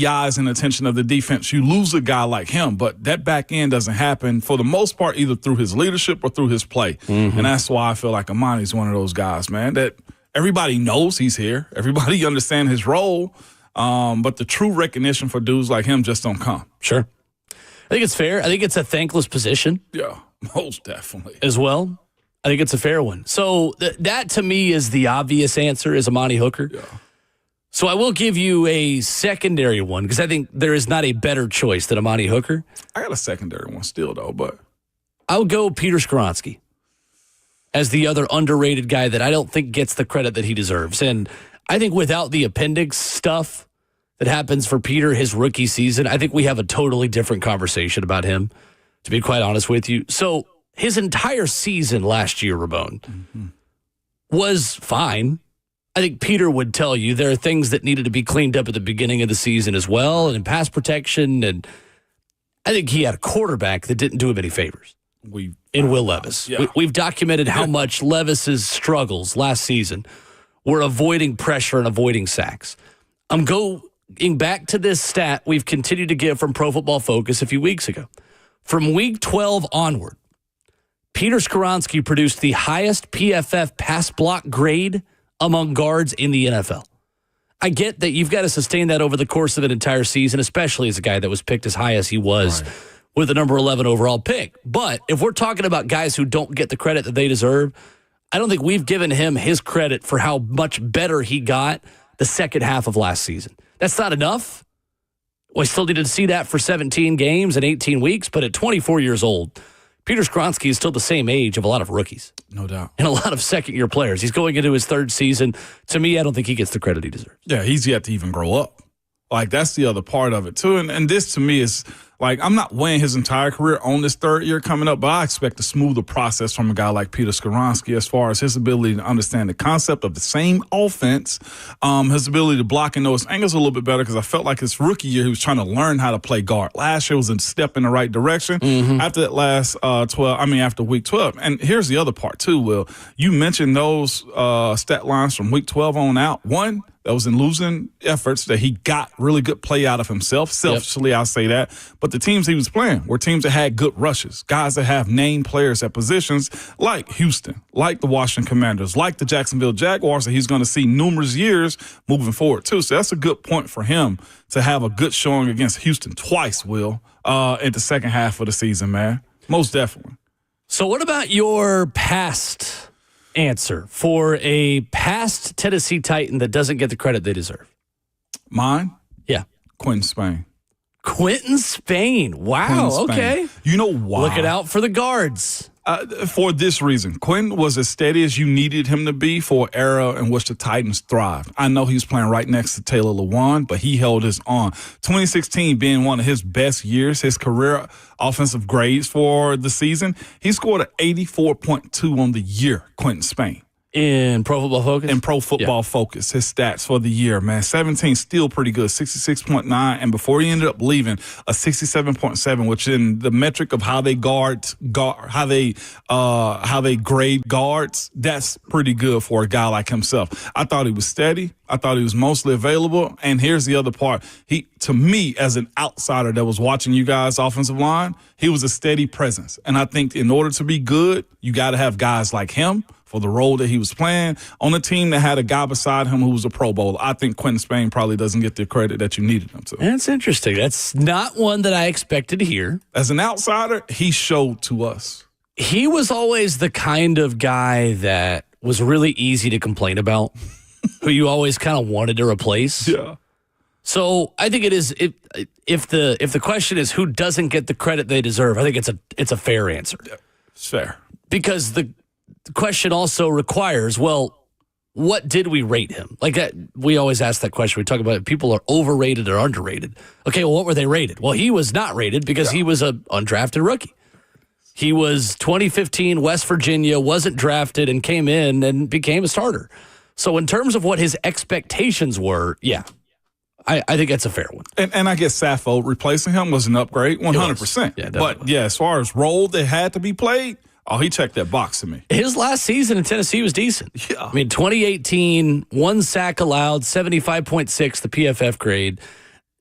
eyes and attention of the defense, you lose a guy like him. But that back end doesn't happen for the most part either through his leadership or through his play. And that's why I feel like Amani's one of those guys, man, that everybody knows he's here. Everybody understands his role. But the true recognition for dudes like him just don't come. Sure. I think it's fair. I think it's a thankless position. Yeah, most definitely. As well. I think it's a fair one. So that to me is the obvious answer, is Amani Hooker. Yeah. So I will give you a secondary one because I think there is not a better choice than Amani Hooker. I got a secondary one still, though, but I'll go Peter Skoronski as the other underrated guy that I don't think gets the credit that he deserves. And I think without the appendix stuff that happens for Peter his rookie season, I think we have a totally different conversation about him, to be quite honest with you. So his entire season last year, Ramon, was fine. I think Peter would tell you there are things that needed to be cleaned up at the beginning of the season as well, and in pass protection. And I think he had a quarterback that didn't do him any favors in Will Levis. Yeah. We've documented how much Levis's struggles last season were avoiding pressure and avoiding sacks. I'm going back to this stat we've continued to give from Pro Football Focus a few weeks ago. From week 12 onward, Peter Skoronski produced the highest PFF pass block grade among guards in the NFL. I get that you've got to sustain that over the course of an entire season, especially as a guy that was picked as high as he was with the number 11 overall pick. But if we're talking about guys who don't get the credit that they deserve, I don't think we've given him his credit for how much better he got the second half of last season. That's not enough. We still needed to see that for 17 games and 18 weeks, but at 24 years old, Peter Skoronski is still the same age of a lot of rookies. No doubt. And a lot of second-year players. He's going into his third season. To me, I don't think he gets the credit he deserves. Yeah, he's yet to even grow up. Like, that's the other part of it, too. And this, to me, is, like, I'm not weighing his entire career on this third year coming up, but I expect a smoother process from a guy like Peter Skoronski as far as his ability to understand the concept of the same offense, his ability to block and know his angles a little bit better, because I felt like his rookie year, he was trying to learn how to play guard. Last year was a step in the right direction. After that last after week 12. And here's the other part, too, Will. You mentioned those stat lines from week 12 on out. One, that was in losing efforts that he got really good play out of himself. Selfishly, I'll say that. But the teams he was playing were teams that had good rushes, guys that have named players at positions like Houston, like the Washington Commanders, like the Jacksonville Jaguars, that he's going to see numerous years moving forward, too. So that's a good point for him to have a good showing against Houston twice, Will, in the second half of the season, man. Most definitely. So what about your past answer for a past Tennessee Titan that doesn't get the credit they deserve? Mine? Yeah. Quentin Spain. Quentin Spain. Wow. Quentin Spain. Okay. You know why? Looking out for the guards. For this reason, Quentin was as steady as you needed him to be for an era in which the Titans thrived. I know he was playing right next to Taylor Lewan, but he held his own. 2016 being one of his best years, his career offensive grades for the season, he scored an 84.2 on the year, Quentin Spain. In Pro Football Focus? In Pro Football Focus, his stats for the year, man. 17, still pretty good, 66.9. And before he ended up leaving, a 67.7, which in the metric of how they how they grade guards, that's pretty good for a guy like himself. I thought he was steady. I thought he was mostly available. And here's the other part. To me, as an outsider that was watching you guys' offensive line, he was a steady presence. And I think in order to be good, you got to have guys like him for the role that he was playing on a team that had a guy beside him who was a Pro Bowler. I think Quentin Spain probably doesn't get the credit that you needed him to. That's interesting. That's not one that I expected to hear. As an outsider, he showed to us. He was always the kind of guy that was really easy to complain about, who you always kind of wanted to replace. Yeah. So I think it is. If the question is who doesn't get the credit they deserve, I think it's a fair answer. Yeah, it's fair. Because the question also requires, well, what did we rate him? Like we always ask that question. We talk about people are overrated or underrated. Okay, well, what were they rated? Well, he was not rated because he was an undrafted rookie. He was 2015 West Virginia, wasn't drafted, and came in and became a starter. So in terms of what his expectations were, yeah, I think that's a fair one. And I guess Saffold replacing him was an upgrade, 100%. Yeah, but yeah, as far as role that had to be played, he checked that box to me. His last season in Tennessee was decent. Yeah. I mean, 2018, 1 sack allowed, 75.6, the PFF grade.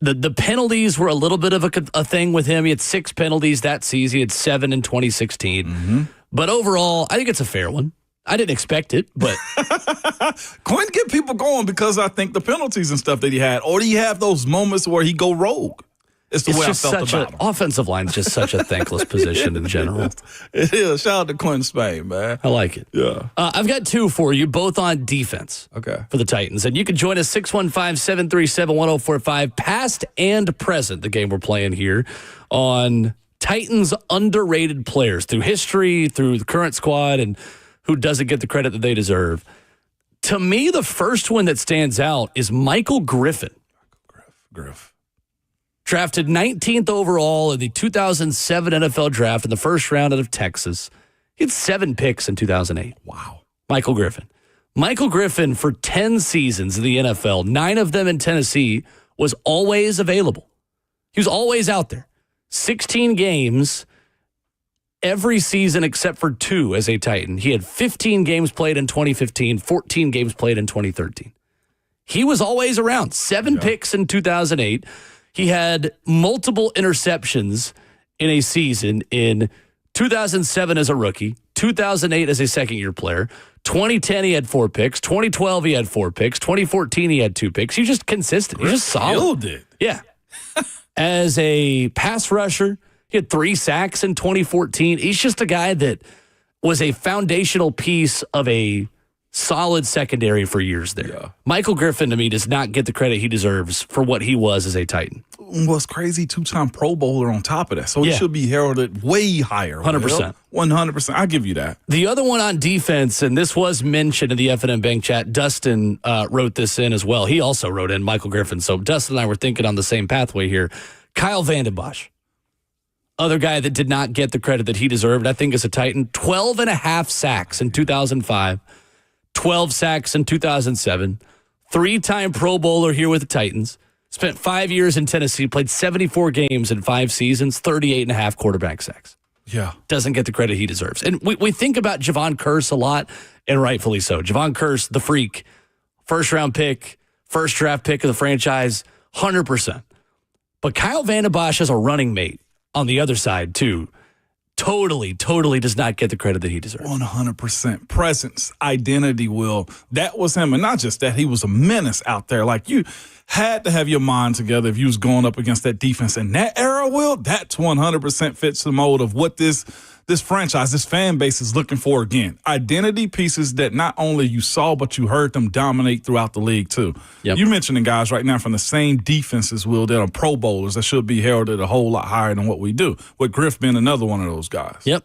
The penalties were a little bit of a thing with him. He had 6 penalties that season. He had 7 in 2016. Mm-hmm. But overall, I think it's a fair one. I didn't expect it, but Quentin get people going because I think the penalties and stuff that he had, or do you have those moments where he go rogue? It's the way I felt about him. Offensive line's just such a thankless position in general. It is. Shout out to Quentin Spain, man. I like it. Yeah. I've got 2 for you, both on defense. Okay. For the Titans. And you can join us 615-737-1045, past and present, the game we're playing here, on Titans underrated players through history, through the current squad, and who doesn't get the credit that they deserve. To me, the first one that stands out is Michael Griffin. Griff. Drafted 19th overall in the 2007 NFL Draft in the first round out of Texas. He had 7 picks in 2008. Wow. Michael Griffin. Michael Griffin, for 10 seasons in the NFL, 9 of them in Tennessee, was always available. He was always out there. 16 games every season except for 2 as a Titan. He had 15 games played in 2015, 14 games played in 2013. He was always around. 7 picks in 2008. He had multiple interceptions in a season in 2007 as a rookie, 2008 as a second-year player, 2010 he had 4 picks, 2012 he had 4 picks, 2014 he had 2 picks. He was just consistent. He was just solid. Killed it. Yeah. As a pass rusher, he had 3 sacks in 2014. He's just a guy that was a foundational piece of a solid secondary for years there. Yeah. Michael Griffin, to me, does not get the credit he deserves for what he was as a Titan. What's crazy, 2-time Pro Bowler on top of that. So he Yeah. should be heralded way higher. 100%. 100%. I'll give you that. The other one on defense, and this was mentioned in the F&M Bank chat, Dustin wrote this in as well. He also wrote in Michael Griffin. So Dustin and I were thinking on the same pathway here. Kyle Vanden Bosch, other guy that did not get the credit that he deserved, I think, as a Titan. 12 and a half sacks in 2005, 12 sacks in 2007, 3-time Pro Bowler here with the Titans. Spent 5 years in Tennessee, played 74 games in 5 seasons, 38 and a half quarterback sacks. Yeah. Doesn't get the credit he deserves. And we think about Javon Curse a lot, and rightfully so. Javon Curse, the freak, first-round pick, first draft pick of the franchise, 100%. But Kyle Vanden Bosch as a running mate on the other side, too, totally does not get the credit that he deserves. 100%. Presence, identity, Will. That was him. And not just that, he was a menace out there. Like, you had to have your mind together if you was going up against that defense. In that era, Will, that's 100% fits the mold of what this franchise, this fan base is looking for again. Identity pieces that not only you saw, but you heard them dominate throughout the league, too. Yep. You mentioning guys right now from the same defenses, Will, that are Pro Bowlers that should be heralded a whole lot higher than what we do, with Griff being another one of those guys. Yep.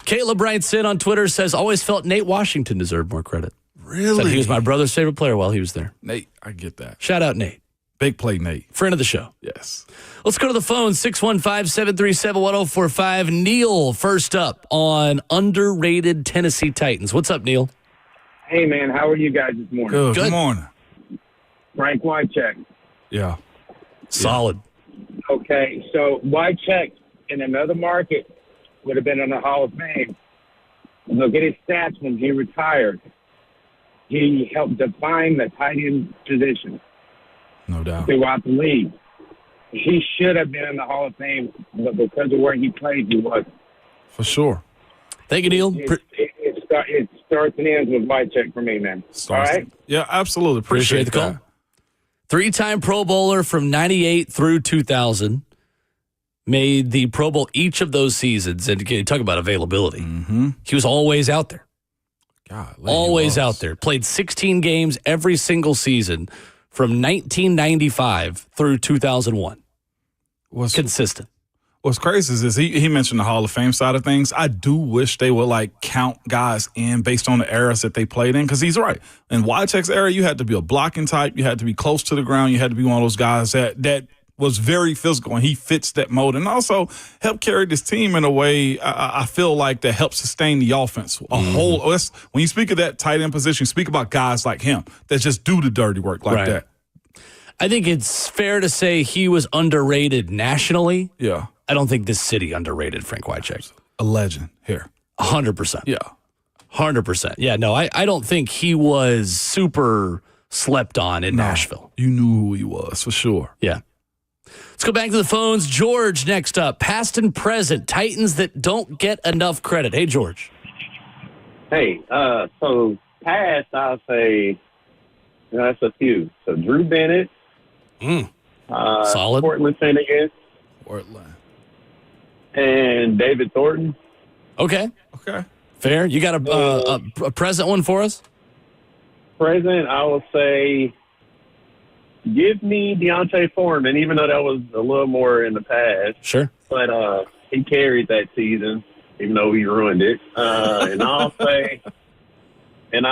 Caleb Brightson on Twitter says, always felt Nate Washington deserved more credit. Really? Said he was my brother's favorite player while he was there. Nate, I get that. Shout out, Nate. Big play, Nate. Friend of the show. Yes. Let's go to the phone, 615-737-1045. Neil, first up on underrated Tennessee Titans. What's up, Neil? Hey, man, how are you guys this morning? Good. Good. Good morning. Frank Wycheck. Yeah. Solid. Okay, so Wycheck in another market would have been in the Hall of Fame. Look at his stats when he retired. He helped define the tight end position No doubt. throughout the league. He should have been in the Hall of Fame, but because of where he played, he wasn't. For sure. Thank you, Neil. It starts and ends with Wycheck for me, man. All right? Yeah, absolutely. Appreciate the call. that. 3-time Pro Bowler from 98 through 2000. Made the Pro Bowl each of those seasons. And again, talk about availability. Mm-hmm. He was always out there. God, Always out there. Played 16 games every single season from 1995 through 2001. Consistent. What's crazy is he mentioned the Hall of Fame side of things. I do wish they would like count guys in based on the eras that they played in, because he's right. In Wycheck's era, you had to be a blocking type. You had to be close to the ground. You had to be one of those guys that was very physical, and he fits that mold, and also helped carry this team in a way I feel like that helps sustain the offense. When you speak of that tight end position, you speak about guys like him that just do the dirty work like that. I think it's fair to say he was underrated nationally. Yeah. I don't think this city underrated Frank Wycheck. A legend here. 100%. Yeah. 100%. Yeah, no, I don't think he was super slept on in Nashville. You knew who he was, for sure. Yeah. Let's go back to the phones. George next up. Past and present. Titans that don't get enough credit. Hey, George. Hey, so past, I'll say that's a few. So Drew Bennett. Solid. Portland Finnegan. Portland. And David Thornton. Okay. Okay. Fair. You got a present one for us? Present, I will say, give me Deontay Foreman, even though that was a little more in the past. Sure. But he carried that season, even though he ruined it. And I'll say, give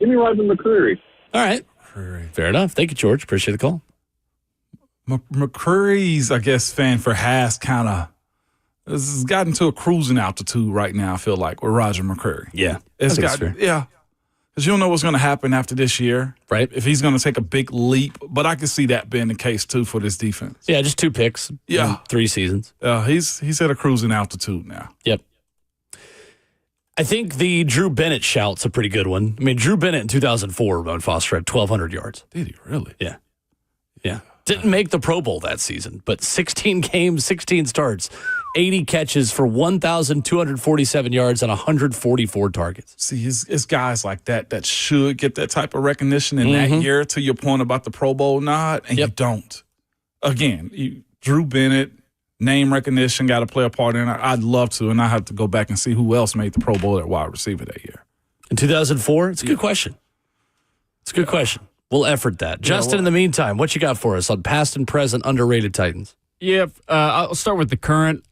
me Roger McCreary. All right. Fair enough. Thank you, George. Appreciate the call. McCreary's, I guess, fan for has kind of has gotten to a cruising altitude right now, I feel like, with Roger McCreary. Yeah. It's I think got, that's fair. yeah. Because you don't know what's going to happen after this year. Right. If he's going to take a big leap. But I can see that being the case, too, for this defense. Yeah, just 2 picks. Yeah. In 3 seasons. He's at a cruising altitude now. Yep. I think the Drew Bennett shout's a pretty good one. I mean, Drew Bennett in 2004, Ramon Foster had 1,200 yards. Did he really? Yeah. Yeah. Didn't make the Pro Bowl that season, but 16 games, 16 starts, 80 catches for 1,247 yards on 144 targets. See, it's guys like that should get that type of recognition in that year, to your point about the Pro Bowl nod, and you don't. Again, Drew Bennett, name recognition got to play a part in it. I'd love to, and I have to go back and see who else made the Pro Bowl at wide receiver that year. In 2004? It's a good question. It's a good question. We'll effort that. Justin, in the meantime, what you got for us on past and present underrated Titans? Yeah, I'll start with the current.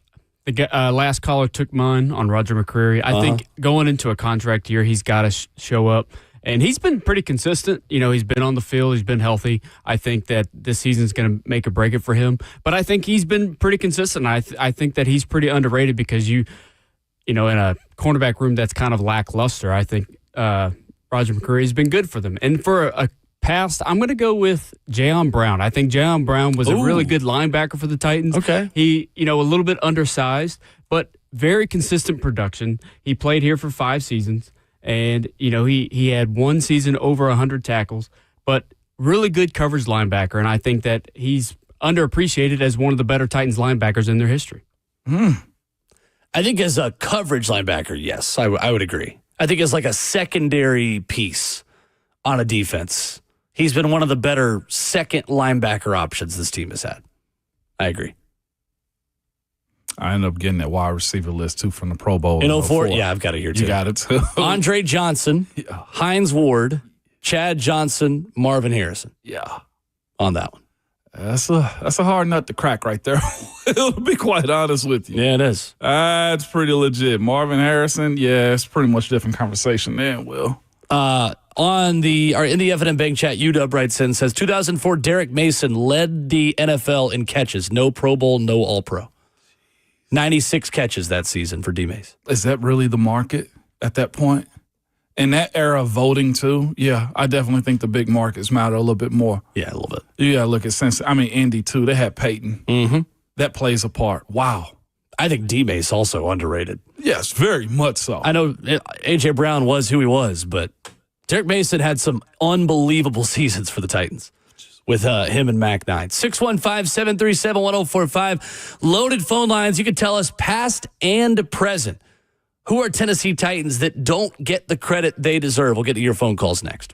The last caller took mine on Roger McCreary. I think going into a contract year, he's got to show up. And he's been pretty consistent. You know, he's been on the field. He's been healthy. I think that this season's going to make or break it for him. But I think he's been pretty consistent. I think that he's pretty underrated because you know, in a cornerback room that's kind of lackluster, I think Roger McCreary has been good for them. And for a past, I'm going to go with Jayon Brown. I think Jayon Brown was a really good linebacker for the Titans. Okay. He, you know, a little bit undersized, but very consistent production. He played here for 5 seasons. And, you know, he had 1 season over 100 tackles, but really good coverage linebacker. And I think that he's underappreciated as one of the better Titans linebackers in their history. I think as a coverage linebacker, yes, I would agree. I think as like a secondary piece on a defense, he's been one of the better second linebacker options this team has had. I agree. I ended up getting that wide receiver list, too, from the Pro Bowl. In 04? Yeah, I've got it here, too. You got it, too. Andre Johnson, Hines Ward, Chad Johnson, Marvin Harrison. Yeah. On that one. That's a hard nut to crack right there. To be quite honest with you. Yeah, it is. It's pretty legit. Marvin Harrison, yeah, it's pretty much a different conversation there, Will. In the F&M Bank chat, UW writes in, says 2004, Derek Mason led the NFL in catches. No Pro Bowl, no All-Pro. 96 catches that season for D-Mace. Is that really the market at that point? In that era of voting, too, yeah, I definitely think the big markets matter a little bit more. Yeah, a little bit. You got to look at Indy, too. They had Peyton. Mm-hmm. That plays a part. Wow. I think D-Mace also underrated. Yes, very much so. I know A.J. Brown was who he was, but Derek Mason had some unbelievable seasons for the Titans with him and Mac 9. 615-737-1045. Loaded phone lines. You can tell us past and present. Who are Tennessee Titans that don't get the credit they deserve? We'll get to your phone calls next.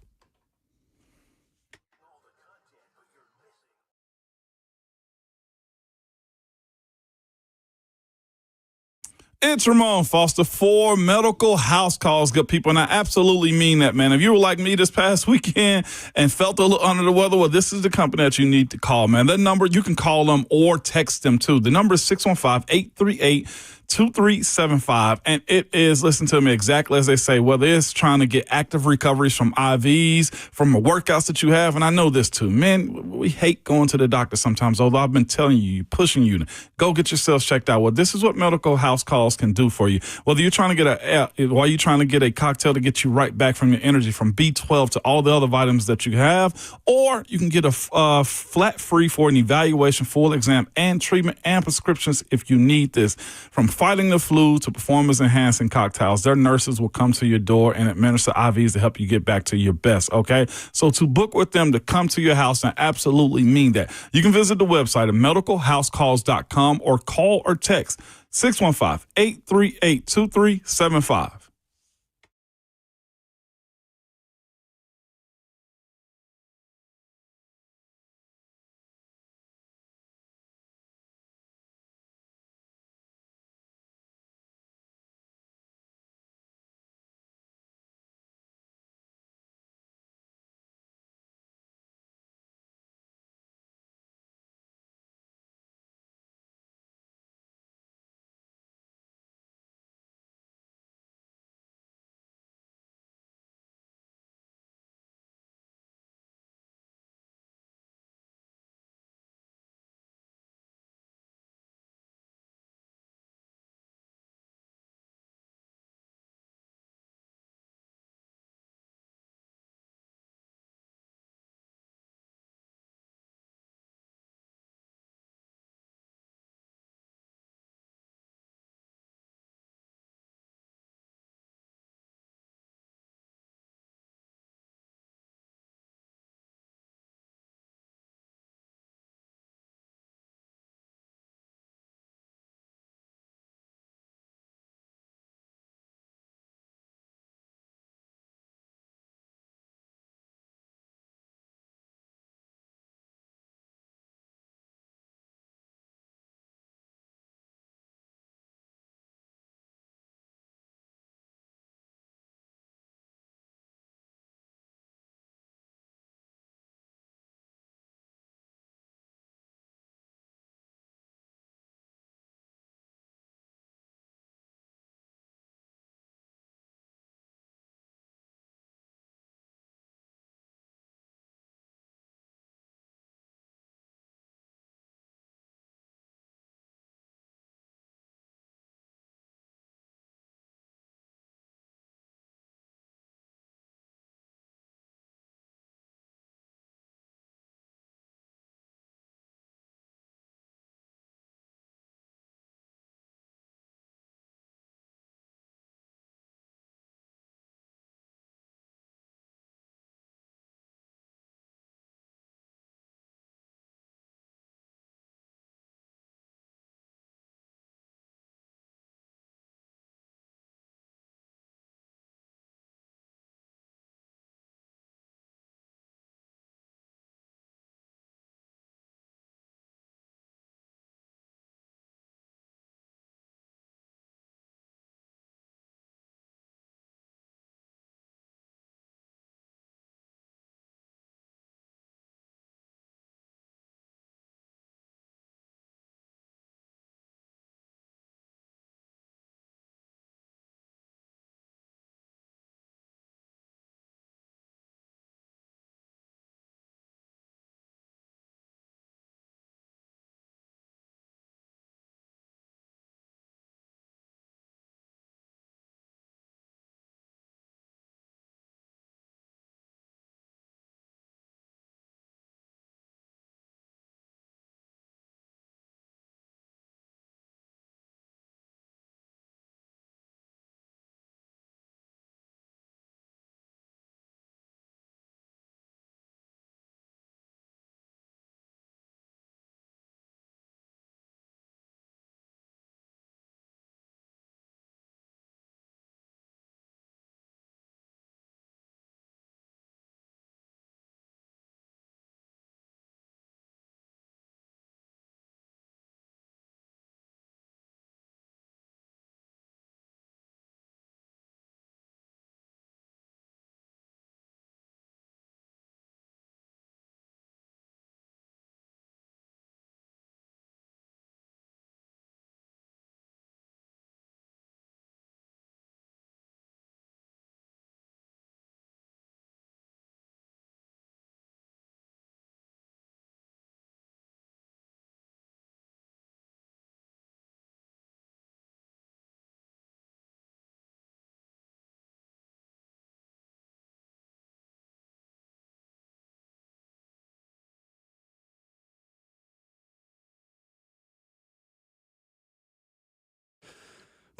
It's Ramon Foster for Medical House Calls, good people, and I absolutely mean that, man. If you were like me this past weekend and felt a little under the weather, well, this is the company that you need to call, man. That number, you can call them or text them, too. The number is 615-838-2375, and it is, listen to me, exactly as they say, whether it's trying to get active recoveries from IVs, from the workouts that you have, and I know this, too. Man, we hate going to the doctor sometimes, although I've been telling you, pushing you to go get yourself checked out. Well, this is what Medical House Calls can do for you. Whether you're trying to get a cocktail to get you right back from your energy, from B12 to all the other vitamins that you have, or you can get a flat free for an evaluation, full exam, and treatment and prescriptions if you need this. From fighting the flu to performance-enhancing cocktails, their nurses will come to your door and administer IVs to help you get back to your best, okay? So to book with them to come to your house, I absolutely mean that. You can visit the website at medicalhousecalls.com or call or text 615-838-2375.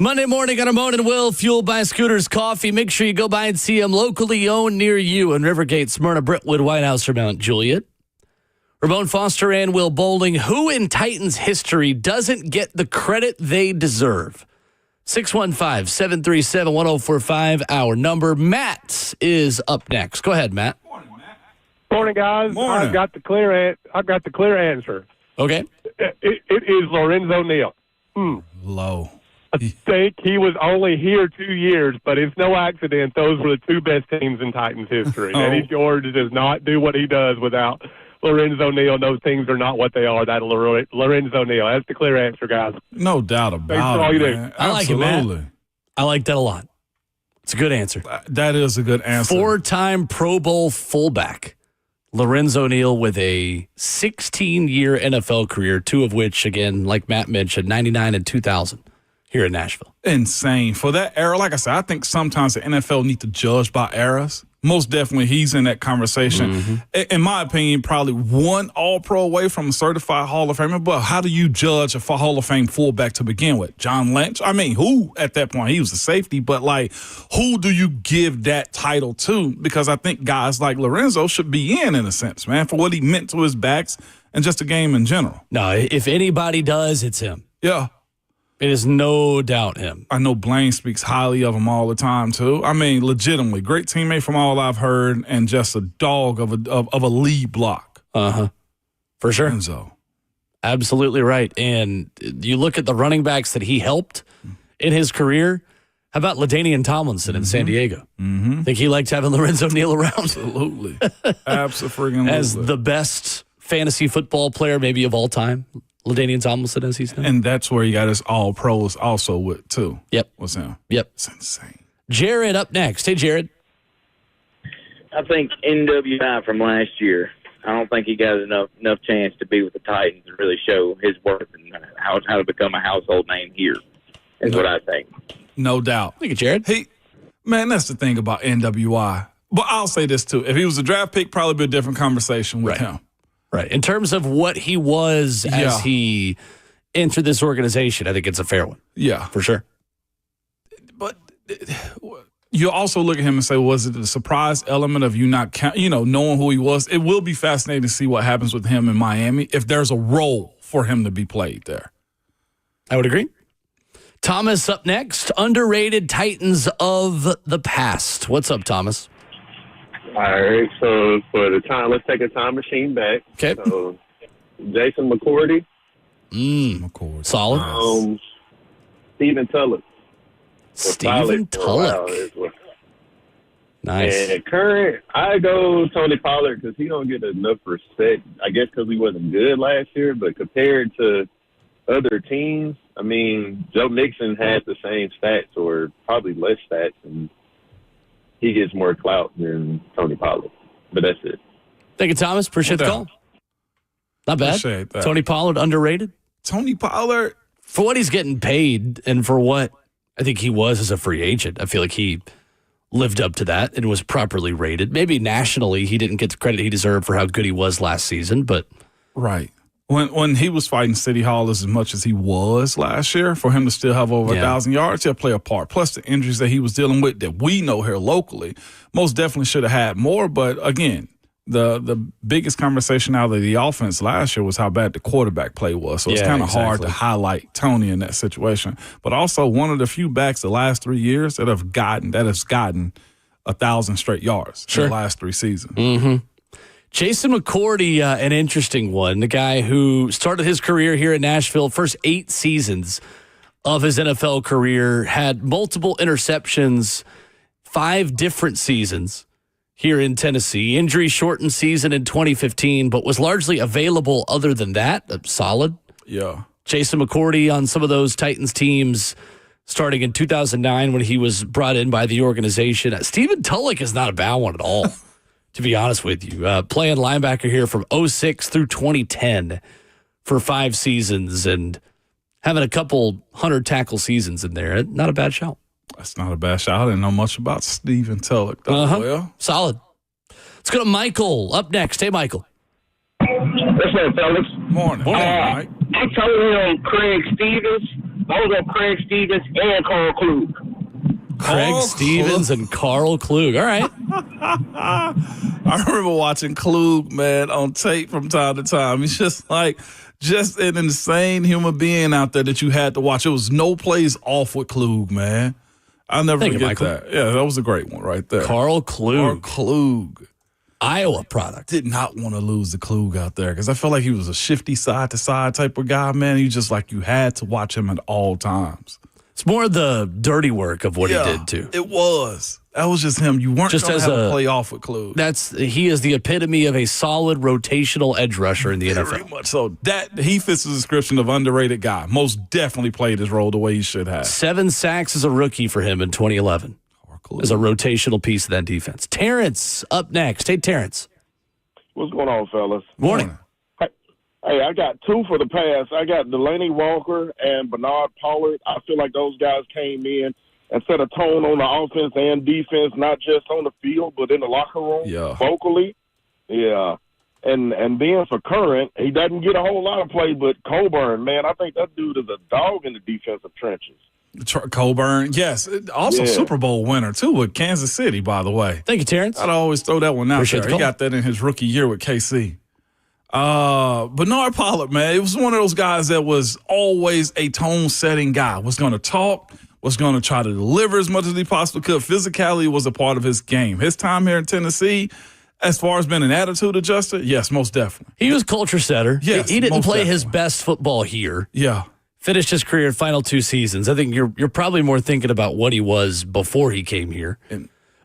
Monday morning on Ramon and Will, fueled by Scooters Coffee. Make sure you go by and see them locally owned near you in Rivergate, Smyrna, Brentwood, White House, or Mount Juliet. Ramon Foster and Will Bowling. Who in Titans history doesn't get the credit they deserve? 615-737-1045, our number. Matt is up next. Go ahead, Matt. Morning, guys. Morning. I've got the clear answer. Okay. It is Lorenzo Neal. Low. I think he was only here 2 years, but it's no accident. Those were the two best teams in Titans history. Eddie George does not do what he does without Lorenzo Neal. Those teams are not what they are. That Lorenzo Neal. That's the clear answer, guys. No doubt Thanks for about all it, you do. man. I like it, Matt. Absolutely. I like that a lot. It's a good answer. That is a good answer. 4-time Pro Bowl fullback. Lorenzo Neal with a 16-year NFL career, 2 of which, again, like Matt mentioned, 99 and 2000 here in Nashville. Insane. For that era, like I said, I think sometimes the NFL need to judge by eras. Most definitely, he's in that conversation. In my opinion, probably one All-Pro away from a certified Hall of Famer. But how do you judge a Hall of Fame fullback to begin with? John Lynch? I mean, who at that point? He was a safety, but like, who do you give that title to? Because I think guys like Lorenzo should be in a sense, man, for what he meant to his backs and just the game in general. No, if anybody does, it's him. Yeah. It is no doubt him. I know Blaine speaks highly of him all the time, too. I mean, legitimately, great teammate from all I've heard and just a dog of a lead block. For sure. Lorenzo. Absolutely right. And you look at the running backs that he helped in his career. How about LaDainian Tomlinson in San Diego? Think he liked having Lorenzo Neal around? Absolutely. Absolutely. As the best fantasy football player maybe of all time. LaDainian Tomlinson, as he's known. And that's where he got his all-pros also with, too. Yep. Was him. Yep. It's insane. Jared up next. Hey, Jared. I think NWI from last year. I don't think he got enough chance to be with the Titans and really show his worth and how to become a household name here. Is what I think. No doubt. Thank you, Jared. Man, that's the thing about NWI. But I'll say this, too. If he was a draft pick, probably be a different conversation with him. Right. In terms of what he was as he entered this organization, I think it's a fair one. Yeah. For sure. But you also look at him and say, was it the surprise element of you not knowing who he was? It will be fascinating to see what happens with him in Miami if there's a role for him to be played there. I would agree. Thomas up next. Underrated Titans of the past. What's up, Thomas? All right, so for the time, let's take a time machine back. Okay. So Jason McCourty, Solid. Stephen Tulloch. Stephen Tulloch. Nice. And current, I go Tony Pollard because he don't get enough respect. I guess because he wasn't good last year, but compared to other teams, I mean, Joe Mixon had the same stats or probably less stats, and he gets more clout than Tony Pollard. But that's it. Thank you, Thomas. Appreciate the call. Not bad. Appreciate that. Tony Pollard, underrated? Tony Pollard. For what he's getting paid and for what I think he was as a free agent, I feel like he lived up to that and was properly rated. Maybe nationally he didn't get the credit he deserved for how good he was last season, but... Right. When he was fighting City Hall as much as he was last year, for him to still have over 1,000 yards, he'll play a part. Plus the injuries that he was dealing with that we know here locally, most definitely should have had more. But again, the biggest conversation out of the offense last year was how bad the quarterback play was. So it's kind of hard to highlight Tony in that situation. But also one of the few backs the last 3 years that has gotten 1,000 straight yards in the last 3 seasons. Mm-hmm. Jason McCourty, an interesting one. The guy who started his career here in Nashville, first 8 seasons of his NFL career, had multiple interceptions, 5 different seasons here in Tennessee. Injury-shortened season in 2015, but was largely available other than that. Solid. Yeah. Jason McCourty on some of those Titans teams starting in 2009 when he was brought in by the organization. Stephen Tulloch is not a bad one at all. To be honest with you, playing linebacker here from 2006 through 2010 for 5 seasons and having a couple 100-tackle seasons in there. Not a bad shout. That's not a bad shout. I didn't know much about Stephen Tulloch, though. Well, solid. Let's go to Michael up next. Hey, Michael. What's up, fellas? Morning. Mike. I told him Craig Stevens. I was on Craig Stevens and Carl Klug. Craig Stevens and Carl Klug. All right. I remember watching Klug, man, on tape from time to time. He's just an insane human being out there that you had to watch. It was no plays off with Klug, man. I'll never forget that. Yeah, that was a great one right there. Carl Klug. Iowa product. Did not want to lose the Klug out there because I felt like he was a shifty side-to-side type of guy, man. He just you had to watch him at all times. It's more the dirty work of what he did, too. It was. That was just him. You weren't just going to have a play off with Klug. He is the epitome of a solid rotational edge rusher in the NFL. Very much so. He fits the description of underrated guy. Most definitely played his role the way he should have. 7 sacks as a rookie for him in 2011. As a rotational piece of that defense. Terrence up next. Hey, Terrence. What's going on, fellas? Morning. Hey, I got 2 for the pass. I got Delaney Walker and Bernard Pollard. I feel like those guys came in and set a tone on the offense and defense, not just on the field, but in the locker room, vocally. Yeah. And then for Current, he doesn't get a whole lot of play, but Coburn, man, I think that dude is a dog in the defensive trenches. Coburn, yes. Also Super Bowl winner, too, with Kansas City, by the way. Thank you, Terrence. I'd always throw that one out Appreciate there. He got that in his rookie year with KC. Bernard Pollard, man, it was one of those guys that was always a tone-setting guy. Was going to talk, was going to try to deliver as much as he possibly could. Physicality was a part of his game. His time here in Tennessee, as far as being an attitude adjuster, yes, most definitely. He was culture setter. Yes, he didn't play his best football here. Yeah. Finished his career final 2 seasons. I think you're probably more thinking about what he was before he came here.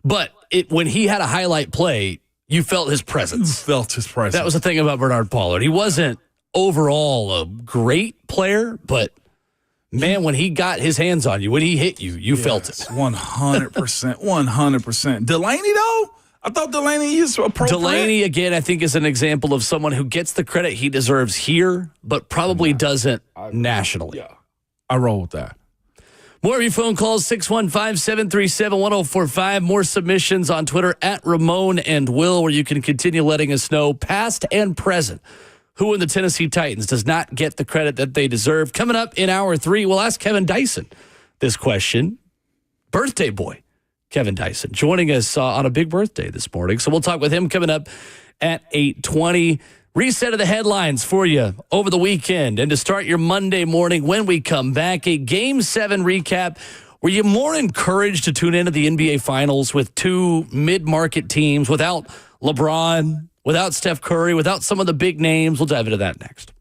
But when he had a highlight play, you felt his presence. That was the thing about Bernard Pollard. He wasn't overall a great player, but man, when he got his hands on you, when he hit you, you felt it. 100%. 100%. Delaney, though? I thought Delaney is appropriate. Delaney, again, I think is an example of someone who gets the credit he deserves here, but probably doesn't nationally. Yeah, I roll with that. More of your phone calls, 615-737-1045. More submissions on Twitter at Ramon and Will, where you can continue letting us know, past and present, who in the Tennessee Titans does not get the credit that they deserve. Coming up in hour 3, we'll ask Kevin Dyson this question. Birthday boy. Kevin Dyson joining us on a big birthday this morning. So we'll talk with him coming up at 8:20. Reset of the headlines for you over the weekend. And to start your Monday morning when we come back, a Game 7 recap. Were you more encouraged to tune into the NBA Finals with 2 mid-market teams without LeBron, without Steph Curry, without some of the big names? We'll dive into that next.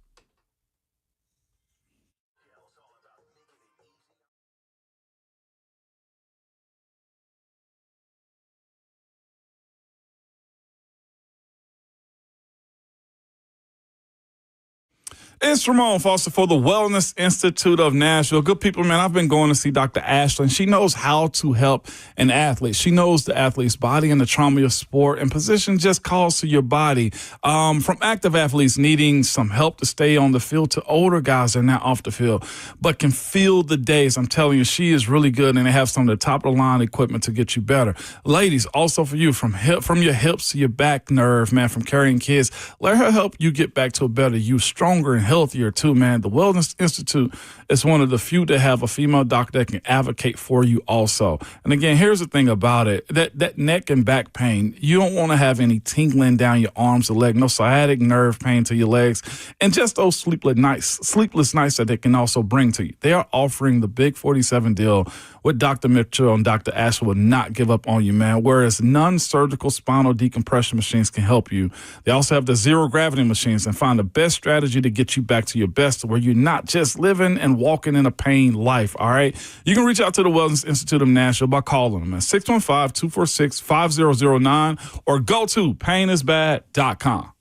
It's Ramon Foster for the Wellness Institute of Nashville. Good people, man, I've been going to see Dr. Ashley. She knows how to help an athlete. She knows the athlete's body and the trauma of sport, and position just calls to your body. From active athletes needing some help to stay on the field to older guys that are now off the field, but can feel the days. I'm telling you, she is really good, and they have some of the top-of-the-line equipment to get you better. Ladies, also for you, from your hips to your back nerve, man, from carrying kids, let her help you get back to a better you, stronger and healthier too, man. The Wellness Institute is one of the few to have a female doctor that can advocate for you also. And again, here's the thing about it. That neck and back pain, you don't want to have any tingling down your arms or legs, no sciatic nerve pain to your legs, and just those sleepless nights that they can also bring to you. They are offering the Big 47 deal with Dr. Mitchell and Dr. Ashley will not give up on you, man. Whereas non-surgical spinal decompression machines can help you. They also have the zero gravity machines and find the best strategy to get you back to your best, where you're not just living and walking in a pain life, all right? You can reach out to the Wellness Institute of Nashville by calling them at 615-246-5009 or go to painisbad.com.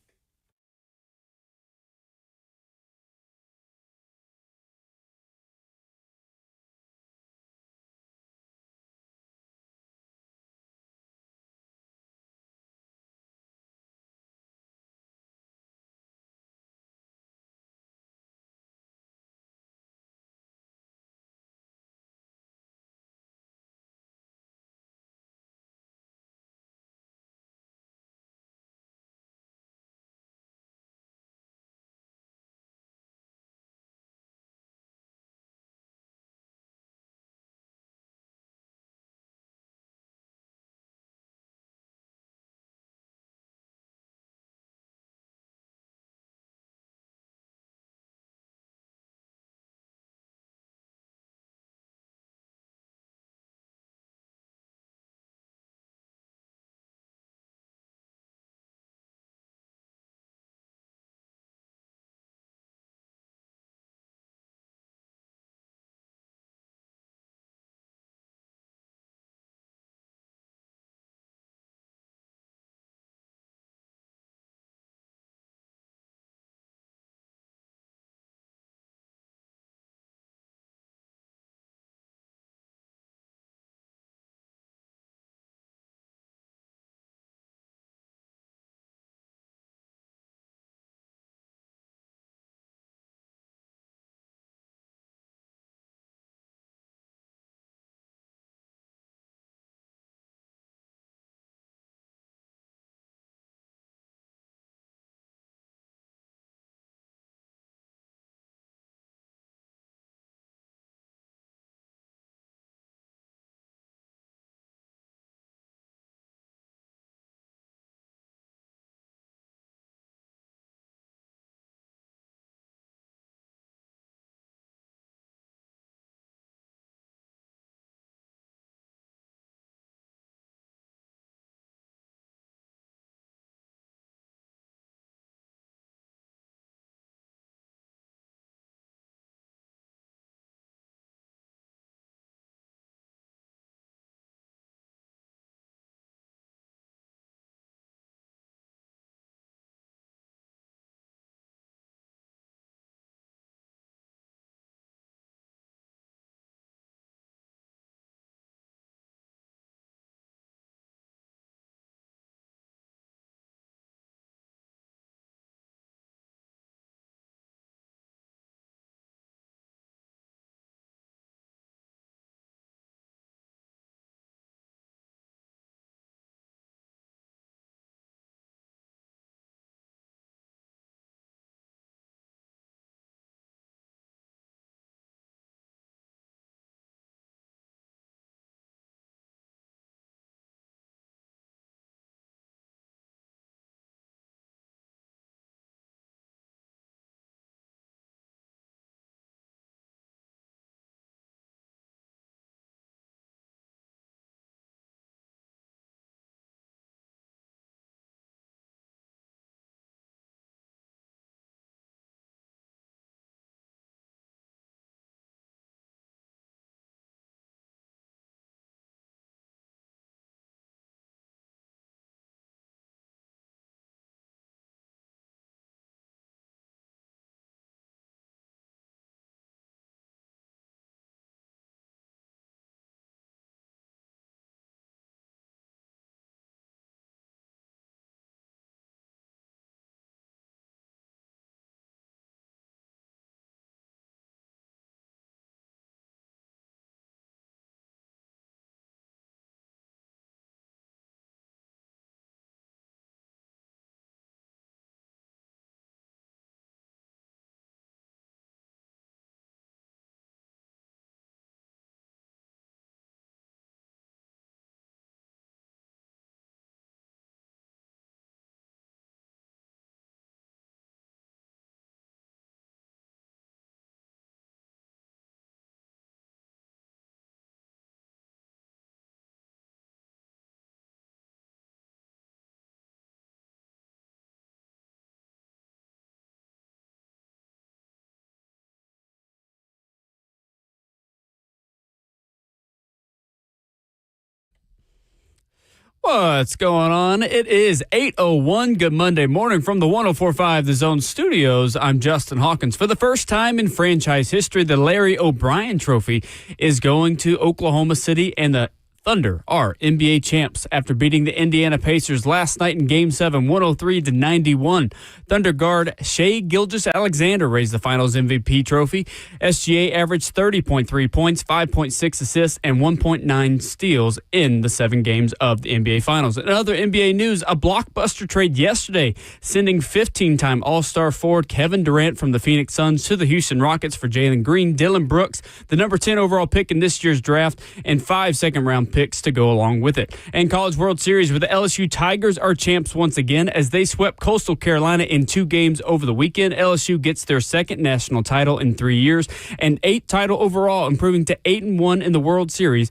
What's going on? It is 8:01. Good Monday morning from the 104.5 The Zone Studios. I'm Justin Hawkins. For the first time in franchise history, the Larry O'Brien Trophy is going to Oklahoma City, and the Thunder are NBA champs after beating the Indiana Pacers last night in Game 7, 103-91. Thunder guard Shai Gilgeous-Alexander raised the Finals MVP trophy. SGA averaged 30.3 points, 5.6 assists, and 1.9 steals in the 7 games of the NBA Finals. In other NBA news, a blockbuster trade yesterday, sending 15-time All-Star forward Kevin Durant from the Phoenix Suns to the Houston Rockets for Jalen Green, Dillon Brooks, the number 10 overall pick in this year's draft, and 5 second-round picks to go along with it. And College World Series, where the LSU Tigers are champs once again as they swept Coastal Carolina in 2 games over the weekend. LSU gets their second national title in 3 years and 8th title overall, improving to 8-1 in the World Series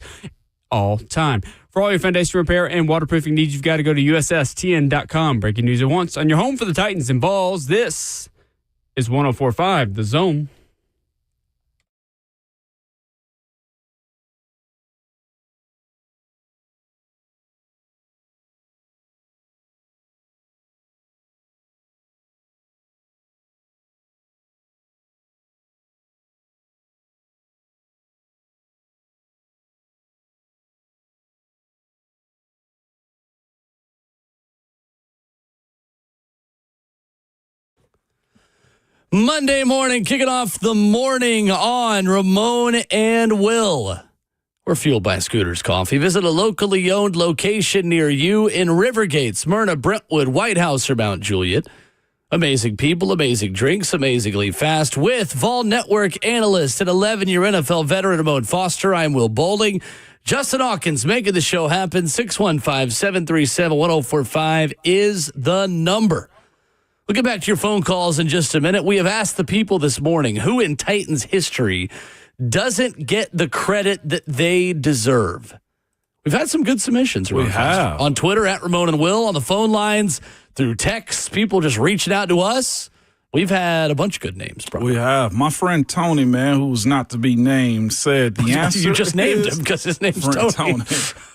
all time. For all your foundation repair and waterproofing needs, you've got to go to USSTN.com. Breaking news at once on your home for the Titans and Vols. This is 104.5 The Zone. Monday morning, kicking off the morning on Ramon and Will. We're fueled by Scooters Coffee. Visit a locally owned location near you in Rivergate, Smyrna, Brentwood, White House, or Mount Juliet. Amazing people, amazing drinks, amazingly fast. With Vol Network analyst and 11-year NFL veteran Ramon Foster, I'm Will Boulding. Justin Hawkins making the show happen. 615-737-1045 is the number. We'll get back to your phone calls in just a minute. We have asked the people this morning who in Titans history doesn't get the credit that they deserve. We've had some good submissions. We have. On Twitter, at Ramon and Will, on the phone lines, through text, people just reaching out to us. We've had a bunch of good names, bro. We have. My friend Tony, man, who's not to be named, said the answer You just named him because his name's Tony.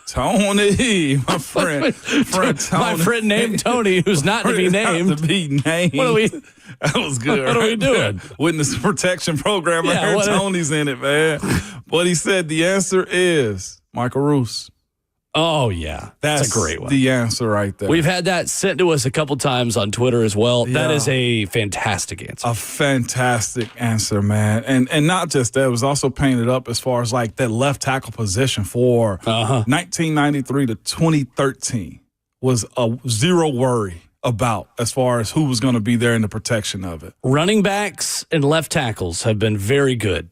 Tony, my friend Tony. My friend named Tony, who's not to be named. Not to be named. What are we? That was good. What are we doing? Witness protection program. I heard Tony's in it, man. But he said the answer is Michael Roos. Oh, yeah. That's a great one. The answer right there. We've had that sent to us a couple times on Twitter as well. Yeah. That is a fantastic answer. A fantastic answer, man. And not just that, it was also painted up as far as like that left tackle position for 1993 to 2013 was a zero worry about as far as who was going to be there in the protection of it. Running backs and left tackles have been very good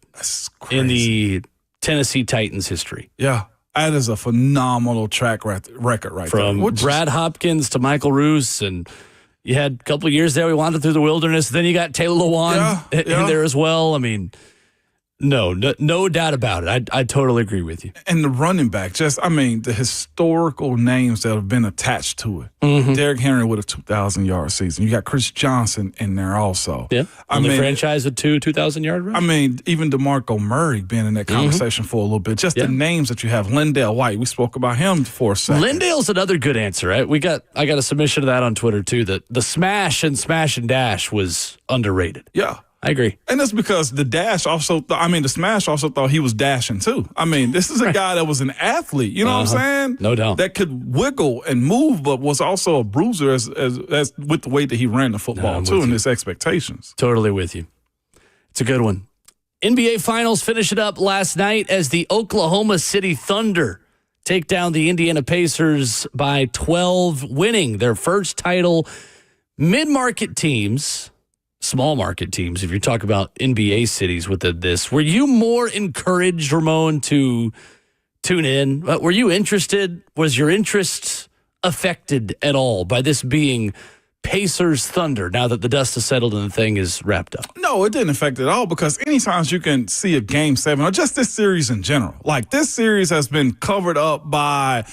in the Tennessee Titans history. Yeah. That is a phenomenal track record right From there. Brad Hopkins to Michael Roos, and you had a couple of years there. We wandered through the wilderness. Then you got Taylor Lewan in there as well. I mean, no doubt about it. I totally agree with you. And the running back, the historical names that have been attached to it. Mm-hmm. Derrick Henry with a 2,000-yard season. You got Chris Johnson in there also. Yeah, the franchise with 2,000-yard runs. I mean, even DeMarco Murray being in that conversation for a little bit. Just the names that you have. Lindale White, we spoke about him for a second. Lindale's another good answer, right? I got a submission of that on Twitter, too, that the smash and dash was underrated. Yeah. I agree. And that's because the smash also thought he was dashing too. I mean, this is a guy that was an athlete, you know what I'm saying? No doubt. That could wiggle and move, but was also a bruiser as with the way that he ran the football too and his expectations. Totally with you. It's a good one. NBA Finals finish it up last night as the Oklahoma City Thunder take down the Indiana Pacers by 12, winning their first title. Mid-market teams, small market teams, if you're talking about NBA cities with this, were you more encouraged, Ramon, to tune in? Were you interested? Was your interest affected at all by this being Pacers Thunder now that the dust has settled and the thing is wrapped up? No, it didn't affect it at all because anytime you can see a Game 7 or just this series in general, like this series has been covered up by,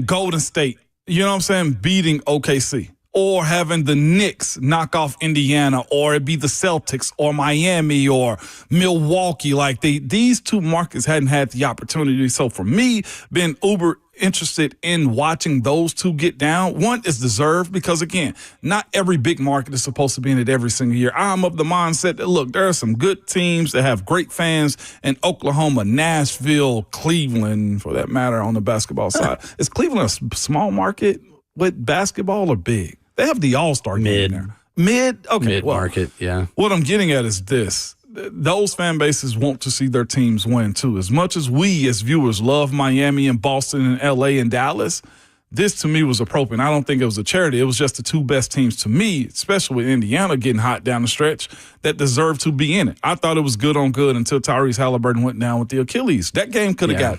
Golden State, you know what I'm saying, beating OKC. or having the Knicks knock off Indiana, or it be the Celtics or Miami or Milwaukee. Like these two markets hadn't had the opportunity. So for me, being uber interested in watching those two get down, one is deserved because, again, not every big market is supposed to be in it every single year. I'm of the mindset that, look, there are some good teams that have great fans in Oklahoma, Nashville, Cleveland, for that matter, on the basketball side. Is Cleveland a small market with basketball or big? They have the All-Star game there. Mid? Okay. Mid-market, yeah. What I'm getting at is this. Those fan bases want to see their teams win, too. As much as we, as viewers, love Miami and Boston and L.A. and Dallas, this, to me, was appropriate. I don't think it was a charity. It was just the two best teams to me, especially with Indiana getting hot down the stretch, that deserved to be in it. I thought it was good on good until Tyrese Halliburton went down with the Achilles. That game could have got,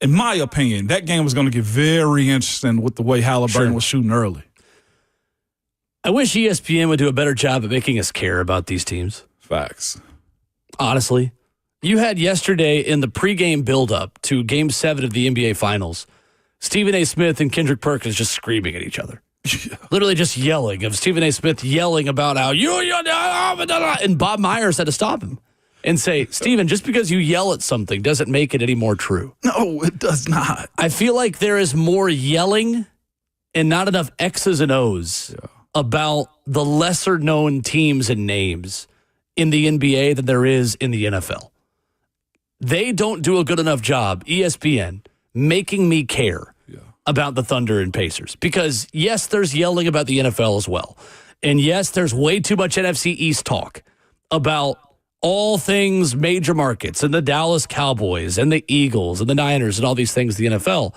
in my opinion, that game was going to get very interesting with the way Halliburton was shooting early. I wish ESPN would do a better job at making us care about these teams. Facts. Honestly, you had yesterday in the pregame buildup to Game 7 of the NBA Finals, Stephen A. Smith and Kendrick Perkins just screaming at each other. Yeah. Literally just yelling, of Stephen A. Smith yelling about how and Bob Myers had to stop him and say, Stephen, just because you yell at something doesn't make it any more true. No, it does not. I feel like there is more yelling and not enough X's and O's about the lesser known teams and names in the NBA than there is in the NFL. They don't do a good enough job, ESPN, making me care about the Thunder and Pacers. Because, yes, there's yelling about the NFL as well. And, yes, there's way too much NFC East talk about all things major markets and the Dallas Cowboys and the Eagles and the Niners and all these things, the NFL.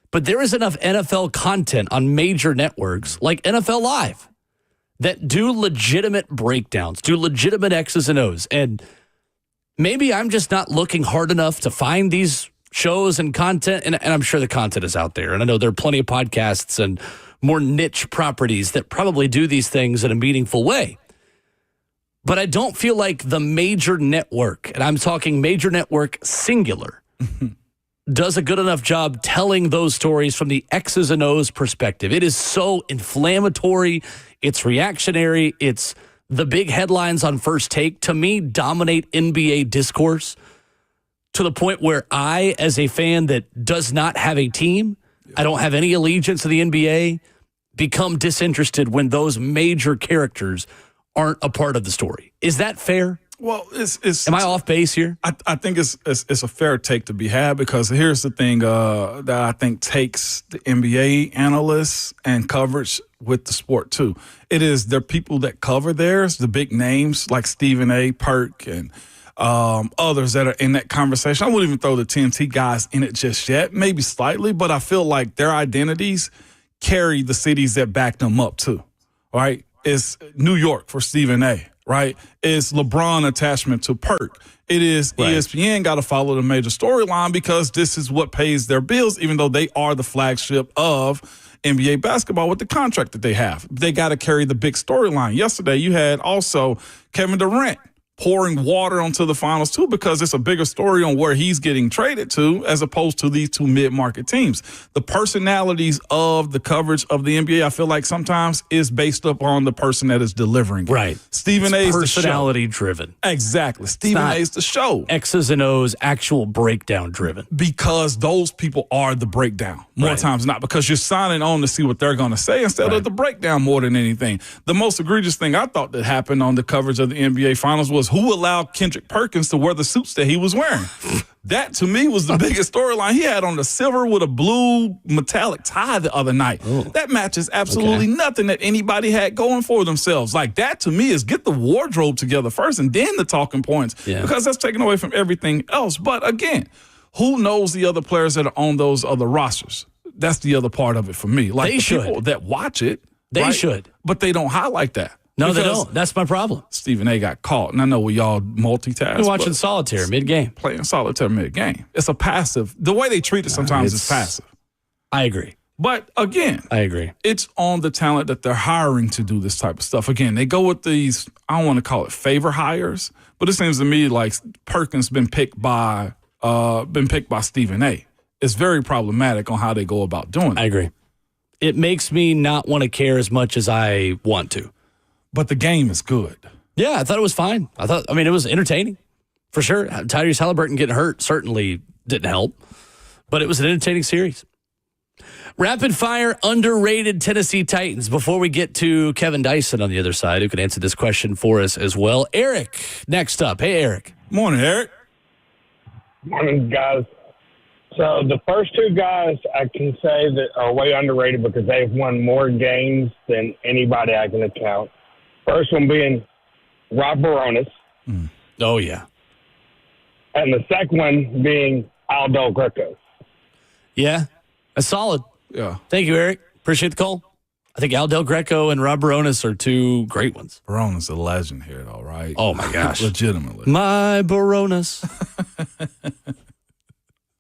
But there is enough NFL content on major networks like NFL Live that do legitimate breakdowns, do legitimate X's and O's. And maybe I'm just not looking hard enough to find these shows and content. And I'm sure the content is out there. And I know there are plenty of podcasts and more niche properties that probably do these things in a meaningful way. But I don't feel like the major network, and I'm talking major network singular, does a good enough job telling those stories from the X's and O's perspective. It is so inflammatory. It's reactionary. It's the big headlines on First Take, to me, dominate NBA discourse to the point where I, as a fan that does not have a team, I don't have any allegiance to the NBA, become disinterested when those major characters aren't a part of the story. Is that fair? Well, am I off base here? I think it's a fair take to be had, because here's the thing that I think takes the NBA analysts and coverage with the sport too. It is the people that cover theirs, the big names like Stephen A. Perk and others that are in that conversation. I wouldn't even throw the TNT guys in it just yet, maybe slightly, but I feel like their identities carry the cities that back them up too. Right? It's New York for Stephen A. Right? It's LeBron attachment to Perk. It is ESPN got to follow the major storyline because this is what pays their bills, even though they are the flagship of NBA basketball with the contract that they have. They got to carry the big storyline. Yesterday, you had also Kevin Durant pouring water onto the finals too, because it's a bigger story on where he's getting traded to as opposed to these two mid-market teams. The personalities of the coverage of the NBA, I feel like sometimes is based upon the person that is delivering. Right. Stephen A. is the show. Personality driven. Exactly. Stephen A. is the show. X's and O's, actual breakdown driven. Because those people are the breakdown more times than not, because you're signing on to see what they're going to say instead of the breakdown more than anything. The most egregious thing I thought that happened on the coverage of the NBA Finals was who allowed Kendrick Perkins to wear the suits that he was wearing. That, to me, was the biggest storyline. He had on the silver with a blue metallic tie the other night. Ooh. That matches absolutely nothing that anybody had going for themselves. Like, that, to me, is get the wardrobe together first and then the talking points, because that's taken away from everything else. But, again, who knows the other players that are on those other rosters? That's the other part of it for me. Like, people that watch it, they should. But they don't highlight that. No, they don't. That's my problem. Stephen A. got caught, and I know we all multitask. You're watching solitaire mid-game. Playing solitaire mid-game. It's a passive. The way they treat it sometimes is passive. I agree. But, again, I agree. It's on the talent that they're hiring to do this type of stuff. Again, they go with these, I don't want to call it favor hires, but it seems to me like Perkins been picked by Stephen A. It's very problematic on how they go about doing it. I agree. it makes me not want to care as much as I want to. But the game is good. Yeah, I thought it was fine. It was entertaining for sure. Tyrese Halliburton getting hurt certainly didn't help, but it was an entertaining series. Rapid fire underrated Tennessee Titans before we get to Kevin Dyson on the other side, who can answer this question for us as well. Eric, next up. Hey, Eric. Morning, Eric. Morning, guys. So the first two guys I can say that are way underrated because they've won more games than anybody I can account. First one being Rob Baronis. Oh, yeah. And the second one being Aldo Greco. Yeah, that's solid. Yeah. Thank you, Eric. Appreciate the call. I think Al Del Greco and Rob Baronis are two great ones. Baronis a legend here, though, right? Oh, my gosh. Legitimately. My Baronis.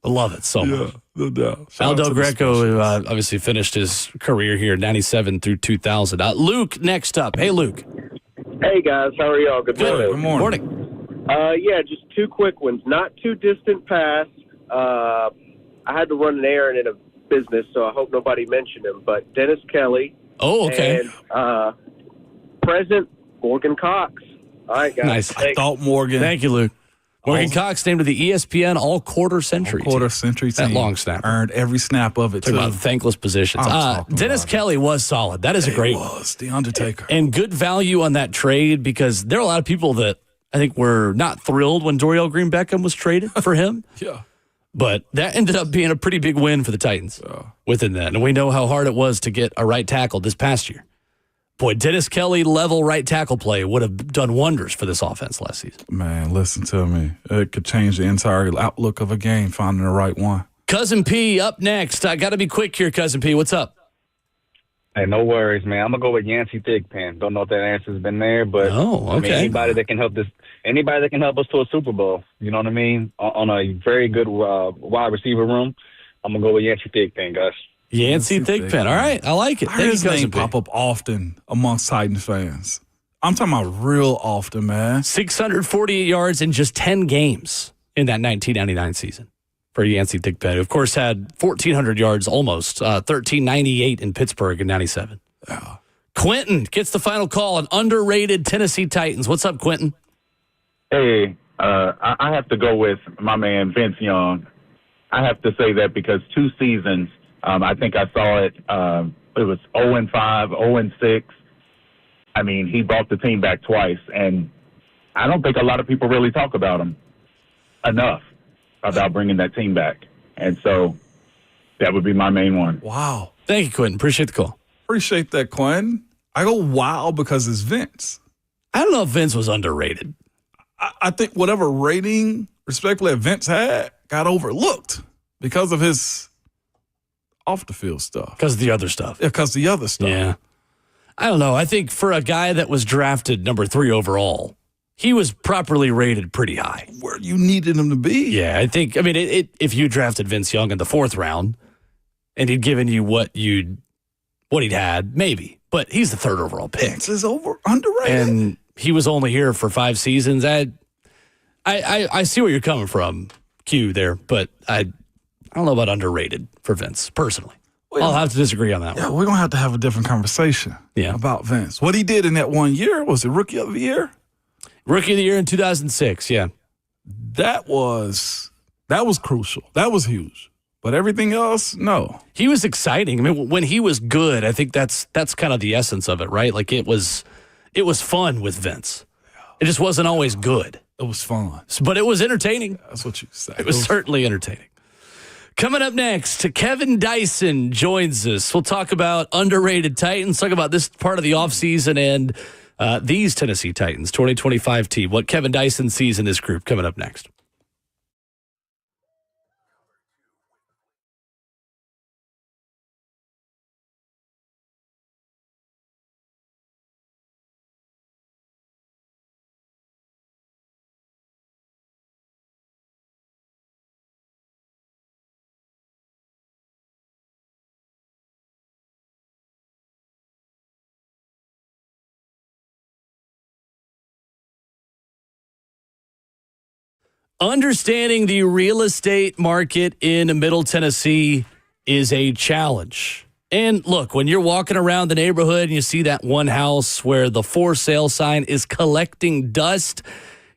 I love it so much. Yeah, no doubt. Shout Al out Del to the Greco specialists. obviously finished his career here, 97 through 2000. Luke, next up. Hey, Luke. Hey, guys. How are y'all? Good morning. Good morning. Yeah, just two quick ones. Not too distant past. I had to run an errand in a business, so I hope nobody mentioned him. But Dennis Kelly. Oh, okay. And present Morgan Cox. All right, guys. Nice. I thought Morgan. Thank you, Luke. Morgan Cox named to the ESPN All-Quarter Century Quarter team. century That team. long snapper. Earned every snap of it, Talk too. about thankless positions. I'm talking Dennis about Kelly was solid. That is a great one. was The Undertaker. And good value on that trade because there are a lot of people that I think were not thrilled when Dorial Green Beckham was traded for him. Yeah. But that ended up being a pretty big win for the Titans within that. And we know how hard it was to get a right tackle this past year. Boy, Dennis Kelly level right tackle play would have done wonders for this offense last season. Man, listen to me. It could change the entire outlook of a game, finding the right one. Cousin P up next. I got to be quick here, Cousin P. What's up? Hey, no worries, man. I'm gonna go with Yancey Thigpen. Don't know if that answer's been there, but I mean, anybody that can help us to a Super Bowl, you know what I mean? On a very good wide receiver room, I'm gonna go with Yancey Thigpen, guys. Yancey Thigpen. All right, I like it. I heard his name pop up often amongst Titan fans. I'm talking about real often, man. 648 yards in just 10 games in that 1999 season for Yancey Thigpen, who, of course, had 1,400 yards almost, 1,398 in Pittsburgh in 97. Yeah. Quentin gets the final call on underrated Tennessee Titans. What's up, Quentin? Hey, I have to go with my man Vince Young. I have to say that because 2 seasons, I think I saw it. It was 0-5, 0-6. I mean, he brought the team back twice, and I don't think a lot of people really talk about him enough about bringing that team back. And so that would be my main one. Wow. Thank you, Quentin. Appreciate the call. Appreciate that, Quentin. I go wow because it's Vince. I don't know if Vince was underrated. I think whatever rating, respectfully, Vince had got overlooked because of his off the field stuff. Because of the other stuff. Yeah, because the other stuff. Yeah. I don't know. I think for a guy that was drafted number 3 overall, he was properly rated pretty high. Where you needed him to be. Yeah, I think, if you drafted Vince Young in the 4th round and he'd given you what he'd had, maybe. But he's the 3rd overall pick. Vince is underrated. And he was only here for 5 seasons. I see where you're coming from, Q, there, but I don't know about underrated for Vince, personally. I'll have to disagree on that one. Yeah, we're going to have a different conversation about Vince. What he did in that 1 year, was it Rookie of the Year? Rookie of the Year in 2006, yeah. That was crucial. That was huge. But everything else, no. He was exciting. I mean, when he was good, I think that's kind of the essence of it, right? Like it was fun with Vince. It just wasn't always good. It was fun. But it was entertaining. That's what you said. It was certainly entertaining. Coming up next, Kevin Dyson joins us. We'll talk about underrated Titans, talk about this part of the offseason and these Tennessee Titans 2025 team, what Kevin Dyson sees in this group, coming up next. Understanding the real estate market in Middle Tennessee is a challenge. And look, when you're walking around the neighborhood and you see that one house where the for sale sign is collecting dust,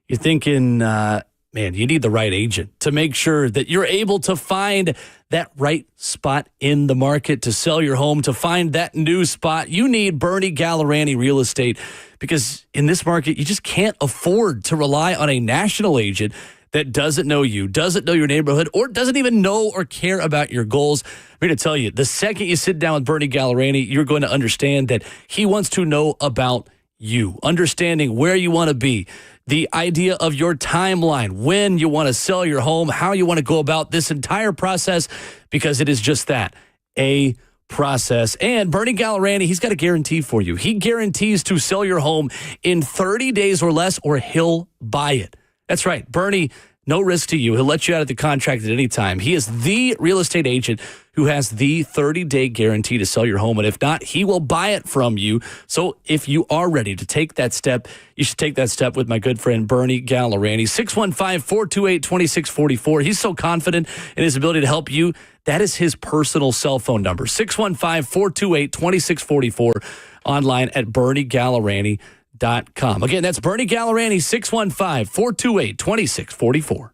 you're thinking, man, you need the right agent to make sure that you're able to find that right spot in the market to sell your home, to find that new spot. You need Bernie Gallerani Real Estate, because in this market, you just can't afford to rely on a national agent that doesn't know you, doesn't know your neighborhood, or doesn't even know or care about your goals. I'm here to tell you, the second you sit down with Bernie Gallerani, you're going to understand that he wants to know about you, understanding where you want to be, the idea of your timeline, when you want to sell your home, how you want to go about this entire process, because it is just that, a process. And Bernie Gallerani, he's got a guarantee for you. He guarantees to sell your home in 30 days or less, or he'll buy it. That's right. Bernie, no risk to you. He'll let you out of the contract at any time. He is the real estate agent who has the 30-day guarantee to sell your home. And if not, he will buy it from you. So if you are ready to take that step, you should take that step with my good friend Bernie Gallerani. 615-428-2644. He's so confident in his ability to help you. That is his personal cell phone number. 615-428-2644. Online at BernieGallerani.com. Again, that's Bernie Gallerani, 615-428-2644.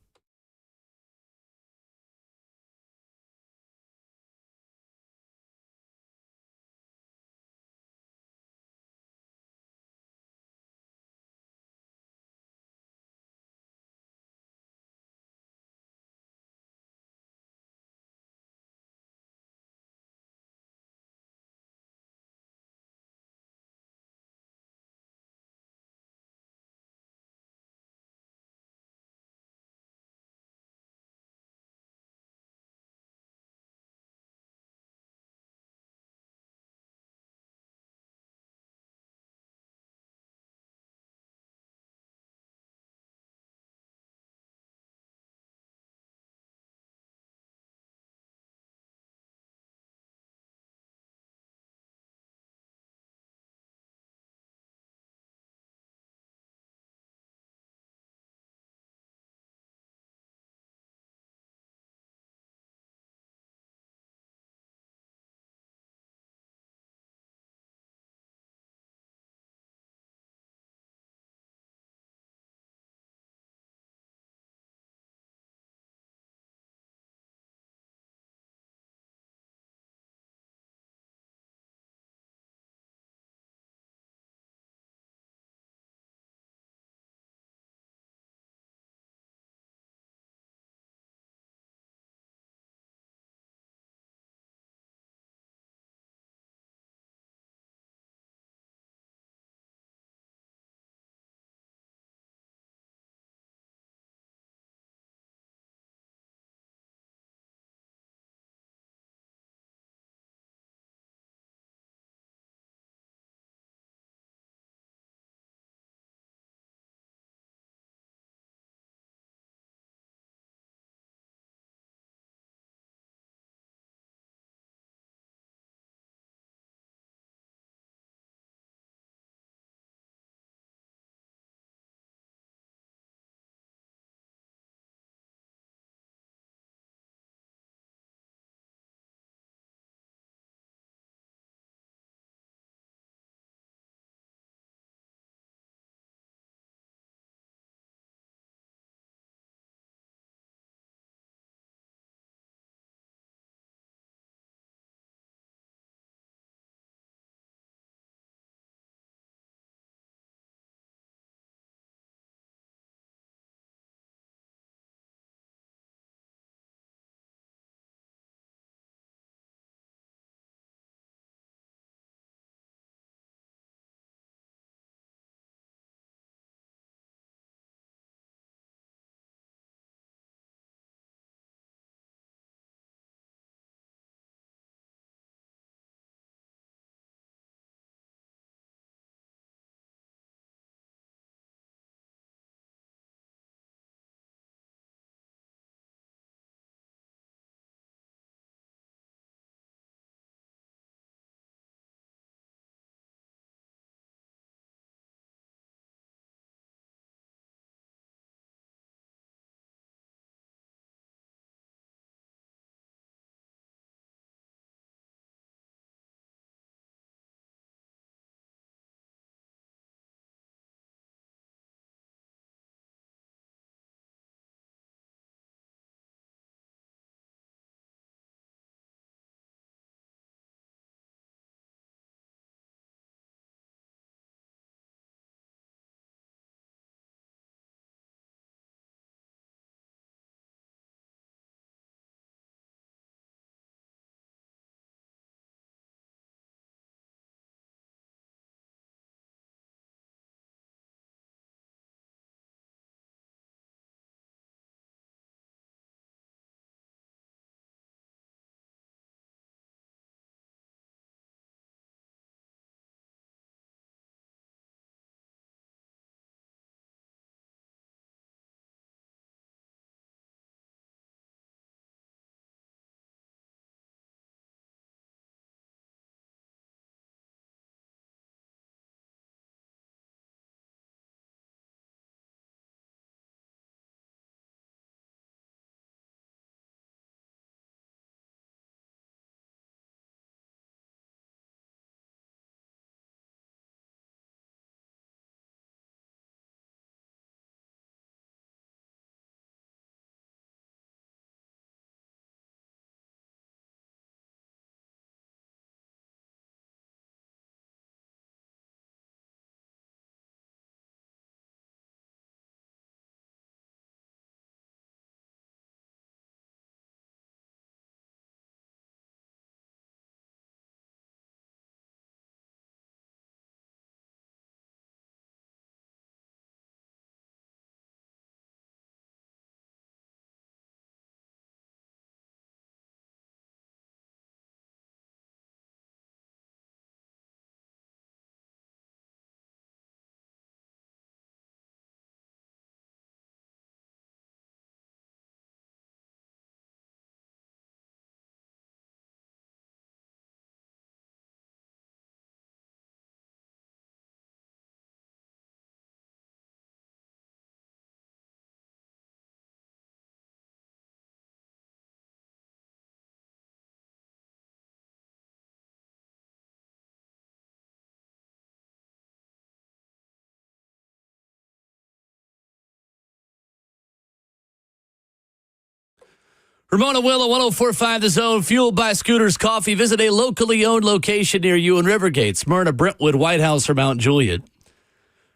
Ramona Will at 104.5 The Zone, fueled by Scooters Coffee. Visit a locally owned location near you in Rivergate, Smyrna, Brentwood, White House, or Mount Juliet.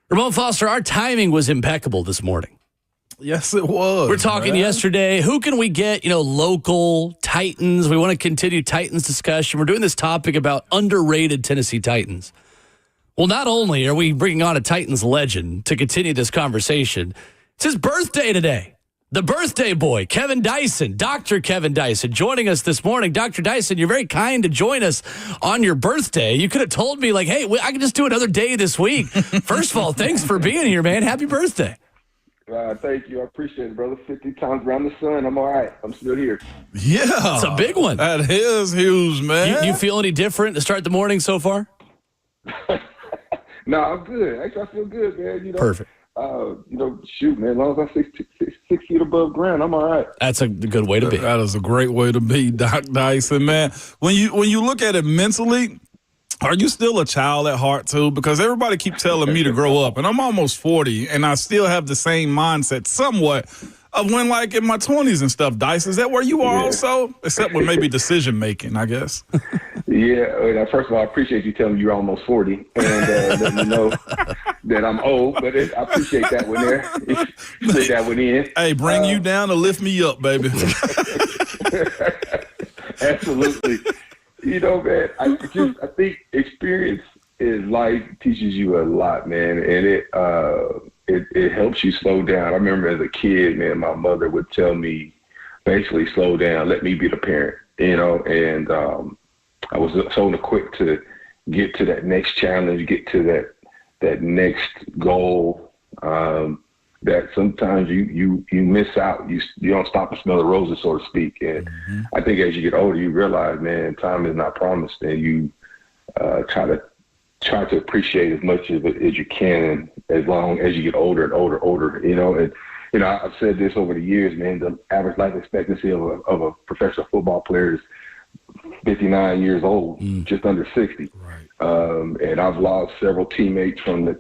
Ramon Foster, our timing was impeccable this morning. Yes, it was. We're talking yesterday. Who can we get, local Titans? We want to continue Titans discussion. We're doing this topic about underrated Tennessee Titans. Well, not only are we bringing on a Titans legend to continue this conversation, it's his birthday today. The birthday boy, Kevin Dyson, Dr. Kevin Dyson, joining us this morning. Dr. Dyson, you're very kind to join us on your birthday. You could have told me, hey, I can just do another day this week. First of all, thanks for being here, man. Happy birthday. Thank you. I appreciate it, brother. 50 times around the sun. I'm all right. I'm still here. Yeah. It's a big one. That is huge, man. You feel any different to start the morning so far? No, I'm good. Actually, I feel good, man. Perfect. Shoot, man, as long as I'm 6 feet above ground, I'm all right. That's a good way to be. That is a great way to be, Doc Dyson, man. When you look at it mentally, are you still a child at heart, too? Because everybody keeps telling me to grow up, and I'm almost 40, and I still have the same mindset somewhat of when, in my 20s and stuff, Dyson. Is that where you are also? Except with maybe decision-making, I guess. Yeah. First of all, I appreciate you telling me you're almost 40 and letting me know that I'm old, but I appreciate that one there. Put that one in. Hey, bring you down to lift me up, baby. Absolutely. Man, I think experience in life teaches you a lot, man, and it helps you slow down. I remember as a kid, man, my mother would tell me, basically, slow down, let me be the parent, and I was so quick to get to that next challenge, get to that next goal, that sometimes you miss out. You don't stop and smell the roses, so to speak. And I think as you get older, you realize, man, time is not promised, and you try to appreciate as much of it as you can, as long as you get older and older. And I've said this over the years, man. The average life expectancy of a professional football player is 59 years old, just under 60. Right. And I've lost several teammates from the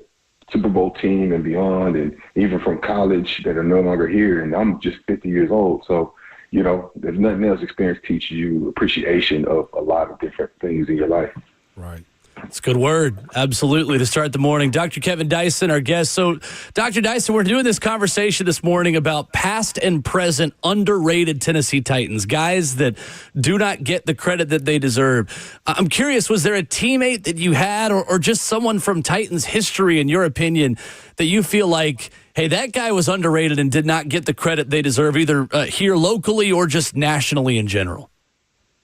Super Bowl team and beyond, and even from college that are no longer here. And I'm just 50 years old. So, there's nothing else. Experience teaches you appreciation of a lot of different things in your life. Right. It's a good word. Absolutely. To start the morning. Dr. Kevin Dyson, our guest. So, Dr. Dyson, we're doing this conversation this morning about past and present underrated Tennessee Titans, guys that do not get the credit that they deserve. I'm curious, was there a teammate that you had or just someone from Titans history, in your opinion, that you feel like, hey, that guy was underrated and did not get the credit they deserve, either here locally or just nationally in general?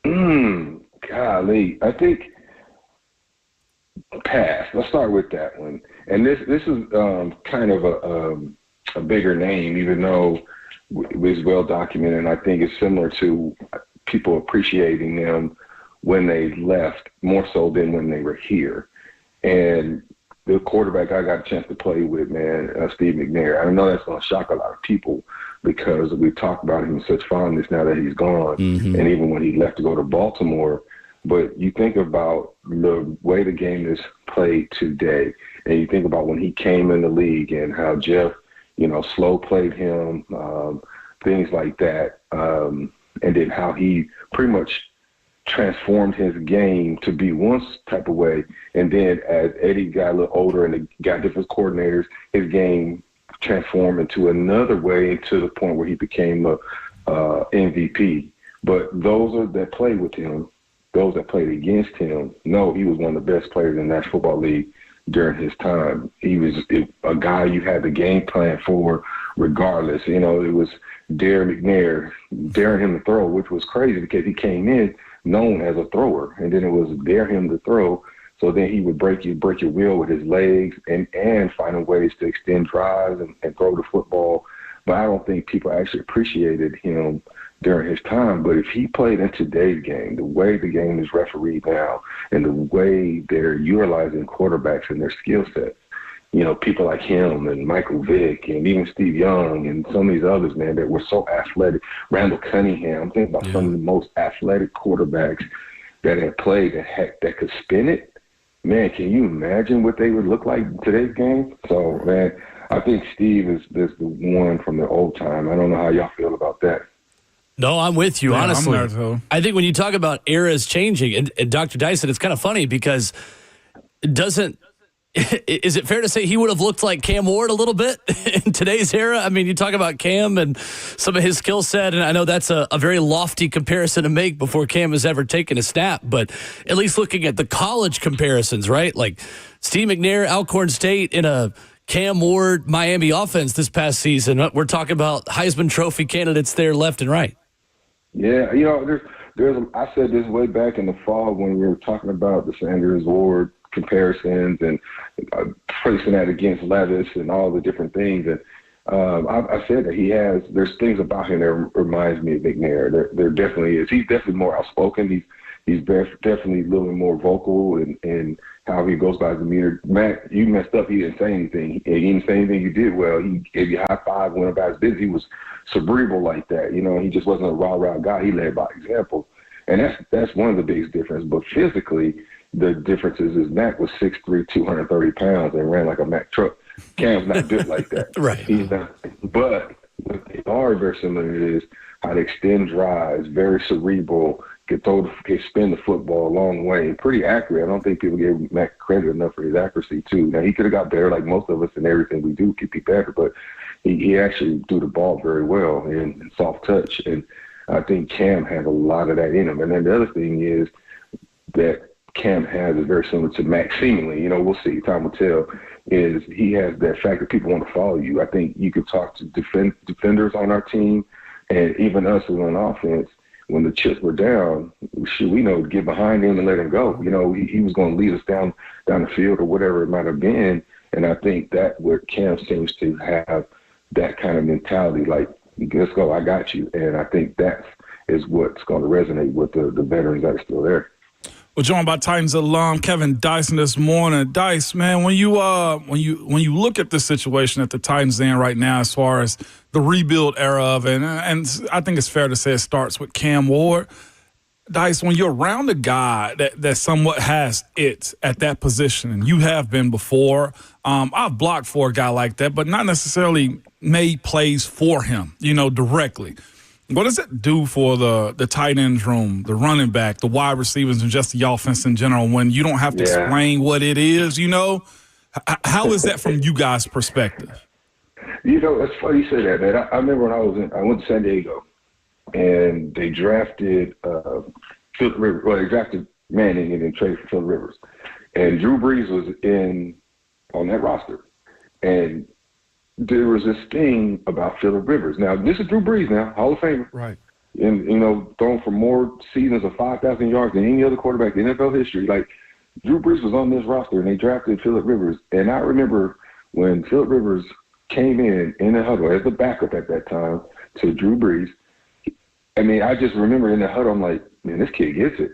Golly. I think pass. Let's start with that one. And this is kind of a bigger name, even though it was well documented. And I think it's similar to people appreciating them when they left more so than when they were here. And the quarterback I got a chance to play with, man, Steve McNair. I know that's going to shock a lot of people because we talk about him with such fondness now that he's gone, and even when he left to go to Baltimore. But you think about the way the game is played today, and you think about when he came in the league and how Jeff, slow played him, things like that, and then how he pretty much transformed his game to be one type of way. And then as Eddie got a little older and got different coordinators, his game transformed into another way to the point where he became a MVP. But those that played with him, those that played against him, know he was one of the best players in the National Football League during his time. He was a guy you had the game plan for regardless. It was Darren McNair, daring him to throw, which was crazy because he came in known as a thrower, and then it was dare him to throw. So then he would break your will with his legs and finding ways to extend drives and throw the football. But I don't think people actually appreciated him during his time. But if he played in today's game, the way the game is refereed now and the way they're utilizing quarterbacks and their skill sets, people like him and Michael Vick and even Steve Young and some of these others, man, that were so athletic. Randall Cunningham, I'm thinking about some of the most athletic quarterbacks that had played that could spin it. Man, can you imagine what they would look like in today's game? So, man, I think Steve is the one from the old time. I don't know how y'all feel about that. No, I'm with you, honestly. I'm there too. I think when you talk about eras changing, and Dr. Dyson, it's kind of funny because is it fair to say he would have looked like Cam Ward a little bit in today's era? I mean, you talk about Cam and some of his skill set, and I know that's a very lofty comparison to make before Cam has ever taken a snap, but at least looking at the college comparisons, right? Like Steve McNair, Alcorn State in a Cam Ward Miami offense this past season. We're talking about Heisman Trophy candidates there left and right. Yeah, I said this way back in the fall when we were talking about the Sanders Ward comparisons and placing that against Levis and all the different things. And I said that there's things about him that reminds me of McNair. There definitely is. He's definitely more outspoken. He's definitely a little bit more vocal and how he goes by his demeanor. Matt, you messed up. He didn't say anything. He didn't say anything you did well. He gave you a high five, went about his business. He was cerebral like that. He just wasn't a rah-rah guy. He led by example. And that's one of the biggest differences. But physically, the difference is Mac was 6'3", 230 pounds and ran like a Mack truck. Cam's not built like that. Right. He's not. But what they are very similar is how to extend drives, very cerebral, can spin the football a long way, pretty accurate. I don't think people gave Mac credit enough for his accuracy, too. Now, he could have got better like most of us, and everything we do could be better, but he actually threw the ball very well in soft touch. And I think Cam has a lot of that in him. And then the other thing is that Cam has is very similar to Mac, seemingly. We'll see. Time will tell. Is he has that fact that people want to follow you. I think you could talk to defenders on our team and even us who on offense. When the chips were down, we know to get behind him and let him go. He was going to lead us down the field or whatever it might have been. And I think that where Cam seems to have that kind of mentality, like, let's go, I got you. And I think that is what's going to resonate with the veterans that are still there. We're joined by Titans alum Kevin Dyson this morning. Dice, man, when you when you look at the situation that the Titans are in right now, as far as the rebuild era of it, and I think it's fair to say it starts with Cam Ward. Dice, when you're around a guy that somewhat has it at that position, and you have been before, I've blocked for a guy like that, but not necessarily made plays for him, directly. What does it do for the tight ends room, the running back, the wide receivers, and just the offense in general when you don't have to explain what it is, How is that from you guys' perspective? It's funny you say that, man. I remember when I went to San Diego, and they drafted Philip Rivers. Well, they drafted Manning and then traded for Philip Rivers. And Drew Brees was on that roster. And there was this thing about Philip Rivers. Now, this is Drew Brees now, Hall of Famer. Right. And, thrown for more seasons of 5,000 yards than any other quarterback in NFL history. Like, Drew Brees was on this roster, and they drafted Philip Rivers. And I remember when Philip Rivers came in the huddle as the backup at that time to Drew Brees. I mean, I just remember in the huddle, I'm like, man, this kid gets it.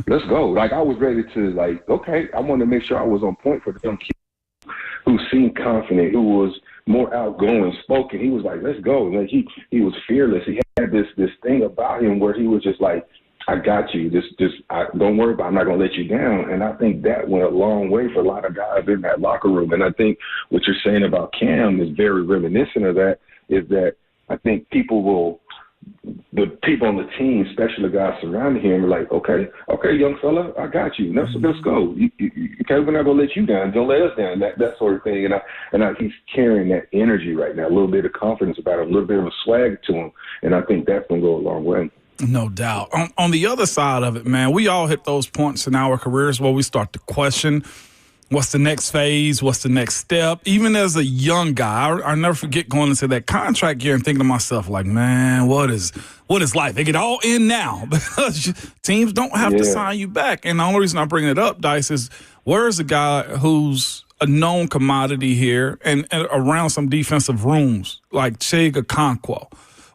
Let's go. Like, I was ready to, okay, I wanted to make sure I was on point for the young kid who seemed confident, who was more outgoing, spoken. He was like, let's go. Like, he was fearless. He had this thing about him where he was just like, I got you. Don't worry about it. I'm not going to let you down. And I think that went a long way for a lot of guys in that locker room. And I think what you're saying about Cam is very reminiscent of that, is that I think the people on the team, especially the guys surrounding him, are like, okay, young fella, I got you. Let's go. Okay, we're not going to let you down. Don't let us down. That sort of thing. And he's carrying that energy right now, a little bit of confidence about him, a little bit of a swag to him. And I think that's going to go a long way. No doubt. On the other side of it, man, we all hit those points in our careers where we start to question what's the next phase, what's the next step. Even as a young guy, I never forget going into that contract year and thinking to myself, like, man, what is life? They get all in now because teams don't have to sign you back. And the only reason I bring it up, Dice, is where's a guy who's a known commodity here and around some defensive rooms like Chig Okonkwo?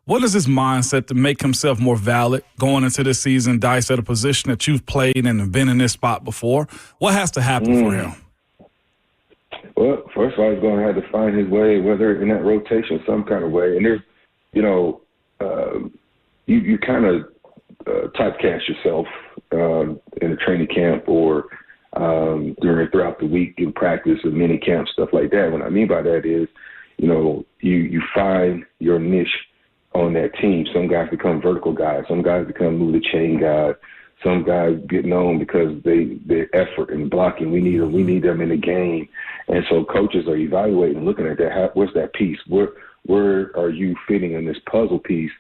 What is his mindset to make himself more valid going into this season, Dice, at a position that you've played and have been in this spot before? What has to happen for him? Well, first of all, he's going to have to find his way, whether in that rotation some kind of way. And there's, you kind of typecast yourself in a training camp or throughout the week in practice or mini camp, stuff like that. What I mean by that is, you find your niche on that team. Some guys become vertical guys. Some guys become move the chain guys. Some guys get known because their effort and blocking. We need them in the game. And so coaches are evaluating, looking at that. Where's that piece? Where are you fitting in this puzzle piece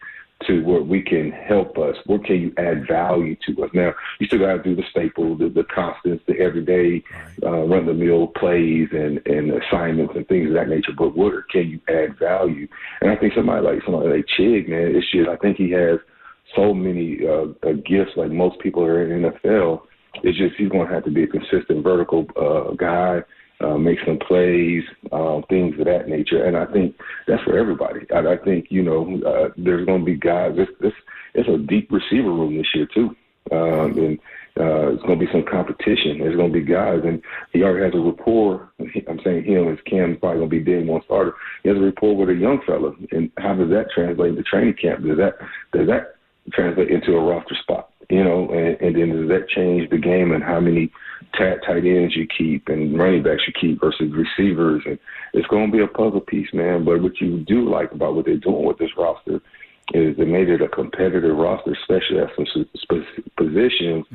to where we can help us? Where can you add value to us? Now, you still got to do the staple, the constants, the everyday run-the-mill plays and assignments and things of that nature. But where can you add value? And I think somebody like Chig, man, it's just I think he has so many gifts like most people are in the NFL. It's just he's going to have to be a consistent vertical guy, make some plays, things of that nature. And I think that's for everybody. I think, there's going to be guys. It's a deep receiver room this year, too. And it's going to be some competition. There's going to be guys. And he already has a rapport. I'm saying him as Cam's probably going to be day one starter. He has a rapport with a young fella. And how does that translate into training camp? Does that translate into a roster spot? And then does that change the game and how many tight ends you keep and running backs you keep versus receivers? And it's going to be a puzzle piece, man. But what you do like about what they're doing with this roster is they made it a competitive roster, especially at some positions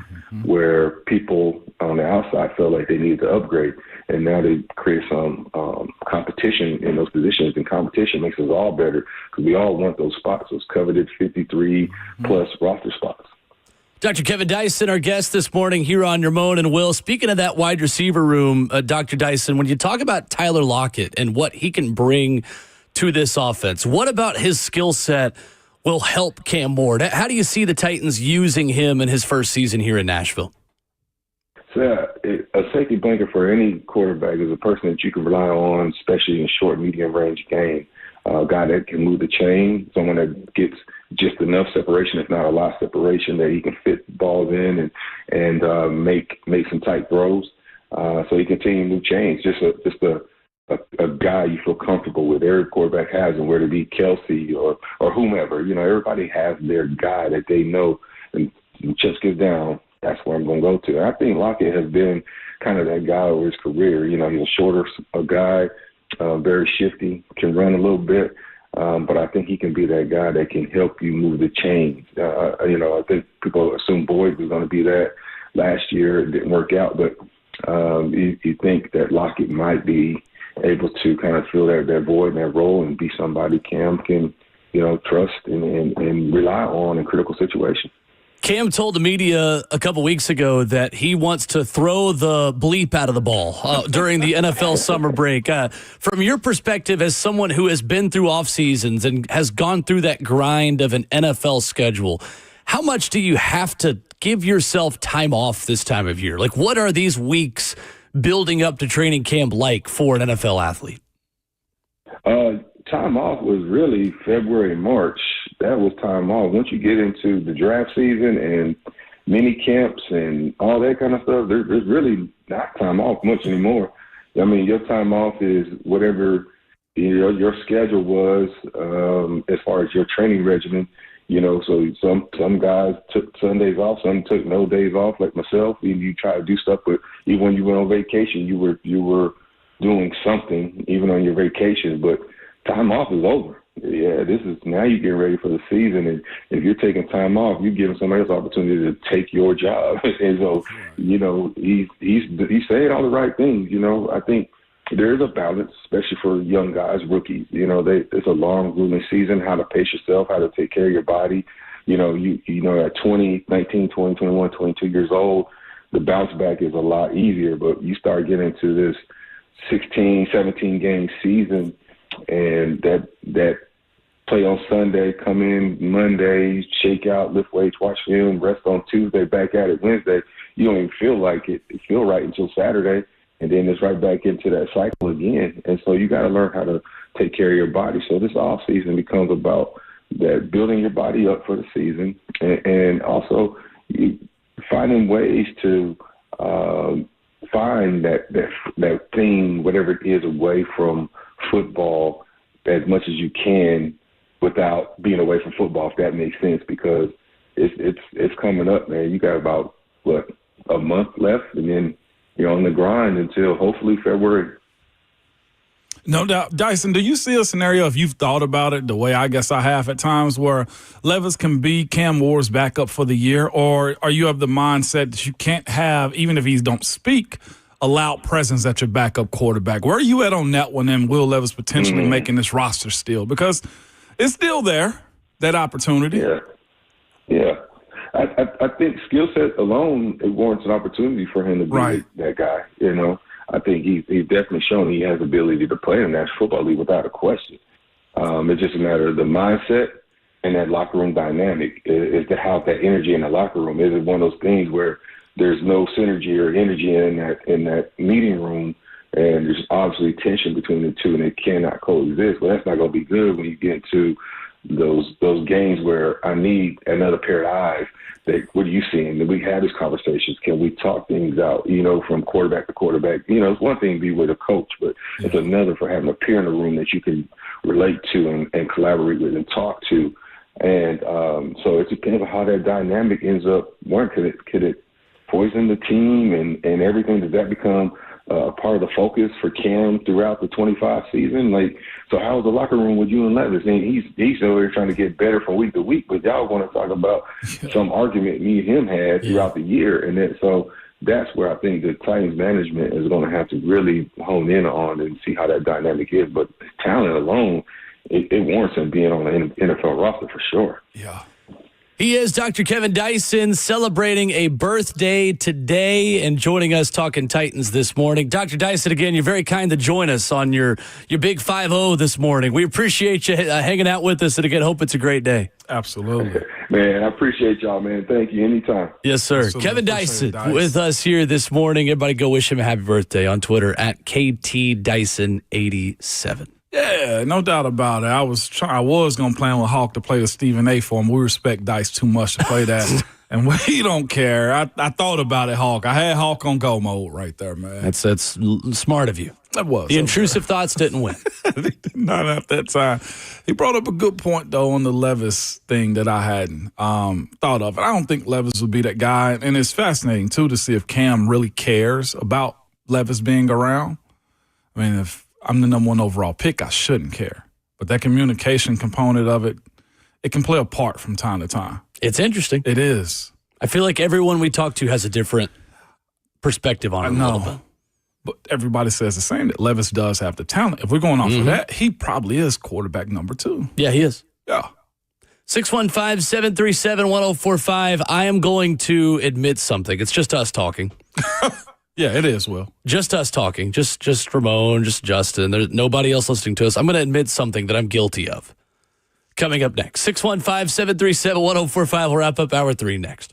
where people on the outside felt like they needed to upgrade. And now they create some competition in those positions, and competition makes us all better because we all want those spots, those coveted 53-plus roster spots. Dr. Kevin Dyson, our guest this morning here on Ramon and Will. Speaking of that wide receiver room, Dr. Dyson, when you talk about Tyler Lockett and what he can bring to this offense, what about his skill set will help Cam Ward? How do you see the Titans using him in his first season here in Nashville? So, a safety blanket for any quarterback is a person that you can rely on, especially in short, medium-range game. A guy that can move the chain, someone that gets just enough separation, if not a lot of separation, that he can fit balls in and make some tight throws. So he continue to move chains. Just a guy you feel comfortable with. Every quarterback has him, whether it be Kelsey or whomever. Everybody has their guy that they know, and chips get down, that's where I'm going to go to. And I think Lockett has been kind of that guy over his career. He's a shorter guy, very shifty, can run a little bit, but I think he can be that guy that can help you move the chains. I think people assume Boyd was going to be that last year. It didn't work out, but you think that Lockett might be able to kind of fill that void and that role and be somebody Cam can, trust and rely on in critical situations. Cam told the media a couple weeks ago that he wants to throw the bleep out of the ball during the NFL summer break. From your perspective, as someone who has been through off seasons and has gone through that grind of an NFL schedule, how much do you have to give yourself time off this time of year? Like, what are these weeks building up to training camp like for an NFL athlete? Time off was really February, March. That was time off. Once you get into the draft season and mini camps and all that kind of stuff, there's really not time off much anymore. I mean, your time off is whatever your schedule was as far as your training regimen. So some guys took Sundays off, some took no days off, like myself. You try to do stuff, but even when you went on vacation, you were doing something even on your vacation. But time off is over. Yeah, now you're getting ready for the season, and if you're taking time off, you're giving somebody else opportunity to take your job. And so, he's saying all the right things. I think there is a balance, especially for young guys, rookies. It's a long, grueling season. How to pace yourself, how to take care of your body. At 20, 19, 20, 21, 22 years old, the bounce back is a lot easier. But you start getting into this 16, 17 game season. And that play on Sunday, come in Monday, shake out, lift weights, watch film, rest on Tuesday, back at it Wednesday. You don't even feel like it feel right until Saturday, and then it's right back into that cycle again. And so you got to learn how to take care of your body. So this off season becomes about that building your body up for the season, and also finding ways to find that thing, whatever it is, away from football as much as you can without being away from football, if that makes sense, because it's coming up, man. You got about a month left, and then you're on the grind until hopefully February. No doubt. Dyson, do you see a scenario, if you've thought about it the way I guess I have at times, where Levis can be Cam Ward's backup for the year? Or are you of the mindset that you can't have, even if he don't speak, a loud presence at your backup quarterback? Where are you at on that one and Will Levis potentially making this roster still? Because it's still there, that opportunity. Yeah. I think skill set alone, it warrants an opportunity for him to be that guy, you know. I think he's definitely shown he has the ability to play in the National Football League without a question. It's just a matter of the mindset and that locker room dynamic, is to have that energy in the locker room. Is it one of those things where there's no synergy or energy in that meeting room, and there's obviously tension between the two, and it cannot coexist? Well, that's not going to be good when you get into those games where I need another pair of eyes. What are you seeing? That we have these conversations. Can we talk things out, you know, from quarterback to quarterback? You know, it's one thing to be with a coach, but it's another for having a peer in the room that you can relate to and collaborate with and talk to. And so it depends on how that dynamic ends up. One, could it poison the team and everything? Does that become part of the focus for Cam throughout the 25 season? Like, so how's the locker room with you and Levis? And he's over there trying to get better from week to week, but y'all want to talk about some argument me and him had throughout the year. And then, so that's where I think the Titans management is going to have to really hone in on and see how that dynamic is. But talent alone, it warrants him being on the NFL roster for sure. Yeah. He is Dr. Kevin Dyson, celebrating a birthday today and joining us talking Titans this morning. Dr. Dyson, again, you're very kind to join us on your big 5-0 this morning. We appreciate you hanging out with us, and again, hope it's a great day. Absolutely. Man, I appreciate y'all, man. Thank you. Anytime. Yes, sir. Absolutely. Kevin Dyson with us here this morning. Everybody go wish him a happy birthday on Twitter at KTDyson87. Yeah, no doubt about it. I was going to plan with Hawk to play with Stephen A for him. We respect Dice too much to play that. And we don't care. I thought about it, Hawk. I had Hawk on go mode right there, man. That's smart of you. That was. The intrusive thoughts didn't win. Not at that time. He brought up a good point, though, on the Levis thing that I hadn't thought of. I don't think Levis would be that guy. And it's fascinating, too, to see if Cam really cares about Levis being around. I mean, if I'm the number one overall pick, I shouldn't care. But that communication component of it, it can play a part from time to time. It's interesting. It is. I feel like everyone we talk to has a different perspective on it a little bit. But everybody says the same, that Levis does have the talent. If we're going off of that, he probably is quarterback number 2. Yeah, he is. Yeah. 615-737-1045. I am going to admit something. It's just us talking. Yeah, it is, Will. Just us talking. Just Ramon, just Justin. There's nobody else listening to us. I'm going to admit something that I'm guilty of. Coming up next. 615-737-1045. We'll wrap up hour 3 next.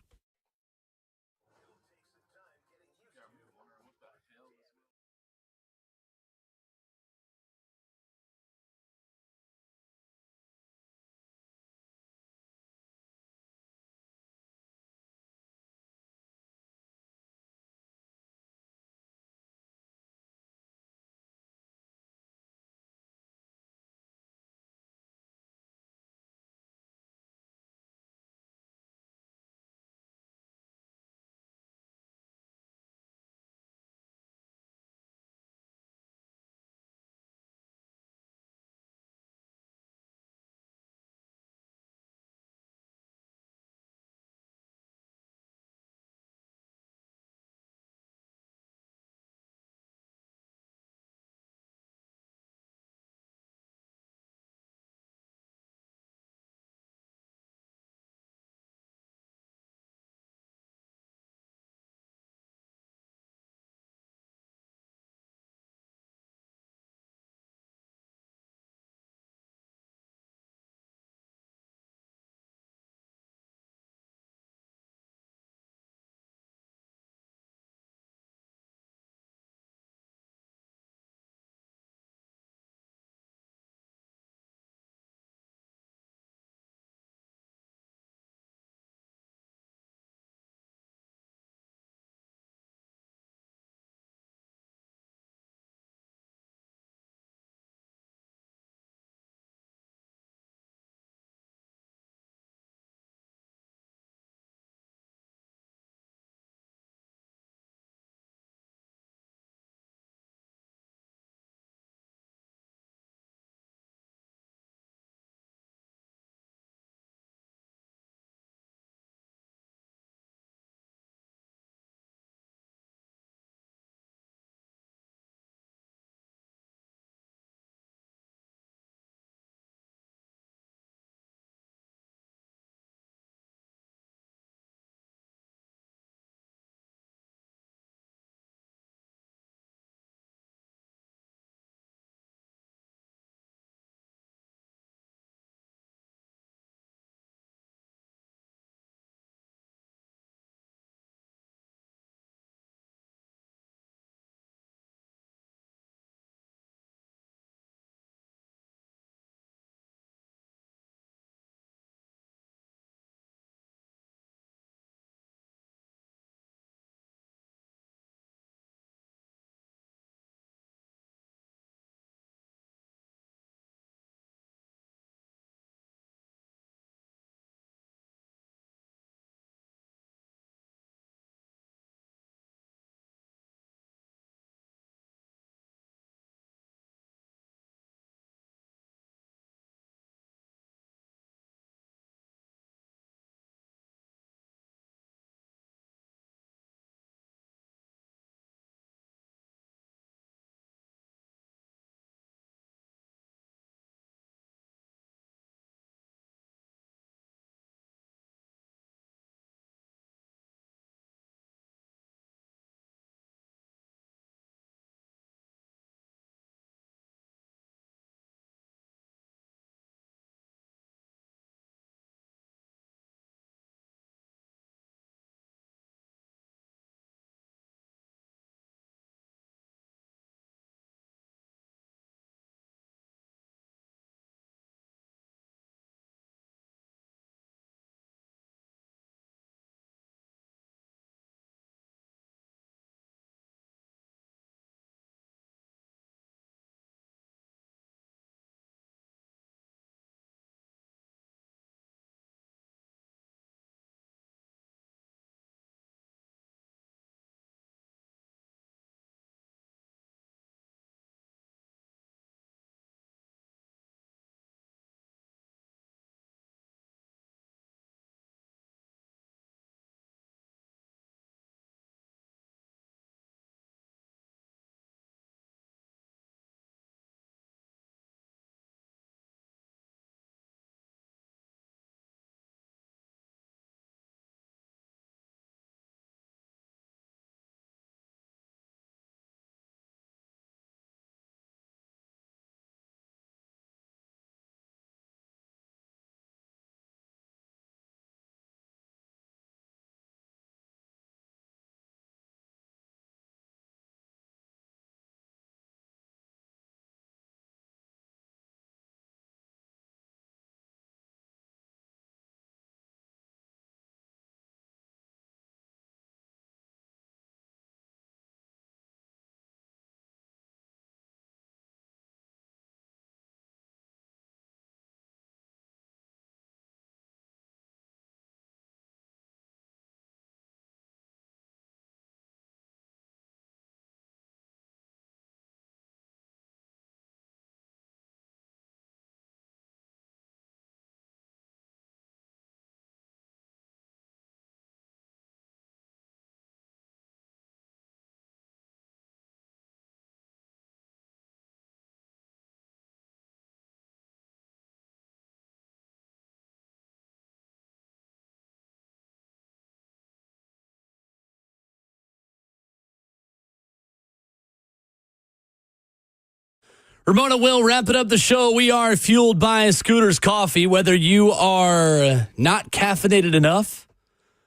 Ramona Will wrapping up the show. We are fueled by Scooter's Coffee. Whether you are not caffeinated enough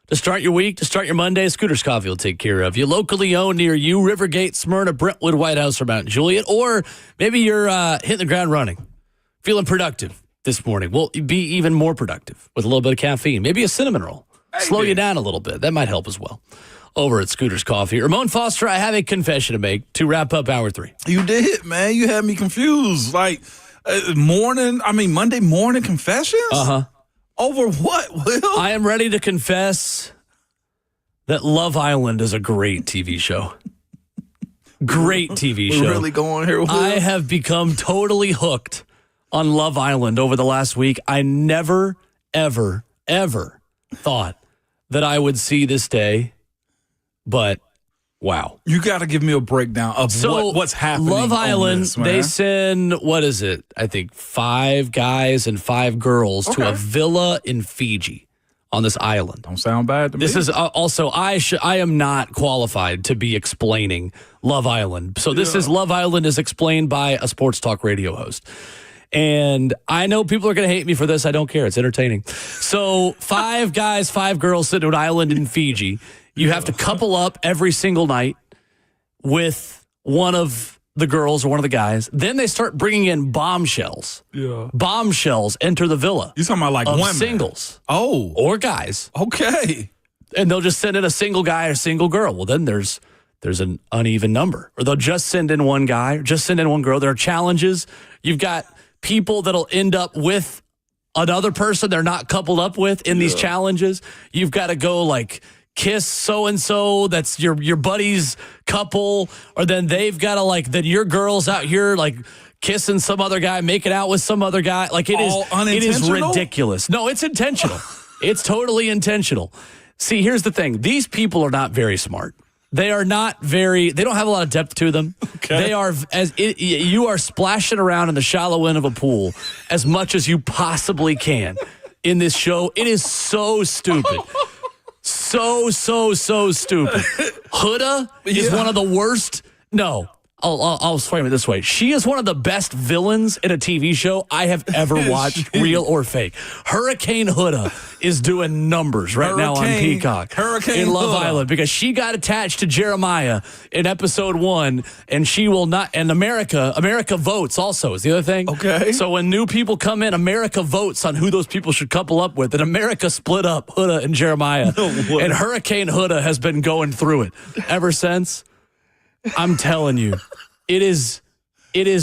to start your week, to start your Monday, Scooter's Coffee will take care of you. Locally owned near you, Rivergate, Smyrna, Brentwood, White House, or Mount Juliet. Or maybe you're hitting the ground running, feeling productive this morning. We'll be even more productive with a little bit of caffeine. Maybe a cinnamon roll. Slow you down a little bit. That might help as well. Over at Scooter's Coffee. Ramon Foster, I have a confession to make to wrap up hour 3. You did, man. You had me confused. Like, Monday morning confessions? Uh-huh. Over what, Will? I am ready to confess that Love Island is a great TV show. Great TV show. We're really going here, Will? I have become totally hooked on Love Island over the last week. I never, ever, ever thought that I would see this day. But, wow. You got to give me a breakdown of what's happening. Love Island, this, they send, what is it? I think 5 guys and 5 girls to a villa in Fiji on this island. Don't sound bad to me. This is also, I am not qualified to be explaining Love Island. So this is Love Island is explained by a sports talk radio host. And I know people are going to hate me for this. I don't care. It's entertaining. So 5 guys, 5 girls sit on an island in Fiji. You have to couple up every single night with one of the girls or one of the guys. Then they start bringing in bombshells. Yeah. Bombshells enter the villa. You're talking about like women? Singles. Oh. Or guys. Okay. And they'll just send in a single guy or single girl. Well, then there's an uneven number. Or they'll just send in one guy or just send in one girl. There are challenges. You've got people that'll end up with another person they're not coupled up with in these challenges. You've got to go like kiss so-and-so, that's your buddy's couple, or then they've got to then your girl's out here like kissing some other guy, making out with some other guy. Like it is ridiculous. No, it's intentional. It's totally intentional. See, here's the thing. These people are not very smart. They are not they don't have a lot of depth to them. Okay. They are, you are splashing around in the shallow end of a pool as much as you possibly can in this show. It is so stupid. So stupid. Huda is one of the worst. No, I'll frame it this way. She is one of the best villains in a TV show I have ever watched, real or fake. Hurricane Huda is doing numbers now on Peacock. Hurricane in Love Huda. Island because she got attached to Jeremiah in episode 1, and she will not. And America votes also is the other thing. Okay. So when new people come in, America votes on who those people should couple up with, and America split up Huda and Jeremiah, and Hurricane Huda has been going through it ever since. I'm telling you, it is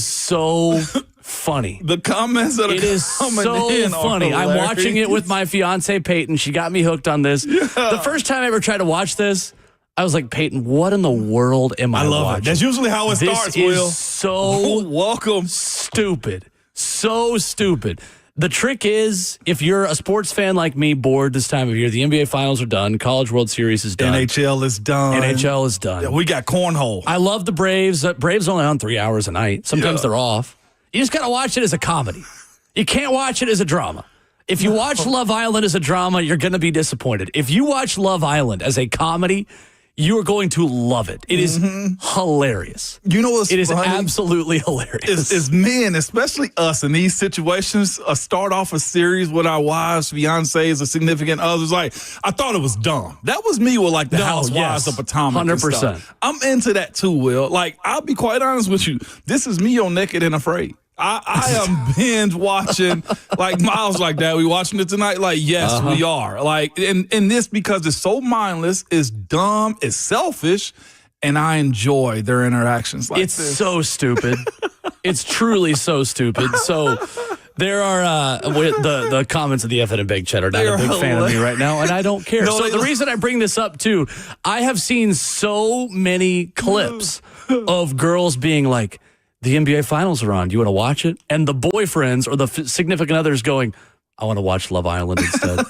so funny. The comments that are It is coming so in are funny. I'm hilarious. watching it with my fiance Peyton. She got me hooked on this. Yeah. The first time I ever tried to watch this, I was like, Peyton, what in the world am I love watching? it. That's usually how it starts, This Will. is so welcome. Stupid. So stupid. The trick is, if you're a sports fan like me, bored this time of year, the NBA Finals are done. College World Series is done. NHL is done. NHL is done. Yeah, we got cornhole. I love the Braves. Braves only on 3 hours a night. Sometimes they're off. You just got to watch it as a comedy. You can't watch it as a drama. If you watch Love Island as a drama, you're going to be disappointed. If you watch Love Island as a comedy, you are going to love it. It is hilarious. You know what's It is funny? absolutely hilarious. Is men, especially us in these situations, start off a series with our wives, fiancés, or significant others. Like, I thought it was dumb. That was me with the Housewives of Potomac. 100%. I'm into that too, Will. Like, I'll be quite honest with you. This is me on Naked and Afraid. I am binge watching Miles like that. We watching it tonight? Yes, we are. And this because it's so mindless, it's dumb, it's selfish, and I enjoy their interactions it's this. So stupid. It's truly so stupid. So there are the comments of the F and Big Chat are not a big fan of me right now, and I don't care. So the reason I bring this up too, I have seen so many clips of girls being like, the NBA Finals are on. Do you want to watch it? And the boyfriends or the significant others going, I want to watch Love Island instead.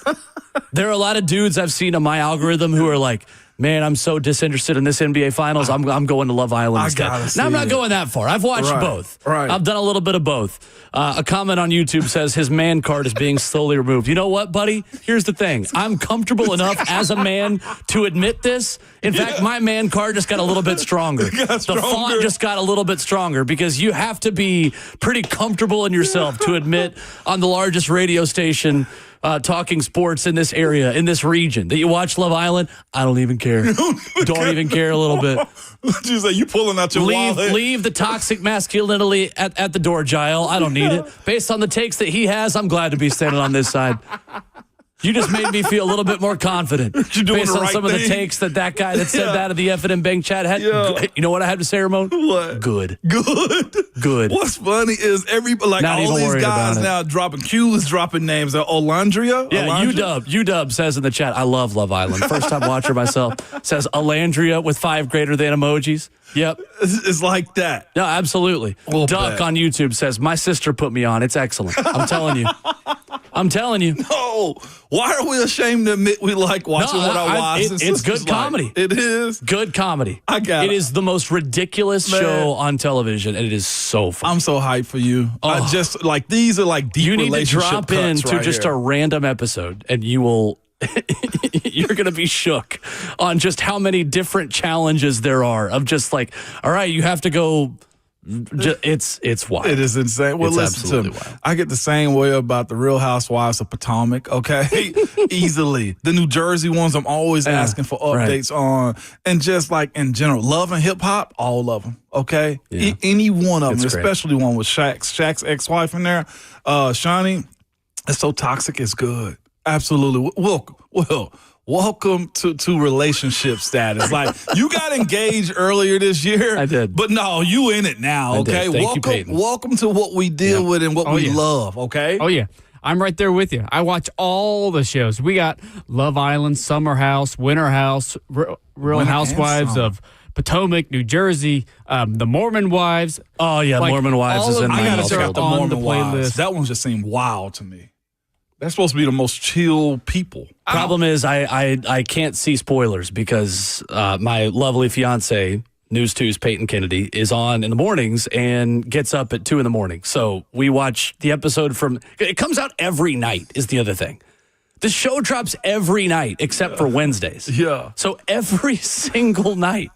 There are a lot of dudes I've seen on my algorithm who are like, man, I'm so disinterested in this NBA Finals. I'm going to Love Island instead. Now, I'm not going that far. I've watched both. Right. I've done a little bit of both. A comment on YouTube says his man card is being slowly removed. You know what, buddy? Here's the thing. I'm comfortable enough as a man to admit this. In fact, my man card just got a little bit stronger. The font just got a little bit stronger because you have to be pretty comfortable in yourself to admit on the largest radio station talking sports in this area, in this region, that you watch Love Island. I don't even care. Don't even care a little bit. She's like, you pulling out your wallet. Leave the toxic masculinity at the door, Jael. I don't need it. Based on the takes that he has, I'm glad to be standing on this side. You just made me feel a little bit more confident. You're doing based the on right some of the thing. takes that guy that said that at the F&M Bank chat had. Yeah. You know what I have to say, Ramon? What? Good. Good. What's funny is Not all even these worried guys about it. now dropping Q is dropping names. Olandria? Yeah, Olandria? UW says in the chat, I love Love Island. First time watcher myself. Says Alandria with 5 greater than emojis. Yep. It's like that. No, absolutely. We'll Duck bet. on YouTube says, my sister put me on. It's excellent. I'm telling you. I'm telling you. No. Why are we ashamed to admit we like watching what our wives and It's sisters good comedy. like? It is. Good comedy. I got it. it. Is the most ridiculous Man. show on television, and it is so fun. I'm so hyped for you. I just like these are like deep You need to relationship drop cuts into right just here. a random episode, and you will. You're going to be shook on just how many different challenges there are of just like, all right, you have to go. It's wild. It is insane. Well, It's listen to absolutely me. wild. I get the same way about the Real Housewives of Potomac, okay? Easily. The New Jersey ones I'm always asking for updates on. And just like in general, love and hip hop, all of them, okay? Yeah. Any one of them, It's great. especially one with Shaq's ex-wife in there, Shawnee, it's so toxic, it's good. Absolutely. Welcome to relationship status. Like, you got engaged earlier this year. I did. But no, you in it now, I did. okay? Thank you, Peyton. Welcome to what we deal with and what we love, okay? Oh, yeah. I'm right there with you. I watch all the shows. We got Love Island, Summer House, Winter House, Real Winter Housewives and Summer. of Potomac, New Jersey, the Mormon Wives. Oh, yeah, Like, Mormon Wives all is of in these my I gotta check are out the on Mormon the Wives. playlist. That one just seemed wild to me. They're supposed to be the most chill people. Problem is, I can't see spoilers because my lovely fiance, News 2's Peyton Kennedy, is on in the mornings and gets up at 2 in the morning. So we watch the episode it comes out every night is the other thing. The show drops every night except for Wednesdays. Yeah. So every single night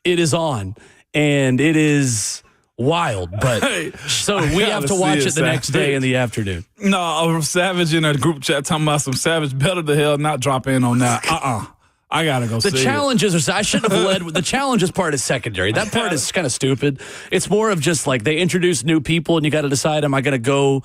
it is on and it is wild. But so we I have gotta to watch see it the next day Savage. in the afternoon. No, Savage in a group chat talking about some Savage better the hell not drop in on that. I gotta go The see challenges are. I shouldn't have led with the challenges part is secondary. That part is kind of stupid. It's more of just like they introduce new people and you got to decide, am I going to go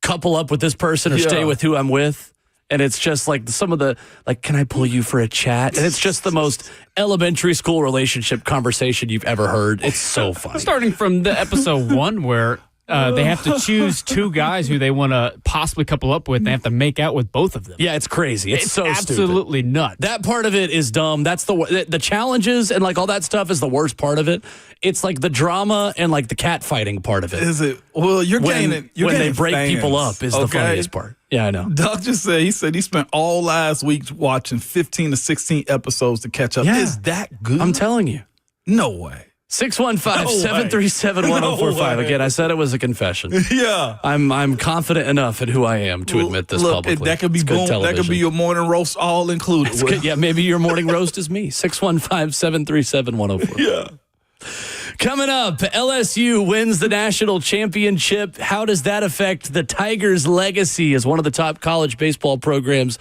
couple up with this person or stay with who I'm with? And it's just like some of the, like, can I pull you for a chat? And it's just the most elementary school relationship conversation you've ever heard. It's so funny. Starting from the episode 1 where they have to choose 2 guys who they want to possibly couple up with. They have to make out with both of them. Yeah, it's crazy. It's so absolutely stupid. nuts. That part of it is dumb. That's the challenges and like all that stuff is the worst part of it. It's like the drama and like the cat fighting part of it. Is it? Well, you're when gaining. they gaining break fans, people up is the okay? funniest part. Yeah, I know. Doug just said he spent all last week watching 15 to 16 episodes to catch up. Yeah. Is that good? I'm telling you. No way. 615-737-1045. Again, I said it was a confession. Yeah. I'm confident enough in who I am to admit this Look, publicly. that could be It's good boom. That could television. be your morning roast all included. It's good. Yeah, maybe your morning roast is me. 615-737-1045. Yeah. Coming up, LSU wins the national championship. How does that affect the Tigers' legacy as one of the top college baseball programs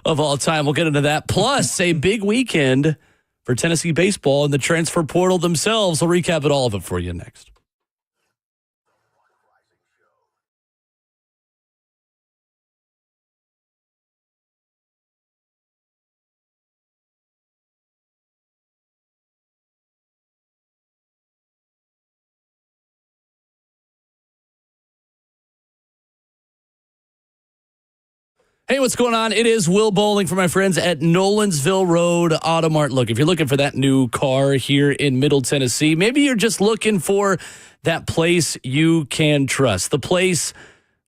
of all time? We'll get into that. Plus, a big weekend for Tennessee baseball and the transfer portal themselves. We'll recap all of it for you next. Hey, what's going on? It is Will Bowling for my friends at Nolensville Road Auto Mart. Look, if you're looking for that new car here in Middle Tennessee, maybe you're just looking for that place you can trust. The place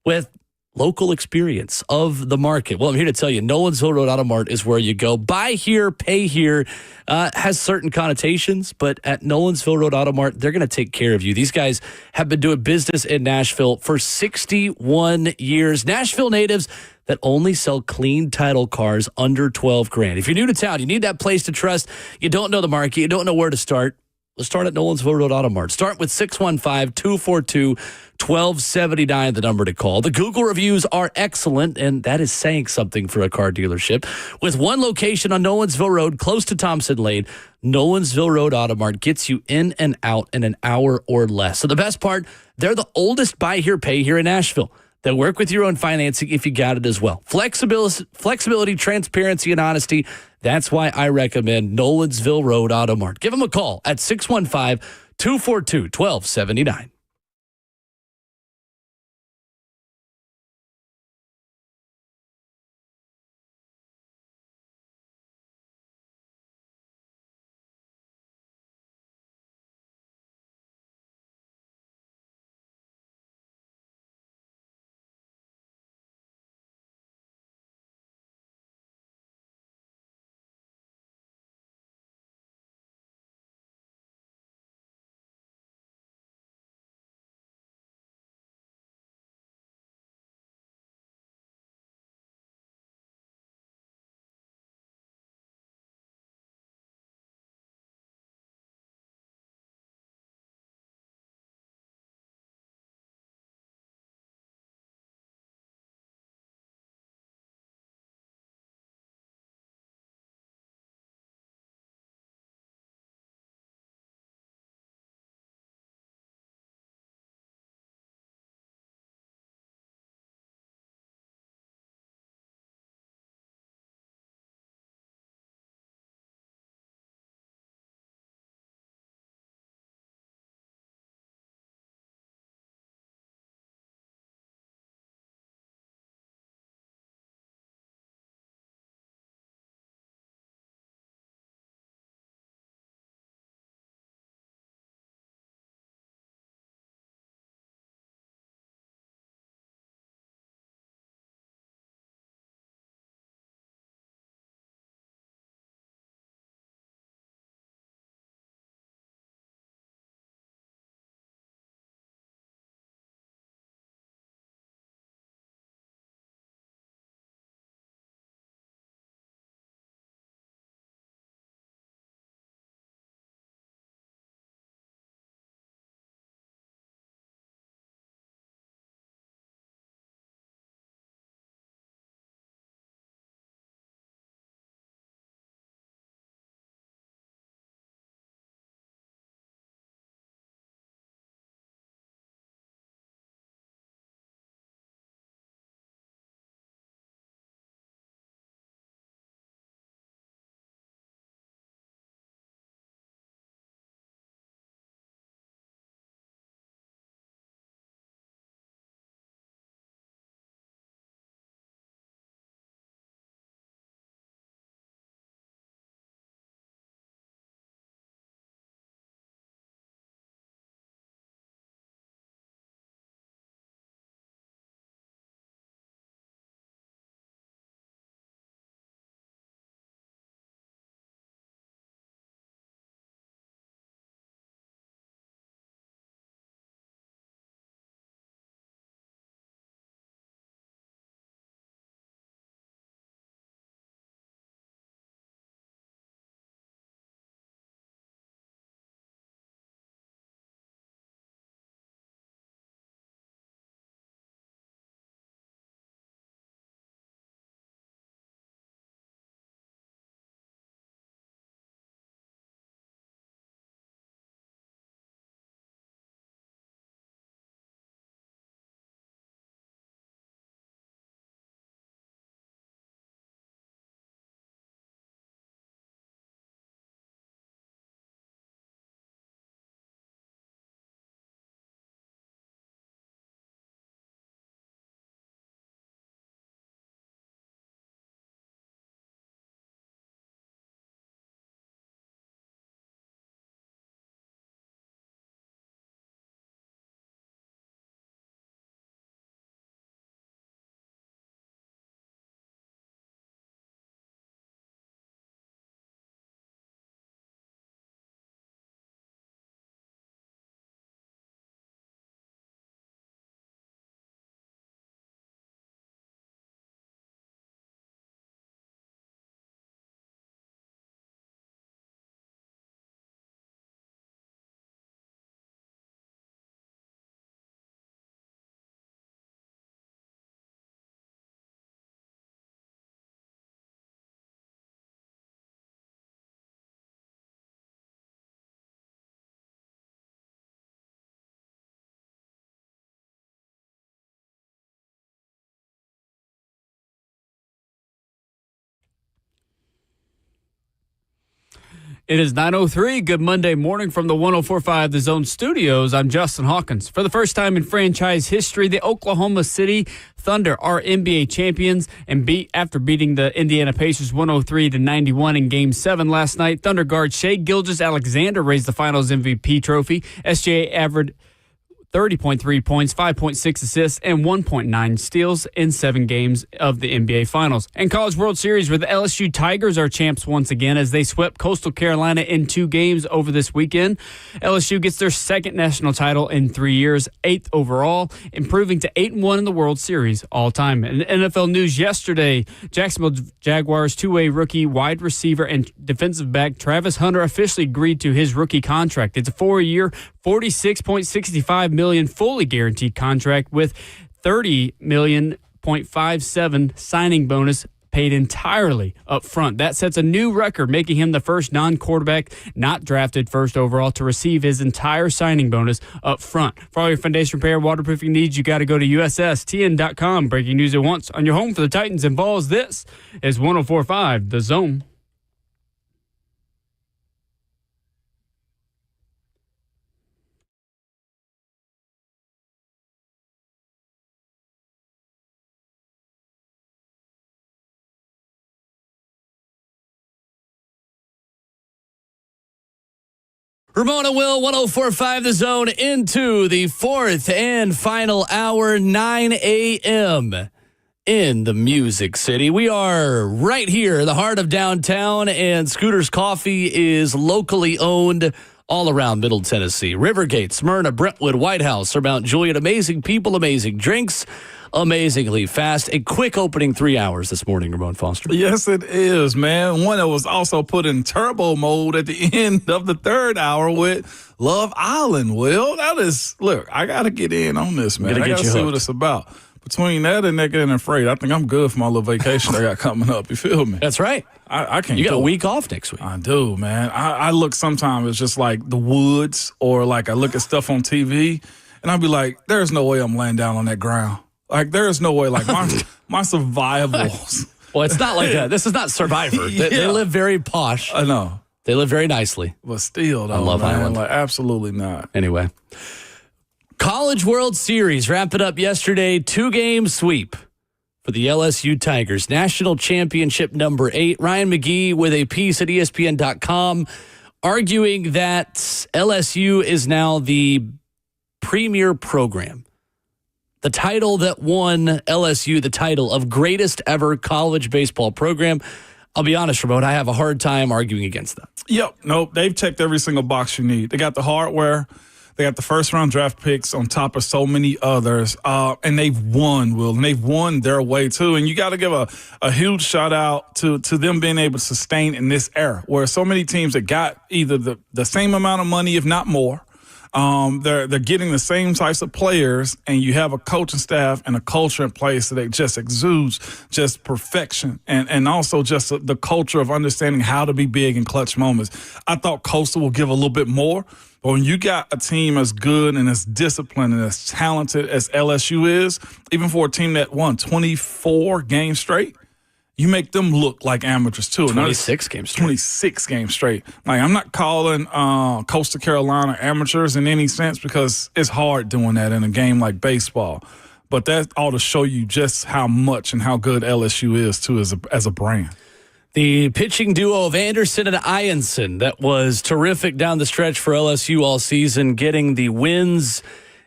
with local experience of the market. Well, I'm here to tell you, Nolensville Road Auto Mart is where you go. Buy here, pay here has certain connotations, but at Nolensville Road Auto Mart, they're going to take care of you. These guys have been doing business in Nashville for 61 years. Nashville natives that only sell clean title cars under 12 grand. If you're new to town, you need that place to trust. You don't know the market. You don't know where to start. Let's start at Nolensville Road Auto Mart. Start with 615-242-1279, the number to call. The Google reviews are excellent, and that is saying something for a car dealership. With one location on Nolensville Road, close to Thompson Lane, Nolensville Road Auto Mart gets you in and out in an hour or less. So the best part, they're the oldest buy here, pay here in Nashville. They'll work with your own financing if you got it as well. Flexibility, transparency, and honesty. That's why I recommend Nolensville Road Auto Mart. Give them a call at 615-242-1279. It is 9:03. Good Monday morning from the 104.5 The Zone Studios. I'm Justin Hawkins. For the first time in franchise history, the Oklahoma City Thunder are NBA champions and after beating the Indiana Pacers 103-91 in Game 7 last night. Thunder guard Shai Gilgeous-Alexander raised the Finals MVP trophy. SGA averaged 30.3 points, 5.6 assists, and 1.9 steals in 7 games of the NBA Finals. And College World Series, where the LSU Tigers are champs once again as they swept Coastal Carolina in 2 games over this weekend. LSU gets their second national title in 3 years, 8th overall, improving to 8-1 in the World Series all time. In NFL news yesterday, Jacksonville Jaguars two-way rookie wide receiver and defensive back Travis Hunter officially agreed to his rookie contract. It's a 4-year, $46.65 million fully guaranteed contract with $30.57 signing bonus paid entirely up front. That sets a new record, making him the first non-quarterback not drafted first overall to receive his entire signing bonus up front. For all your foundation repair, waterproofing needs, you got to go to USSTN.com. Breaking news at once on your home for the Titans and Vols. This is 104.5 The Zone. Ramona Will, 104.5 The Zone, into the fourth and final hour, 9 a.m. in the Music City. We are right here in the heart of downtown, and Scooter's Coffee is locally owned all around Middle Tennessee. Rivergate, Smyrna, Brentwood, White House, or Mount Juliet. Amazing people, amazing drinks, amazingly fast. A quick opening 3 hours this morning, Ramon Foster. Yes, it is, man. One that was also put in turbo mode at the end of the third hour with Love Island. Will, that is, look, I got to get in on this, man. I got to see what it's about. Between that and Naked and Afraid, I think I'm good for my little vacation I got coming up. You feel me? That's right. I can't. You got a week off next week. I do, man. I look sometimes, it's just like the woods, or like I look at stuff on TV, and I'll be like, there's no way I'm laying down on that ground. Like, there is no way. Like, my survivals. Well, it's not like that. This is not Survivor. They live very posh. I know. They live very nicely. But still, though, I love Island. Like, absolutely not. Anyway. College World Series wrapped it up yesterday. 2-game sweep for the LSU Tigers. National championship number 8. Ryan McGee with a piece at ESPN.com arguing that LSU is now the premier program. The title that won LSU the title of greatest ever college baseball program. I'll be honest, Ramon, I have a hard time arguing against that. Yep. Nope. They've checked every single box you need. They got the hardware. They got the first-round draft picks on top of so many others. And they've won, Will. And they've won their way, too. And you got to give a huge shout-out to them being able to sustain in this era where so many teams that got either the same amount of money, if not more, they're getting the same types of players, and you have a coaching staff and a culture in place that just exudes just perfection and also just the culture of understanding how to be big in clutch moments. I thought Coastal will give a little bit more, but when you got a team as good and as disciplined and as talented as LSU is, even for a team that won 24 games straight, you make them look like amateurs, too. 26 games straight. 26 games straight. Like, I'm not calling Coastal Carolina amateurs in any sense because it's hard doing that in a game like baseball. But that ought to show you just how much and how good LSU is, too, as a brand. The pitching duo of Anderson and Ianson that was terrific down the stretch for LSU all season, getting the wins.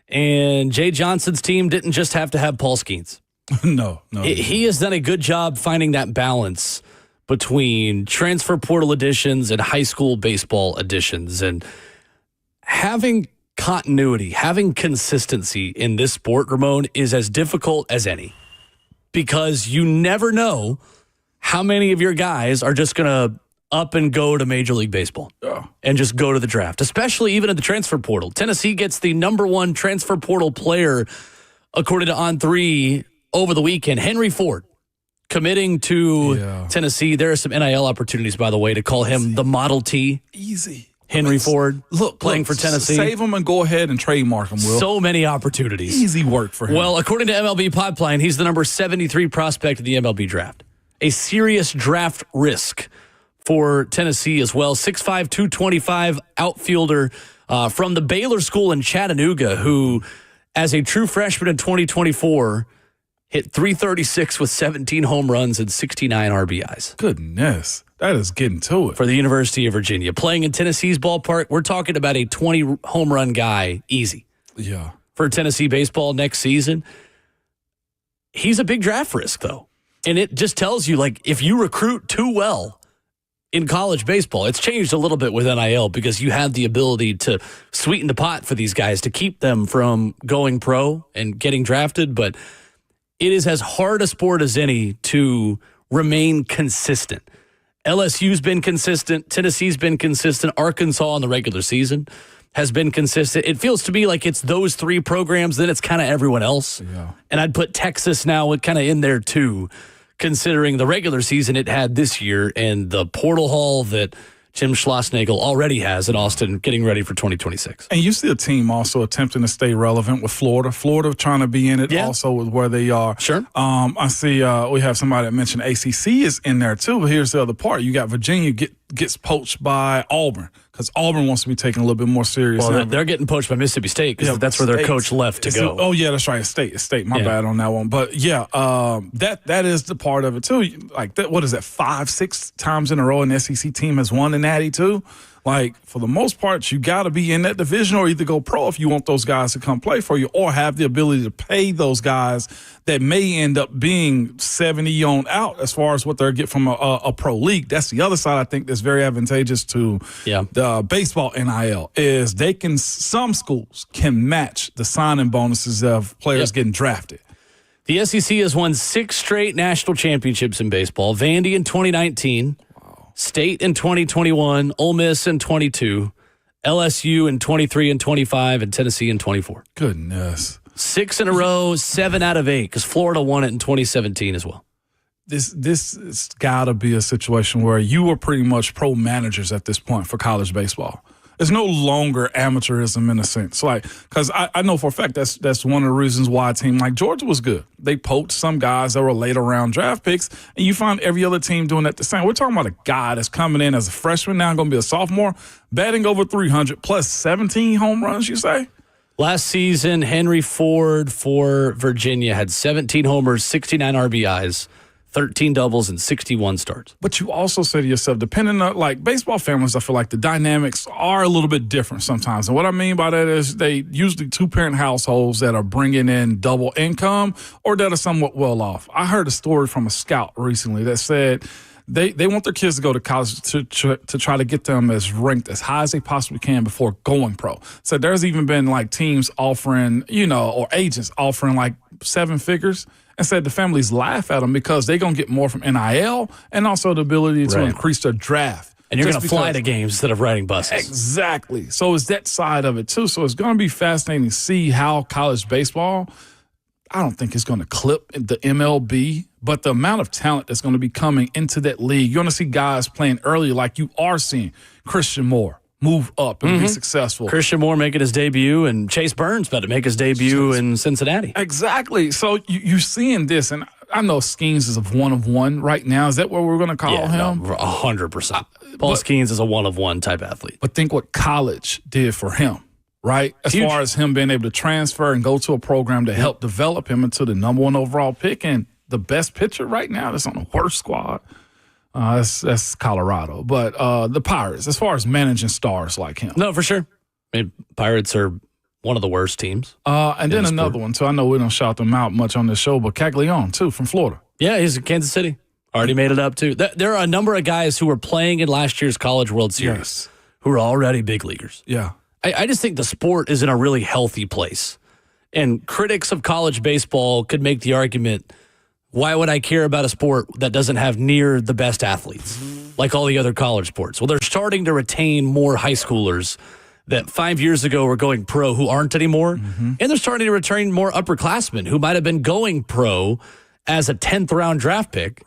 And Jay Johnson's team didn't just have to have Paul Skeens. No. He has done a good job finding that balance between transfer portal additions and high school baseball additions. And having continuity, having consistency in this sport, Ramon, is as difficult as any. Because you never know how many of your guys are just going to up and go to Major League Baseball and just go to the draft, especially even in the transfer portal. Tennessee gets the #1 transfer portal player, according to On3, over the weekend, Henry Ford, committing to Tennessee. There are some NIL opportunities, by the way, to call him the Model T. Easy. Henry Ford playing for Tennessee. Save him and go ahead and trademark him, Will. So many opportunities. Easy work for him. Well, according to MLB Pipeline, he's the number 73 prospect of the MLB draft. A serious draft risk for Tennessee as well. 6'5", 225 outfielder from the Baylor School in Chattanooga, who, as a true freshman in 2024, hit .336 with 17 home runs and 69 RBIs. Goodness, that is getting to it. For the University of Virginia. Playing in Tennessee's ballpark, we're talking about a 20 home run guy, easy. Yeah. For Tennessee baseball next season. He's a big draft risk, though. And it just tells you, like, if you recruit too well in college baseball, it's changed a little bit with NIL because you have the ability to sweeten the pot for these guys to keep them from going pro and getting drafted. But it is as hard a sport as any to remain consistent. LSU's been consistent. Tennessee's been consistent. Arkansas in the regular season has been consistent. It feels to me like it's those three programs, then it's kind of everyone else. Yeah. And I'd put Texas now kind of in there too, considering the regular season it had this year and the portal haul that Jim Schlossnagle already has in Austin getting ready for 2026. And you see a team also attempting to stay relevant with Florida. Florida trying to be in it also with where they are. Sure. I see we have somebody that mentioned ACC is in there too, but here's the other part. You got Virginia gets poached by Auburn because Auburn wants to be taken a little bit more serious. Well, they're getting poached by Mississippi State because that's where their coach left to go. Oh, yeah, that's right. It's State. My bad on that one. But, yeah, that is the part of it, too. Like, what is that, 5-6 times in a row an SEC team has won the Natty, too? Like, for the most part, you got to be in that division or either go pro if you want those guys to come play for you or have the ability to pay those guys that may end up being 70 on out as far as what they'll get from a pro league. That's the other side I think that's very advantageous to the baseball NIL is some schools can match the signing bonuses of players getting drafted. The SEC has won 6 straight national championships in baseball. Vandy in 2019. State in 2021, Ole Miss in 22, LSU in 23 and 25, and Tennessee in 24. Goodness. 6 in a row, 7 out of 8, because Florida won it in 2017 as well. This has got to be a situation where you are pretty much pro managers at this point for college baseball. It's no longer amateurism in a sense. Like, because I know for a fact that's one of the reasons why a team like Georgia was good. They poached some guys that were later round draft picks, and you find every other team doing that the same. We're talking about a guy that's coming in as a freshman, now going to be a sophomore, batting over 300 plus 17 home runs, you say? Last season, Henry Ford for Virginia had 17 homers, 69 RBIs. 13 doubles and 61 starts. But you also say to yourself, depending on, like, baseball families, I feel like the dynamics are a little bit different sometimes. And what I mean by that is they usually two-parent households that are bringing in double income or that are somewhat well off. I heard a story from a scout recently that said they want their kids to go to college to try to get them as ranked as high as they possibly can before going pro. So there's even been, like, teams offering, or agents offering, like, 7 figures. And said the families laugh at them because they're going to get more from NIL and also the ability to increase their draft. And you're going to fly to games instead of riding buses. Exactly. So it's that side of it, too. So it's going to be fascinating to see how college baseball, I don't think it's going to clip the MLB, but the amount of talent that's going to be coming into that league, you're going to see guys playing early like you are seeing Christian Moore move up and be successful. Christian Moore making his debut, and Chase Burns about to make his debut in Cincinnati. Exactly. So you're seeing this, and I know Skeens is a one-of-one right now. Is that what we're going to call him? 100%. Paul Skeens is a one-of-one type athlete. But think what college did for him, right? As far as him being able to transfer and go to a program to help develop him into the number 1 overall pick and the best pitcher right now that's on the worst squad. That's Colorado. But the Pirates, as far as managing stars like him. No, for sure. I mean, Pirates are one of the worst teams. And then another one, too. I know we don't shout them out much on this show, but Caglione, too, from Florida. Yeah, he's in Kansas City. Already made it up, too. There are a number of guys who were playing in last year's College World Series who are already big leaguers. Yeah. I just think the sport is in a really healthy place. And critics of college baseball could make the argument, why would I care about a sport that doesn't have near the best athletes like all the other college sports? Well, they're starting to retain more high schoolers that 5 years ago were going pro who aren't anymore. And they're starting to return more upperclassmen who might have been going pro as a 10th round draft pick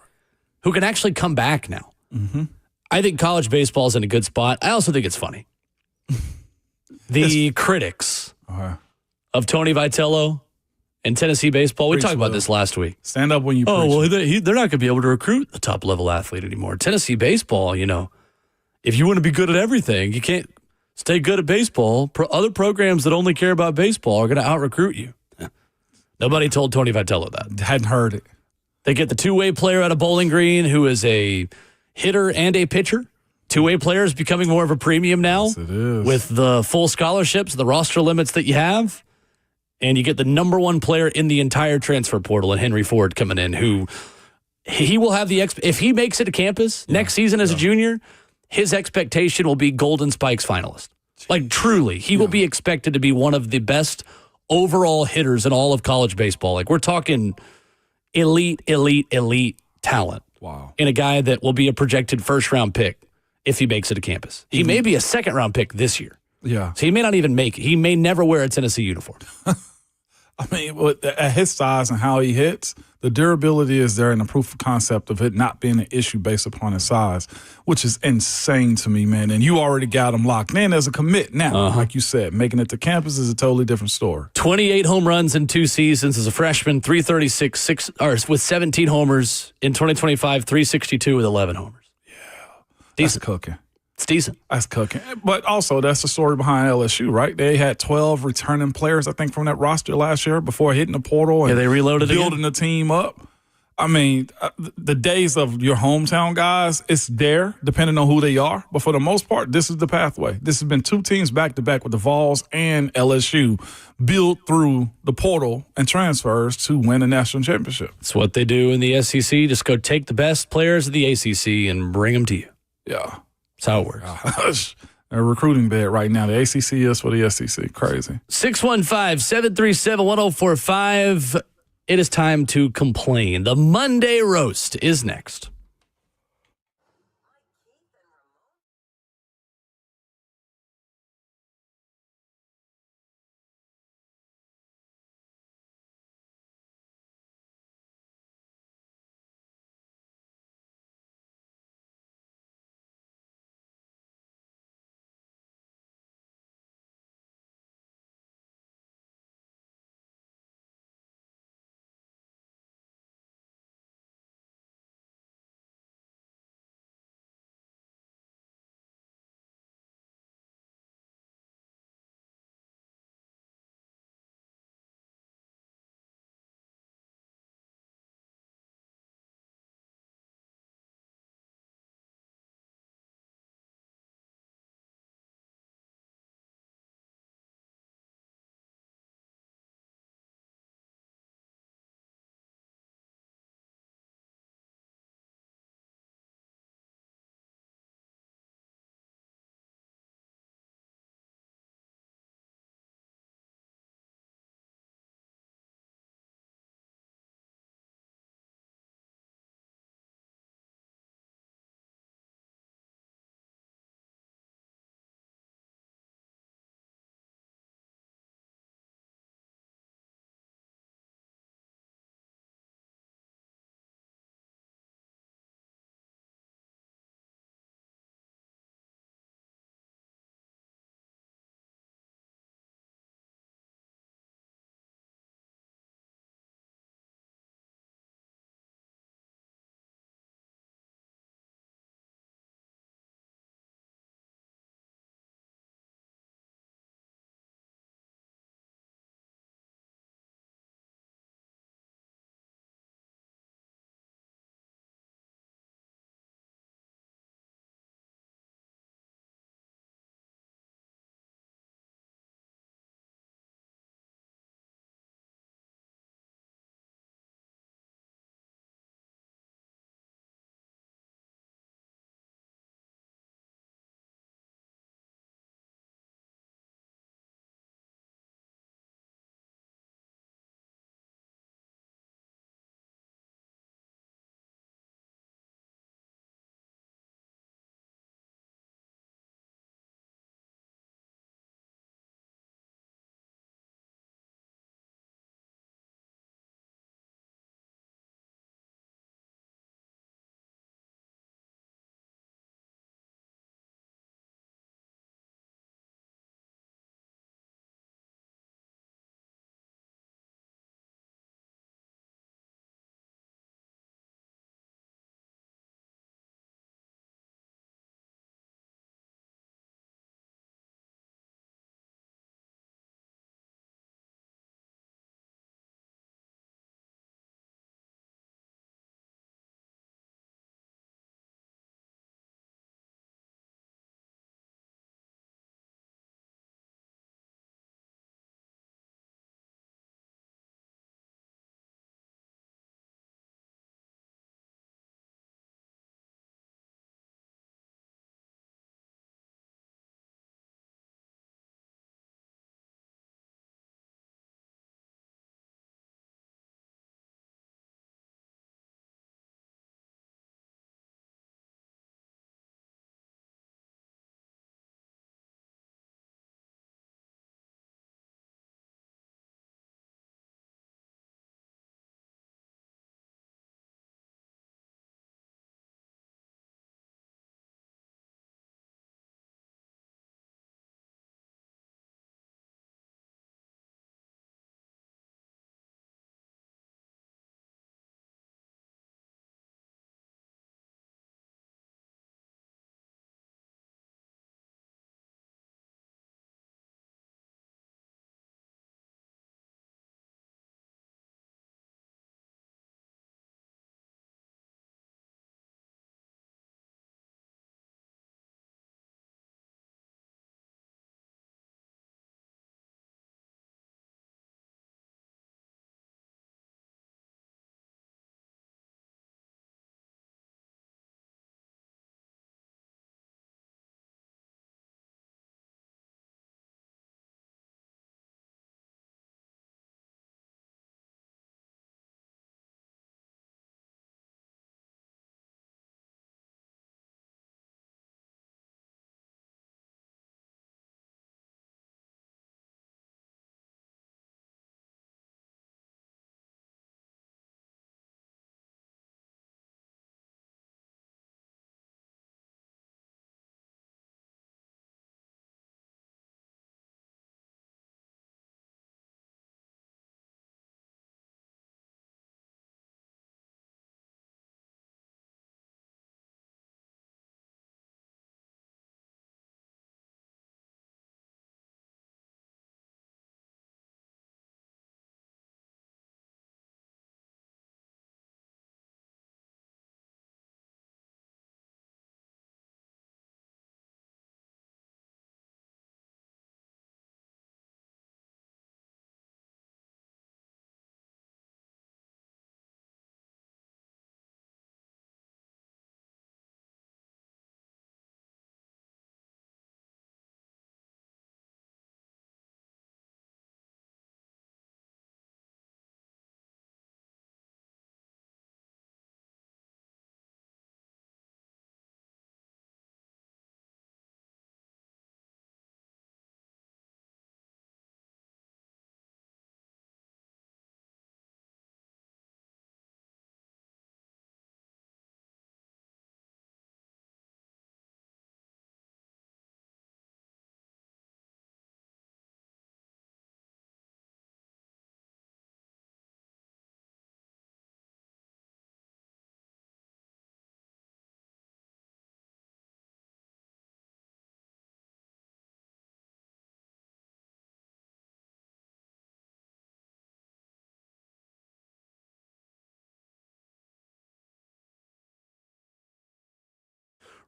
who can actually come back now. I think college baseball is in a good spot. I also think it's funny. The critics of Tony Vitello in Tennessee baseball. We Preach, talked about Will. this last week. Stand up when you Oh, preach. well, they're not going to be able to recruit a top-level athlete anymore. Tennessee baseball, if you want to be good at everything, you can't stay good at baseball. Other programs that only care about baseball are going to out-recruit you. Nobody told Tony Vitello that. Hadn't heard it. They get the two-way player out of Bowling Green who is a hitter and a pitcher. Two-way players becoming more of a premium now. Yes, it is. With the full scholarships, the roster limits that you have. And you get the number one player in the entire transfer portal, and Henry Ford coming in, who he will have if he makes it to campus next season as a junior, his expectation will be Golden Spikes finalist. Like, truly, he will be expected to be one of the best overall hitters in all of college baseball. Like, we're talking elite talent. Wow. In a guy that will be a projected first-round pick if he makes it to campus. He may be a second-round pick this year. Yeah. So he may not even make it. He may never wear a Tennessee uniform. I mean, at his size and how he hits, the durability is there and the proof of concept of it not being an issue based upon his size, which is insane to me, man. And you already got him locked in as a commit now. Like you said, making it to campus is a totally different story. 28 home runs in 2 seasons as a freshman, 336 with 17 homers in 2025, 362 with 11 homers. Yeah. That's cooking. It's decent. That's cooking. But also, that's the story behind LSU, right? They had 12 returning players, I think, from that roster last year before hitting the portal and they reloaded building the team up. I mean, the days of your hometown guys, it's there, depending on who they are. But for the most part, this is the pathway. This has been 2 teams back-to-back with the Vols and LSU built through the portal and transfers to win a national championship. It's what they do in the SEC. Just go take the best players of the ACC and bring them to you. Yeah. That's how it works. A recruiting bed right now. The ACC is for the SEC. Crazy. 615-737-1045. It is time to complain. The Monday Roast is next.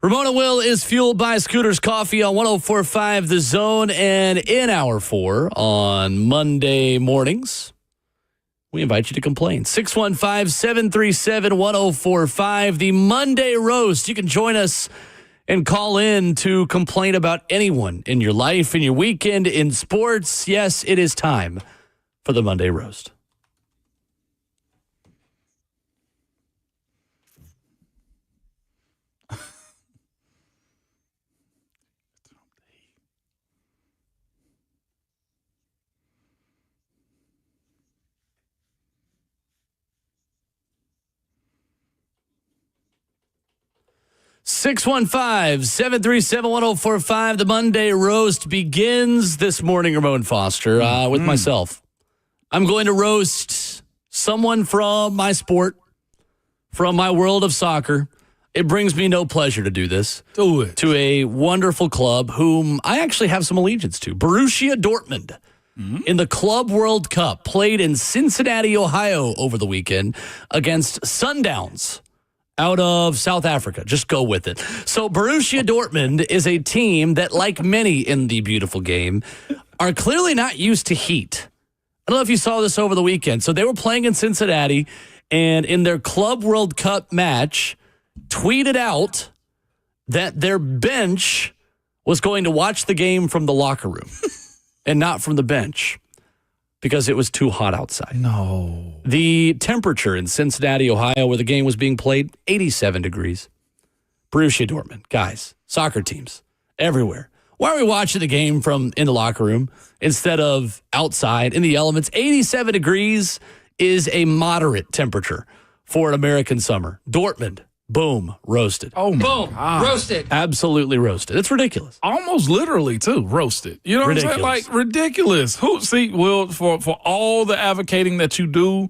Ramona Will is fueled by Scooter's Coffee on 104.5 The Zone, and in hour 4 on Monday mornings, we invite you to complain. 615-737-1045, the Monday Roast. You can join us and call in to complain about anyone in your life, in your weekend, in sports. Yes, it is time for the Monday Roast. (615-737-1045). The Monday Roast begins this morning, Ramon Foster, with myself. I'm going to roast someone from my sport, from my world of soccer. It brings me no pleasure to do this. Do it. To a wonderful club whom I actually have some allegiance to. Borussia Dortmund. In the Club World Cup, played in Cincinnati, Ohio over the weekend against Sundowns out of South Africa. Just go with it. So Borussia Dortmund is a team that, like many in the beautiful game, are clearly not used to heat. I don't know if you saw this over the weekend. So they were playing in Cincinnati, and in their Club World Cup match, tweeted out that their bench was going to watch the game from the locker room and not from the bench because it was too hot outside. No. The temperature in Cincinnati, Ohio, where the game was being played, 87 degrees. Borussia Dortmund, guys, soccer teams, everywhere. Why are we watching the game from in the locker room instead of outside in the elements? 87 degrees is a moderate temperature for an American summer. Dortmund, boom, roasted. Oh, my Boom, God. roasted. Absolutely roasted. It's ridiculous. Almost literally, too, roasted. You know what I'm saying? Like, ridiculous. Will, for all the advocating that you do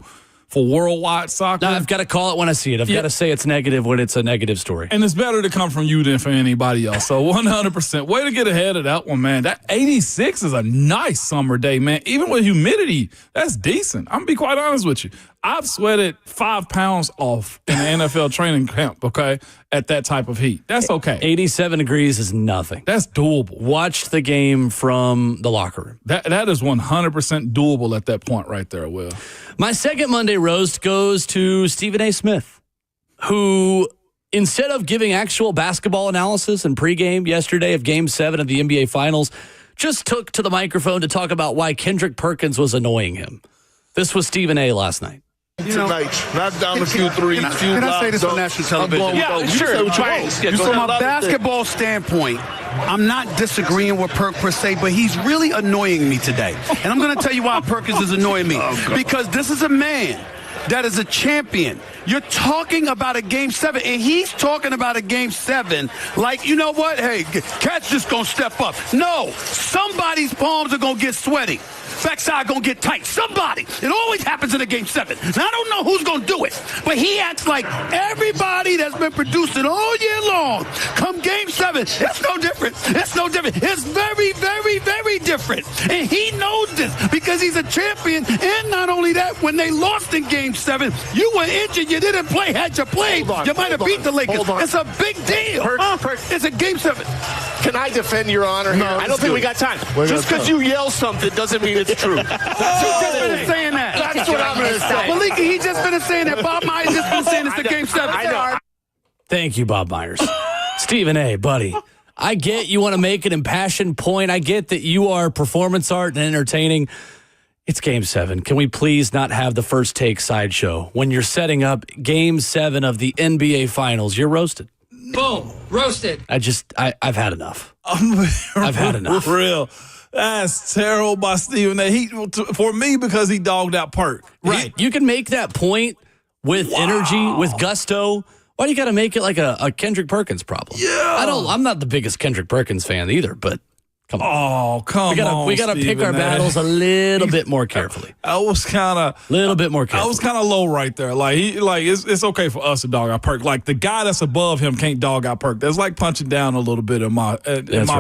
for worldwide soccer. Now, I've got to call it when I see it. I've got to say it's negative when it's a negative story. And it's better to come from you than for anybody else. So 100%. Way to get ahead of that one, man. That 86 is a nice summer day, man. Even with humidity, that's decent. I'm going to be quite honest with you. I've sweated 5 pounds off in the NFL training camp, okay, at that type of heat. That's okay. 87 degrees is nothing. That's doable. Watch the game from the locker room. That is 100% doable at that point right there, Will. My second Monday roast goes to Stephen A. Smith, who, instead of giving actual basketball analysis and pregame yesterday of Game 7 of the NBA Finals, just took to the microphone to talk about why Kendrick Perkins was annoying him. This was Stephen A. last night. Tonight, knock down a few threes. Can I say this on national television? Yeah, sure. From a basketball standpoint, I'm not disagreeing with Perk per se, but he's really annoying me today. And I'm going to tell you why Perkins is annoying me. Because this is a man that is a champion. You're talking about a Game 7, and he's talking about a Game 7 like, you know what? Hey, Cat's just going to step up. No, somebody's palms are going to get sweaty. Backside gonna get tight. Somebody. It always happens in a Game 7. Now, I don't know who's gonna do it, but he acts like everybody that's been producing all year long. Come Game 7, it's no different. It's no different. It's very, very, very different. And he knows this because he's a champion. And not only that, when they lost in Game 7, you were injured. You didn't play. Had you played, you might have beat the Lakers. It's a big deal. It's a Game 7. Can I defend your honor here? I don't think we got time. Just because you yell something doesn't mean it's true. He's just finished saying that. That's what I'm going to say. Malika, he just finished saying that. Bob Myers just been saying it's a Game 7. I know. Thank you, Bob Myers. Stephen A., buddy. I get you want to make an impassioned point. I get that you are performance art and entertaining. It's Game 7. Can we please not have the first take sideshow? When you're setting up Game 7 of the NBA Finals, you're roasted. Boom, roasted. I've had enough. I've had enough. For real. That's terrible by Stephen A. For me, because he dogged out Perk. Right. You can make that point with energy, with gusto. Why do you got to make it like a Kendrick Perkins problem? Yeah. I'm not the biggest Kendrick Perkins fan either, but come on. Oh, come on. We got to pick our battles a little bit more carefully. I was kind of little bit more carefully. I was kind of low right there. Like it's okay for us to dog out Perk. Like the guy that's above him can't dog out Perk. That's like punching down a little bit in my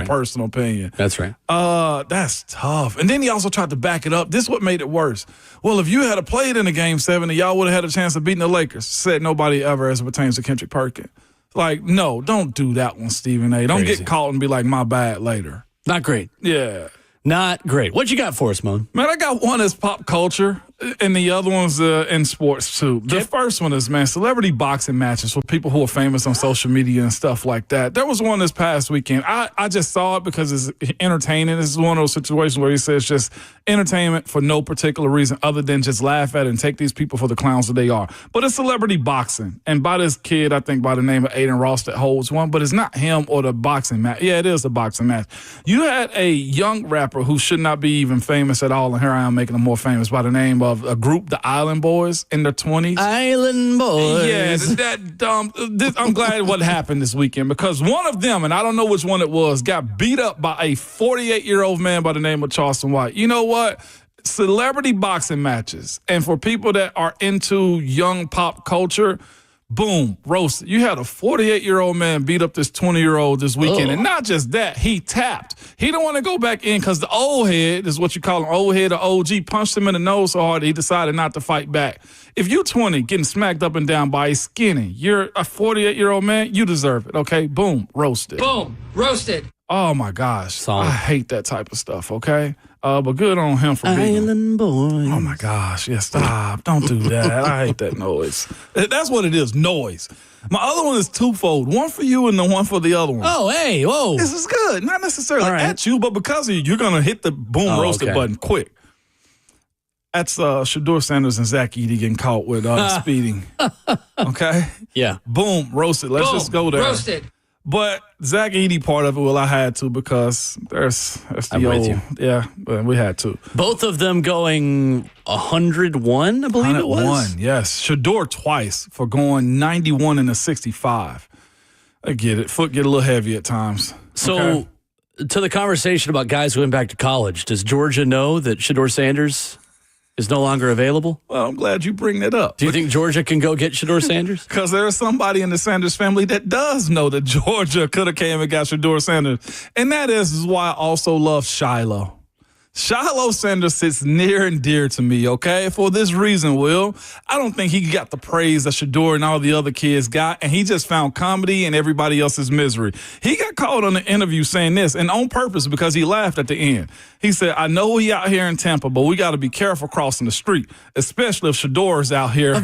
personal opinion. That's right. That's tough. And then he also tried to back it up. This is what made it worse. Well, if you had played in a Game 7, y'all would have had a chance of beating the Lakers. Said nobody ever as it pertains to Kendrick Perkins. Like, no, don't do that one, Stephen A. Don't get caught and be like, my bad later. Not great. Yeah. Not great. What you got for us, Moan? Man, I got one as pop culture, and the other one's in sports, too. The first one is, man, celebrity boxing matches for people who are famous on social media and stuff like that. There was one this past weekend. I just saw it because it's entertaining. This is one of those situations where he says just entertainment for no particular reason other than just laugh at it and take these people for the clowns that they are. But it's celebrity boxing. And by this kid, I think by the name of Aiden Ross that holds one, but it's not him or the boxing match. Yeah, it is a boxing match. You had a young rapper who should not be even famous at all, and here I am making him more famous by the name of a group, the Island Boys, in their 20s. Island Boys. Yeah, I'm glad what happened this weekend because one of them, and I don't know which one it was, got beat up by a 48-year-old man by the name of Charleston White. You know what? Celebrity boxing matches, and for people that are into young pop culture, boom, roasted. You had a 48-year-old man beat up this 20-year-old this weekend. And not just that, he tapped. He didn't want to go back in because the old head, is what you call an old head or OG, punched him in the nose so hard that he decided not to fight back. If you're 20, getting smacked up and down by a skinny, you're a 48-year-old man, you deserve it, okay? Boom, roasted. Boom, roasted. Oh, my gosh. I hate that type of stuff, okay? But good on him for being Island Boys. Oh, my gosh. Yeah, stop. Don't do that. I hate that noise. That's what it is, noise. My other one is twofold. One for you and the one for the other one. Oh, hey, whoa. This is good. Not necessarily at you, but because of you, you're going to hit the boom roasted button quick. That's Shedeur Sanders and Zach Edey getting caught with speeding. Okay? Yeah. Boom, roasted. Let's just go there. Roasted. But Zach Edey part of it, well, I had to because that's the I'm old. with you. Yeah, but we had to. Both of them going 101, I believe it was. 101, yes. Shedeur twice for going 91 and a 65. I get it. Foot get a little heavy at times. So, to the conversation about guys who went back to college, does Georgia know that Shedeur Sanders is no longer available? Well, I'm glad you bring that up. Do you think Georgia can go get Shedeur Sanders? Because there is somebody in the Sanders family that does know that Georgia could have came and got Shedeur Sanders. And that is why I also love Shiloh. Shiloh Sanders sits near and dear to me, okay? For this reason, Will. I don't think he got the praise that Shedeur and all the other kids got, and he just found comedy in everybody else's misery. He got caught on the interview saying this, and on purpose because he laughed at the end. He said, I know he out here in Tampa, but we got to be careful crossing the street, especially if Shedeur's out here.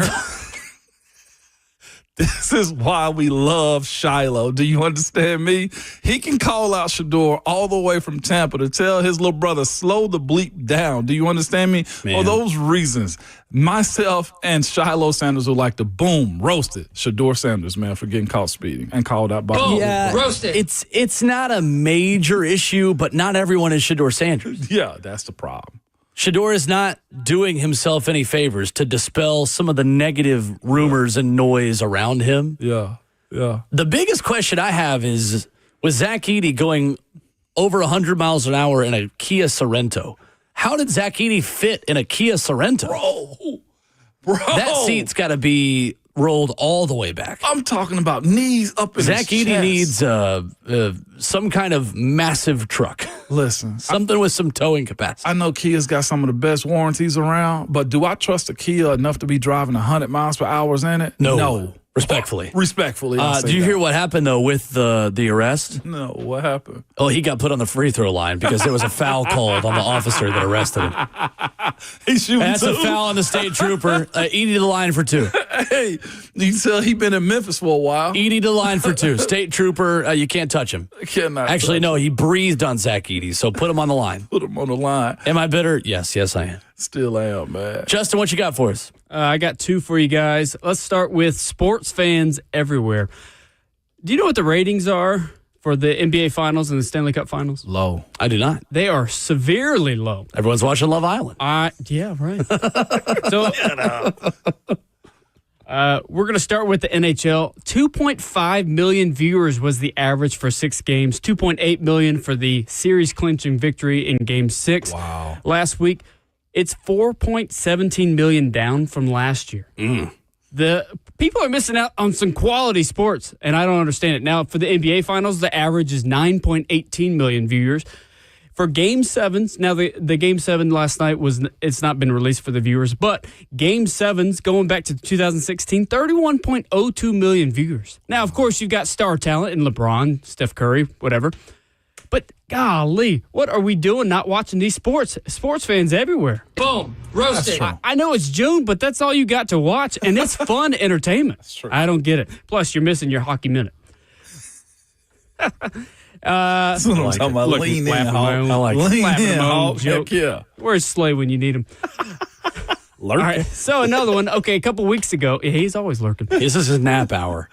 This is why we love Shiloh. Do you understand me? He can call out Shedeur all the way from Tampa to tell his little brother, slow the bleep down. Do you understand me? For those reasons, myself and Shiloh Sanders would like to boom, roasted Shedeur Sanders, man, for getting caught speeding and called out by roasted. It's not a major issue, but not everyone is Shedeur Sanders. Yeah, that's the problem. Shedeur is not doing himself any favors to dispel some of the negative rumors and noise around him. Yeah. The biggest question I have is, with Zach Edey going over 100 miles an hour in a Kia Sorento, how did Zach Edey fit in a Kia Sorento? Bro. That seat's got to be rolled all the way back. I'm talking about knees up in Zach his Edey chest. needs some kind of massive truck. Listen. Something with some towing capacity. I know Kia's got some of the best warranties around, but do I trust a Kia enough to be driving 100 miles per hour in it? No. Respectfully. Respectfully. Do you hear what happened, though, with the arrest? No, what happened? Oh, he got put on the free throw line because there was a foul called on the officer that arrested him. He's shooting That's too. a foul on the state trooper. Edey to the line for 2. Hey, you can tell he been in Memphis for a while. Edey to the line for 2. State trooper, you can't touch him. Cannot Actually, touch no, he breathed on Zach Edey, so put him on the line. Put him on the line. Am I bitter? Yes, I am. Still am, man. Justin, what you got for us? I got 2 for you guys. Let's start with sports fans everywhere. Do you know what the ratings are for the NBA Finals and the Stanley Cup Finals? Low. I do not. They are severely low. Everyone's watching Love Island. Yeah, right. So we're going to start with the NHL. 2.5 million viewers was the average for 6 games. 2.8 million for the series-clinching victory in Game 6 last week. It's 4.17 million down from last year. The people are missing out on some quality sports, and I don't understand it. Now, for the NBA Finals, the average is 9.18 million viewers. for Game 7s. Now, the Game 7 last night it's not been released for the viewers, but Game 7s going back to 2016, 31.02 million viewers. Now, of course, you've got star talent in LeBron, Steph Curry, whatever. But golly, what are we doing not watching these sports fans everywhere? Boom. Roasted. I know it's June, but that's all you got to watch, and it's fun entertainment. That's true. I don't get it. Plus, you're missing your hockey minute. That's what I'm talking about. Lean in, I like it. Lean in, Hawk. Joke. Heck yeah. Where's Slay when you need him? All right, so another one. Okay, a couple weeks ago, he's always lurking. This is his nap hour.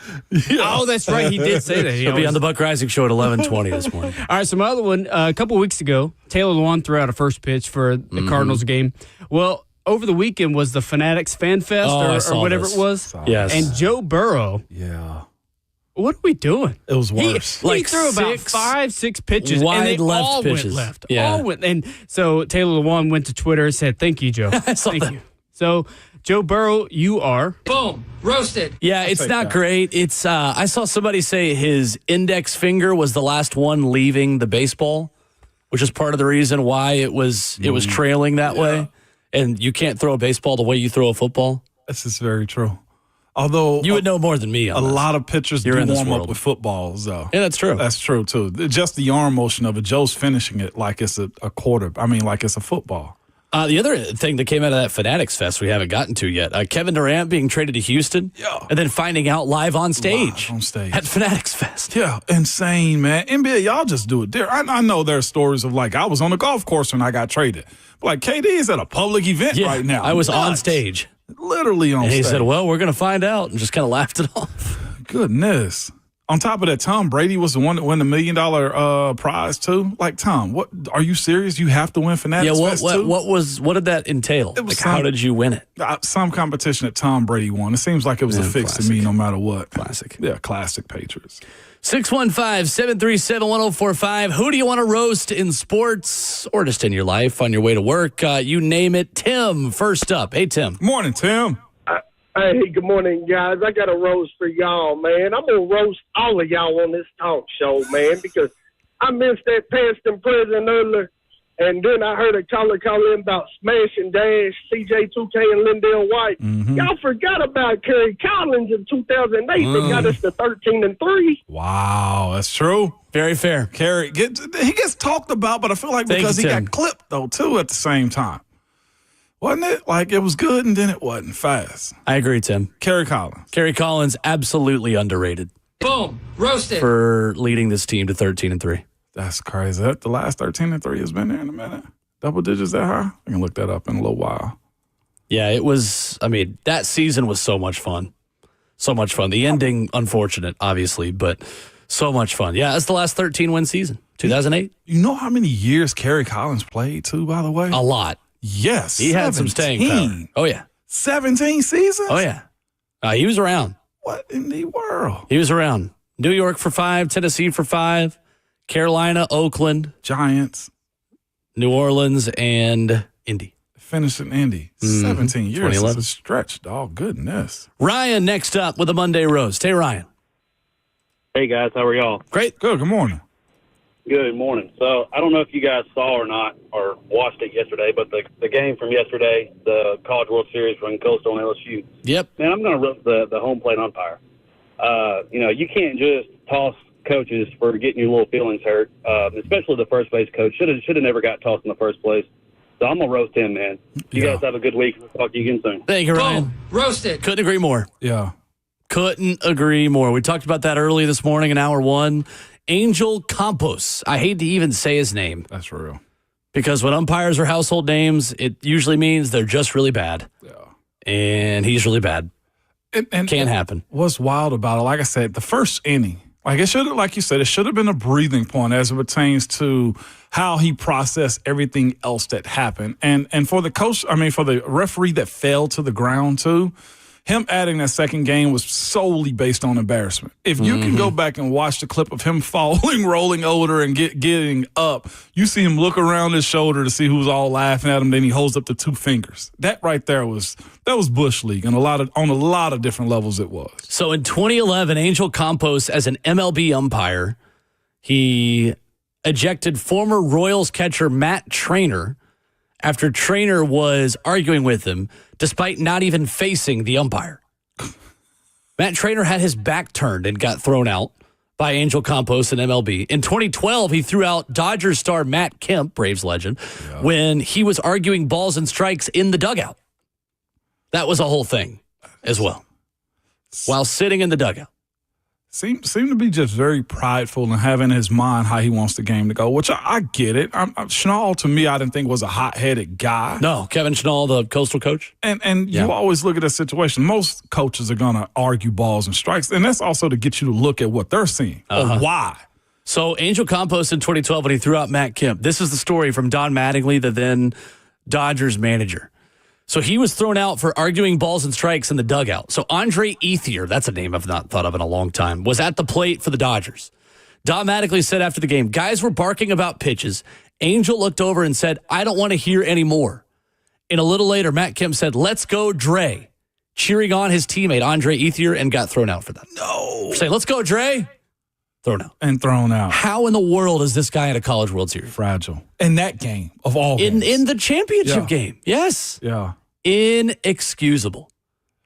Oh, that's right. He did say that. He'll be on the Buck Rising Show at 11:20 this morning. All right, some other one. A couple weeks ago, Taylor Lewan threw out a first pitch for the Cardinals game. Well, over the weekend was the Fanatics Fan Fest or whatever it was. Yes. And Joe Burrow. Yeah. What are we doing? It was worse. He threw about 5-6 pitches, and they left all pitches. went left. Yeah. All went, and so Taylor Lewan went to Twitter and said, "Thank you, Joe. Thank you." So, Joe Burrow, you are Boom. Roasted. Yeah, it's not great. It's I saw somebody say his index finger was the last one leaving the baseball, which is part of the reason why it was trailing that way. And you can't throw a baseball the way you throw a football. This is very true. Although you would know more than me on a this. lot of pitchers do in this warm up world. with footballs, though. Yeah, that's true. That's true, too. Just the arm motion of it. Joe's finishing it like it's a quarter. I mean, like it's a football. The other thing that came out of that Fanatics Fest we haven't gotten to yet, Kevin Durant being traded to Houston and then finding out live on stage at Fanatics Fest. Yeah, insane, man. NBA, y'all just do it there. I know there are stories of like, I was on the golf course when I got traded. But like, KD is at a public event right now. I was on stage. Literally on and stage. He said, well, we're going to find out, and just kind of laughed it off. Goodness. On top of that, Tom Brady was the one that won the $1 million prize too. Like, Tom, what are you serious? You have to win Fanatics Fest too? What did that entail? Like, how did you win it? Some competition that Tom Brady won. It seems like it was a fix to me, no matter what. Classic. Yeah, classic Patriots. 615-737-1045. Who do you want to roast in sports or just in your life on your way to work? You name it. Tim, first up. Hey, Tim. Morning, Tim. Hey, good morning, guys. I got a roast for y'all, man. I'm going to roast all of y'all on this talk show, man, because I missed that past and present earlier, and then I heard a caller call in about Smash and Dash, CJ2K, and Lindell White. Y'all forgot about Kerry Collins in 2008 that got us to 13-3. Wow, that's true. Very fair. Kerry, he gets talked about, but I feel like because he got clipped, though, too, at the same time. Wasn't it? Like, it was good, and then it wasn't fast. I agree, Tim. Kerry Collins. Kerry Collins, absolutely underrated. Boom. Roasted. For leading this team to 13-3. That's crazy. The last 13-3 has been there in a minute. Double digits that high? I can look that up in a little while. Yeah, it was, that season was so much fun. So much fun. The ending, unfortunate, obviously, but so much fun. Yeah, that's the last 13-win season, 2008. You know how many years Kerry Collins played, too, by the way? A lot. Yes. He had some staying power. Oh, yeah. 17 seasons? Oh, yeah. He was around. What in the world? He was around. New York for 5, Tennessee for 5, Carolina, Oakland, Giants, New Orleans, and Indy. Finished in Indy. 17 years. 2011. It's a stretch, dog. Goodness. Ryan next up with a Monday roast. Hey, Ryan. Hey, guys. How are y'all? Great. Good morning. Good morning. So I don't know if you guys saw or not or watched it yesterday, but the game from yesterday, the College World Series from Coastal and LSU. Yep. Man, I'm going to roast the home plate umpire. You can't just toss coaches for getting your little feelings hurt, especially the first base coach. Should have never got tossed in the first place. So I'm going to roast him, man. You guys have a good week. We'll talk to you again soon. Thank you, Ryan. Roasted. Couldn't agree more. Yeah. Couldn't agree more. We talked about that early this morning in hour one. Angel Campos. I hate to even say his name. That's real. Because when umpires are household names, it usually means they're just really bad. Yeah. And he's really bad. And Can't happen. What's wild about it, like I said, the first inning, like you said, it should have been a breathing point as it pertains to how he processed everything else that happened. And for the coach, for the referee that fell to the ground too, him adding that second game was solely based on embarrassment. If you can go back and watch the clip of him falling, rolling over, and getting up, you see him look around his shoulder to see who's all laughing at him. Then he holds up the 2 fingers. That right there was Bush League, and on a lot of different levels it was. So in 2011, Angel Campos, as an MLB umpire, he ejected former Royals catcher Matt Trainer after Trainer was arguing with him despite not even facing the umpire. Matt Trainer had his back turned and got thrown out by Angel Campos in MLB. In 2012, he threw out Dodgers star Matt Kemp, Braves legend, when he was arguing balls and strikes in the dugout. That was a whole thing as well, while sitting in the dugout. Seem to be just very prideful and having in his mind how he wants the game to go, which I get it. Schnall, to me, I didn't think was a hot-headed guy. No, Kevin Schnall, the Coastal coach. And you always look at that situation. Most coaches are going to argue balls and strikes, and that's also to get you to look at what they're seeing or why. So Angel Campos in 2012, when he threw out Matt Kemp, this is the story from Don Mattingly, the then Dodgers manager. So he was thrown out for arguing balls and strikes in the dugout. So Andre Ethier, that's a name I've not thought of in a long time, was at the plate for the Dodgers. Don Mattingly said after the game, guys were barking about pitches. Angel looked over and said, I don't want to hear any more. And a little later, Matt Kemp said, let's go, Dre, cheering on his teammate, Andre Ethier, and got thrown out for that. No. Say, let's go, Dre. Thrown out. And thrown out. How in the world is this guy at a College World Series? Fragile. In that game, of all games. In the championship game. Yes. Yeah. Inexcusable.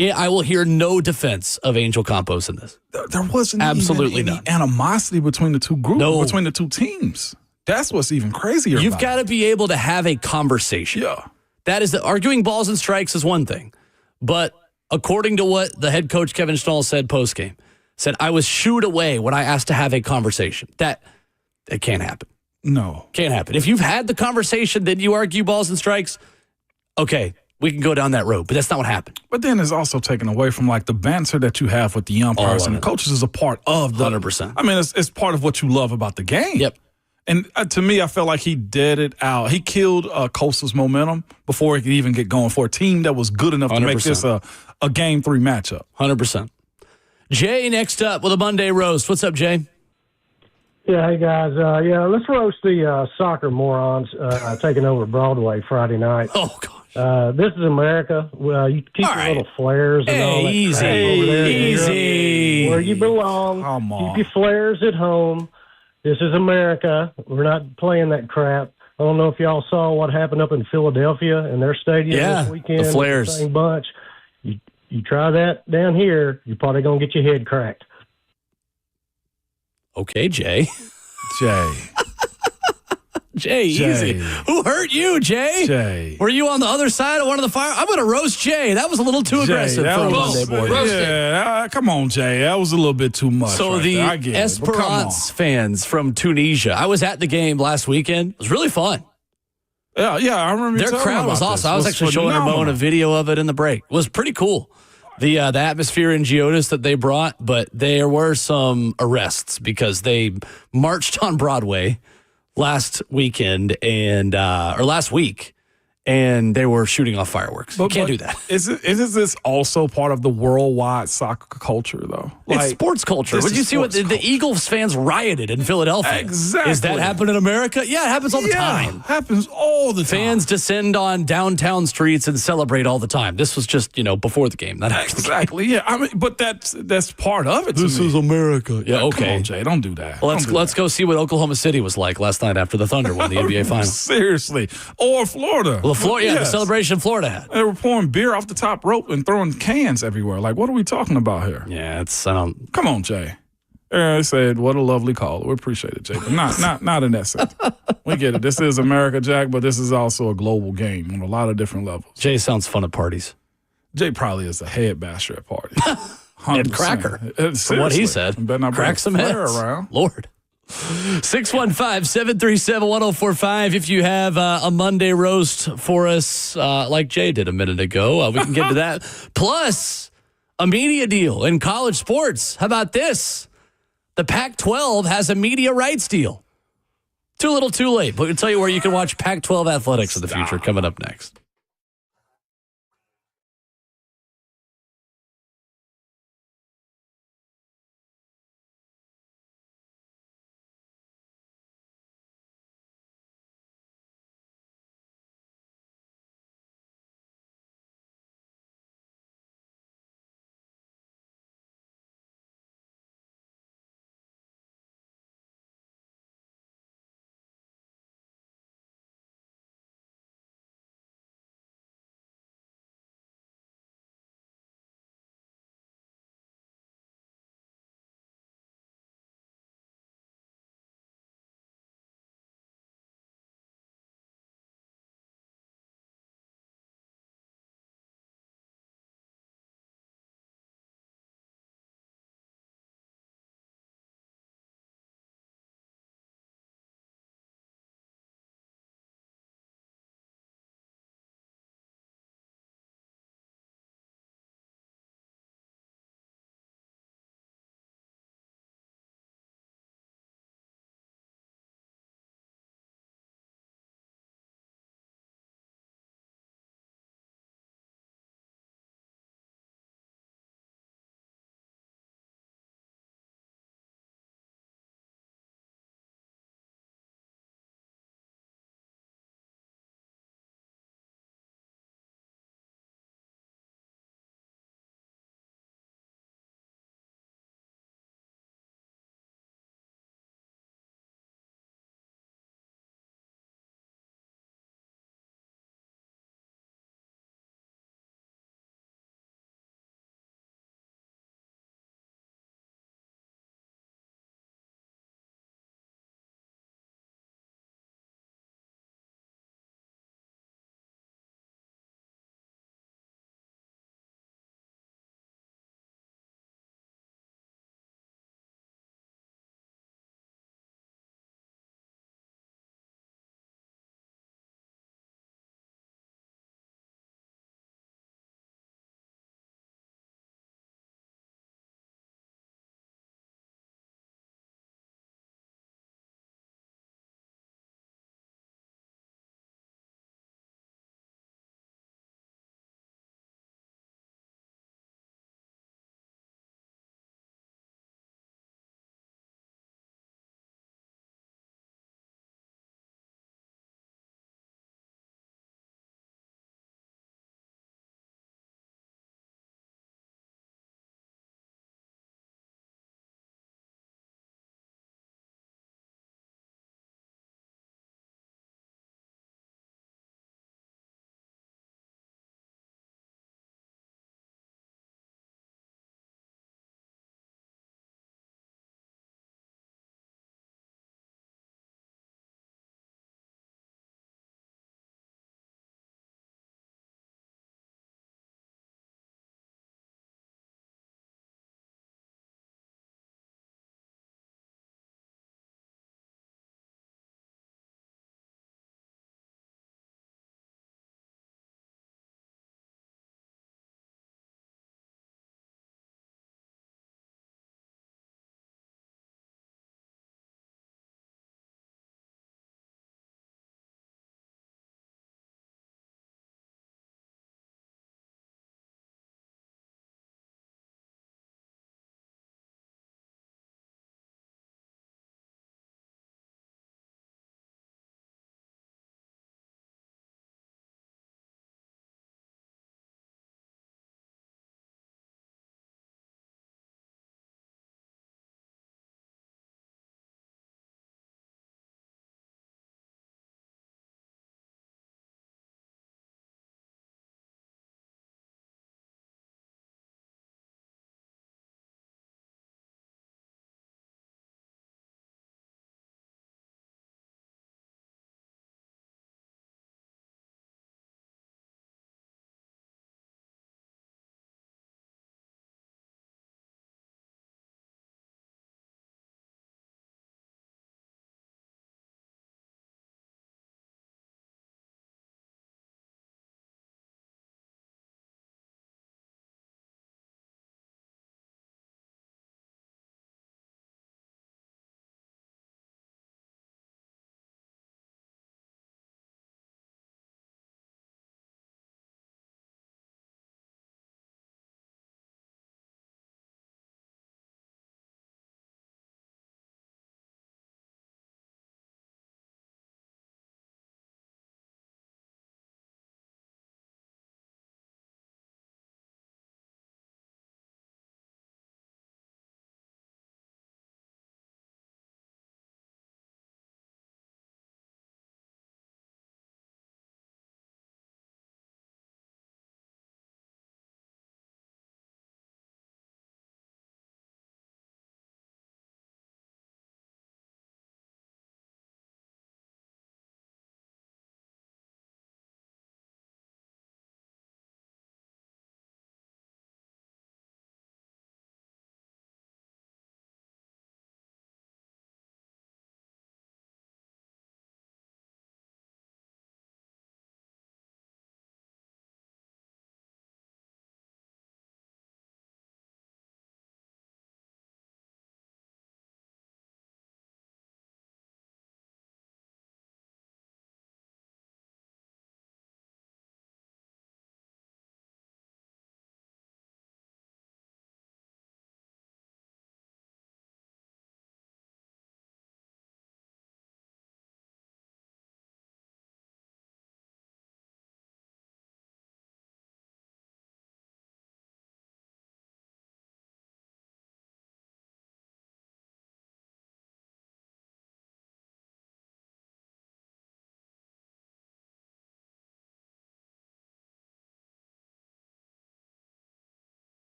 I will hear no defense of Angel Campos in this. There wasn't absolutely even none. any animosity between the two groups, between the two teams. That's what's even crazier. You've got to be able to have a conversation. Yeah. That is arguing balls and strikes is one thing. But according to what the head coach Kevin Schnall said postgame, said, I was shooed away when I asked to have a conversation. That can't happen. No. Can't happen. If you've had the conversation, then you argue balls and strikes, okay, we can go down that road, but that's not what happened. But then it's also taken away from like the banter that you have with the umpires and the coaches is a part of the 100%. I mean, it's part of what you love about the game. Yep. And to me, I felt like he dead it out. He killed Coastal's momentum before he could even get going for a team that was good enough to make this a Game 3 matchup. 100%. Jay next up with a Monday roast. What's up, Jay? Yeah, hey guys. Let's roast the soccer morons taking over Broadway Friday night. Oh God. This is America. Well, you keep your little flares and all that crap over there. Easy. Where you belong. Come on. Keep your flares at home. This is America. We're not playing that crap. I don't know if y'all saw what happened up in Philadelphia in their stadium this weekend. The flares. Same bunch. You try that down here, you're probably going to get your head cracked. Okay, Jay. Jay, easy. Who hurt you, Jay? Jay. Were you on the other side of one of the fire? I'm going to roast Jay. That was a little too aggressive for a Monday morning. Yeah, come on, Jay. That was a little bit too much. So right the there. I get it, but come on. Esperance fans from Tunisia. I was at the game last weekend. It was really fun. Yeah, I remember their crowd was awesome. I was actually showing Ramon a video of it in the break. It was pretty cool. The atmosphere in Geodis that they brought, but there were some arrests because they marched on Broadway last weekend or last week, and they were shooting off fireworks. You can't do that. Is this also part of the worldwide soccer culture, though? It's sports culture. Did you see what the Eagles fans rioted in Philadelphia? Exactly. Is that happening in America? Yeah, it happens all the time. Happens all the time. Fans descend on downtown streets and celebrate all the time. This was just, before the game. Not after the game. Exactly. Yeah, I mean, but that's part of it. This is America. Yeah, okay. Come on, Jay, don't do that. Well, let's go see what Oklahoma City was like last night after the Thunder won the NBA Finals. Seriously. Or Florida. Well, the celebration Florida had. They were pouring beer off the top rope and throwing cans everywhere. Like, what are we talking about here? Yeah, Come on, Jay. I said, what a lovely call. We appreciate it, Jay. But not in that sense. We get it. This is America, Jack, but this is also a global game on a lot of different levels. Jay sounds fun at parties. Jay probably is a head basher at parties. And cracker. From what he said. Crack some heads. Around. Lord. 615-737-1045. If you have a Monday roast for us, like Jay did a minute ago, we can get to that. Plus, a media deal in college sports. How about this? The Pac-12 has a media rights deal. Too little, too late. But we'll tell you where you can watch Pac-12 athletics in the future coming up next.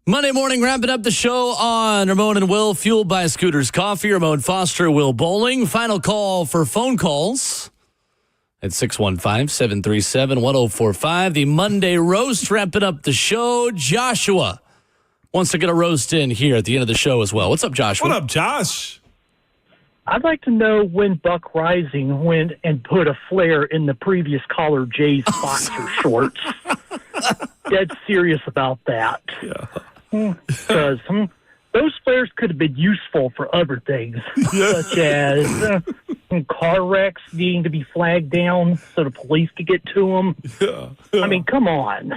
Monday morning, wrapping up the show on Ramon and Will, fueled by Scooters Coffee. Ramon Foster, Will Bowling. Final call for phone calls at 615-737-1045. The Monday roast, wrapping up the show. Joshua wants to get a roast in here at the end of the show as well. What's up, Joshua? What up, Josh? I'd like to know when Buck Rising went and put a flare in the previous caller Jay's boxer shorts. Dead serious about that. Yeah. Because those flares could have been useful for other things, such as car wrecks needing to be flagged down so the police could get to them. I mean, come on.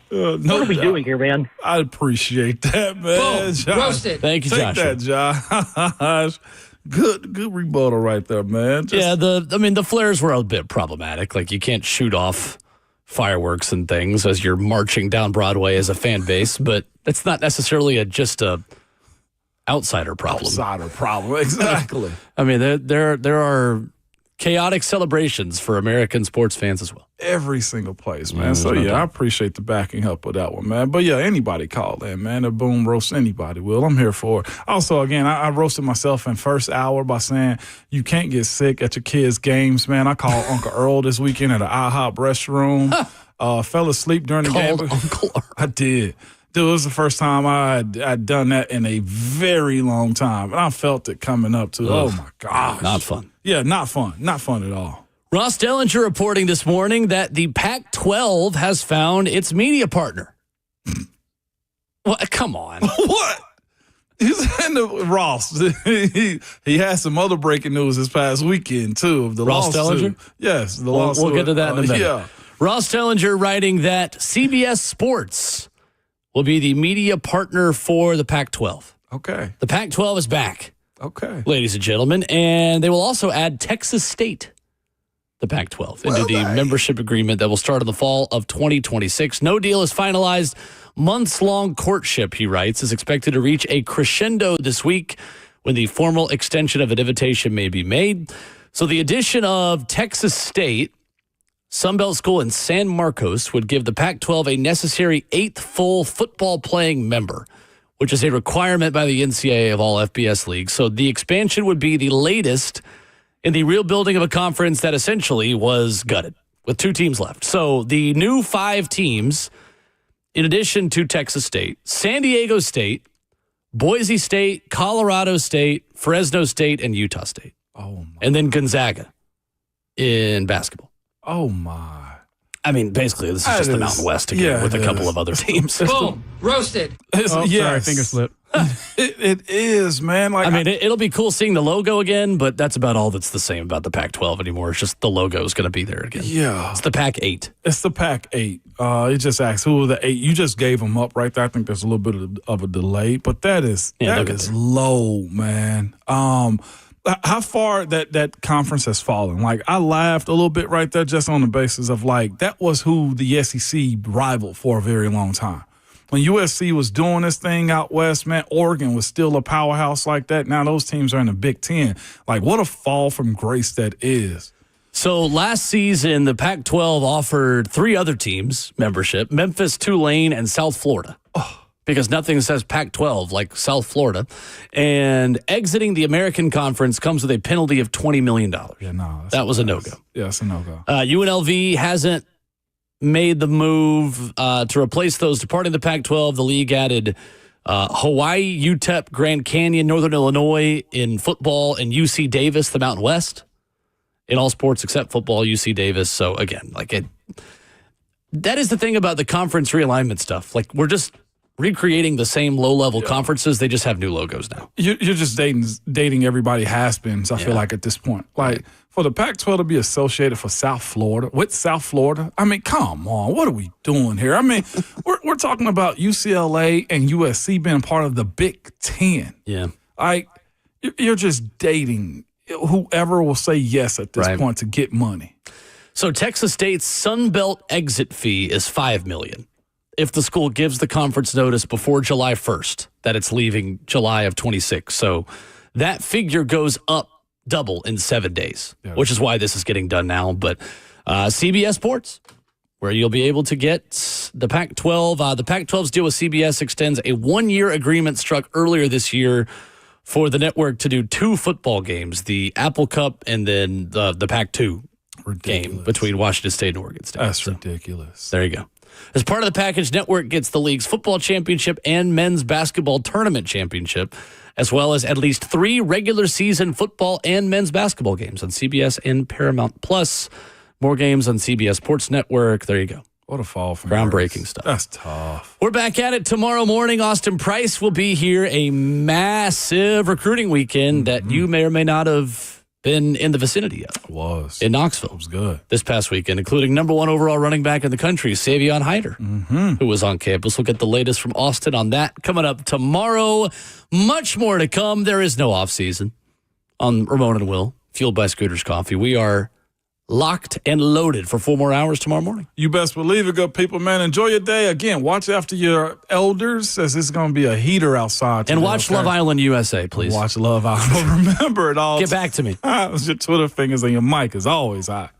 What are we doing here, man? I appreciate that, man. Boom. Josh. Roasted. Thank you, Take Joshua. that, Josh. Good rebuttal right there, man. The flares were a bit problematic. Like, you can't shoot off fireworks and things as you're marching down Broadway as a fan base, but that's not necessarily just a outsider problem. Outsider problem, exactly. I mean, there are chaotic celebrations for American sports fans as well. Every single place, man. So, I appreciate the backing up with that one, man. But, anybody call in, man. A boom roast anybody, Will. I'm here for it. Also, again, I roasted myself in first hour by saying you can't get sick at your kids' games, man. I called Uncle Earl this weekend at an IHOP restroom. Fell asleep during the game. Uncle Earl. I did. Dude, it was the first time I'd done that in a very long time. And I felt it coming up, too. Oh, my gosh. Not fun. Yeah, not fun. Not fun at all. Ross Dellinger reporting this morning that the Pac-12 has found its media partner. What? Come on. What? He's in the Ross. he had some other breaking news this past weekend, too. Of the Ross lawsuit. Dellinger? Yes, the lawsuit. We'll get to that in a minute. Yeah. Ross Dellinger writing that CBS Sports will be the media partner for the Pac-12. Okay. The Pac-12 is back. Okay. Ladies and gentlemen, and they will also add Texas State, the Pac-12, into the membership agreement that will start in the fall of 2026. No deal is finalized. Months-long courtship, he writes, is expected to reach a crescendo this week when the formal extension of an invitation may be made. So the addition of Texas State, Sunbelt School in San Marcos, would give the Pac-12 a necessary 8th full football-playing member, which is a requirement by the NCAA of all FBS leagues. So the expansion would be the latest in the rebuilding of a conference that essentially was gutted with 2 teams left. So the new 5 teams, in addition to Texas State, San Diego State, Boise State, Colorado State, Fresno State, and Utah State. Oh, my. And then Gonzaga in basketball. Oh, my. I mean, basically, this is just the Mountain West again with a couple of other teams. Boom. Roasted. Sorry, finger slip. It is, man. Like, I mean, it'll be cool seeing the logo again, but that's about all that's the same about the Pac-12 anymore. It's just the logo is going to be there again. Yeah. It's the Pac-8. It's the Pac-8. It just asks who are the 8. You just gave them up right there. I think there's a little bit of a delay, but that is low, man. How far that conference has fallen. Like, I laughed a little bit right there just on the basis of, like, that was who the SEC rivaled for a very long time. When USC was doing this thing out west, man, Oregon was still a powerhouse like that. Now those teams are in the Big Ten. Like, what a fall from grace that is. So last season, the Pac-12 offered 3 other teams membership, Memphis, Tulane, and South Florida. Because nothing says Pac-12 like South Florida. And exiting the American Conference comes with a penalty of $20 million. Yeah, no. That was a no-go. Yeah, it's a no-go. UNLV hasn't made the move to replace those departing the Pac-12. The league added Hawaii, UTEP, Grand Canyon, Northern Illinois in football, and UC Davis, the Mountain West, in all sports except football, UC Davis. So, again, that is the thing about the conference realignment stuff. Like, we're just recreating the same low-level conferences. They just have new logos now. You're just dating everybody has-beens, I feel like, at this point. Like, for the Pac-12 to be associated with South Florida, I mean, come on. What are we doing here? I mean, we're talking about UCLA and USC being part of the Big Ten. Yeah. Like, you're just dating whoever will say yes at this point to get money. So Texas State's Sunbelt exit fee is $5 million. If the school gives the conference notice before July 1st that it's leaving July of 26. So that figure goes up double in 7 days, which is why this is getting done now. But CBS Sports, where you'll be able to get The Pac-12. The Pac-12's deal with CBS extends a 1-year agreement struck earlier this year for the network to do 2 football games, the Apple Cup and then the Pac-2 game between Washington State and Oregon State. That's ridiculous. There you go. As part of the package, network gets the league's football championship and men's basketball tournament championship, as well as at least 3 regular season football and men's basketball games on CBS and Paramount Plus. More games on CBS Sports Network. There you go. What a fall from groundbreaking stuff. That's tough. We're back at it tomorrow morning. Austin Price will be here. A massive recruiting weekend that you may or may not have been in the vicinity of. It was. In Knoxville. It was good. This past weekend, including number 1 overall running back in the country, Savion Hyder, who was on campus. We'll get the latest from Austin on that coming up tomorrow. Much more to come. There is no offseason on Ramon and Will, fueled by Scooters Coffee. We are locked and loaded for 4 more hours tomorrow morning. You best believe it, good people, man. Enjoy your day. Again, watch after your elders, as it's going to be a heater outside today, and watch Love Island USA, please. Watch Love Island. Remember it all. Get back to me. Your Twitter fingers and your mic is always hot.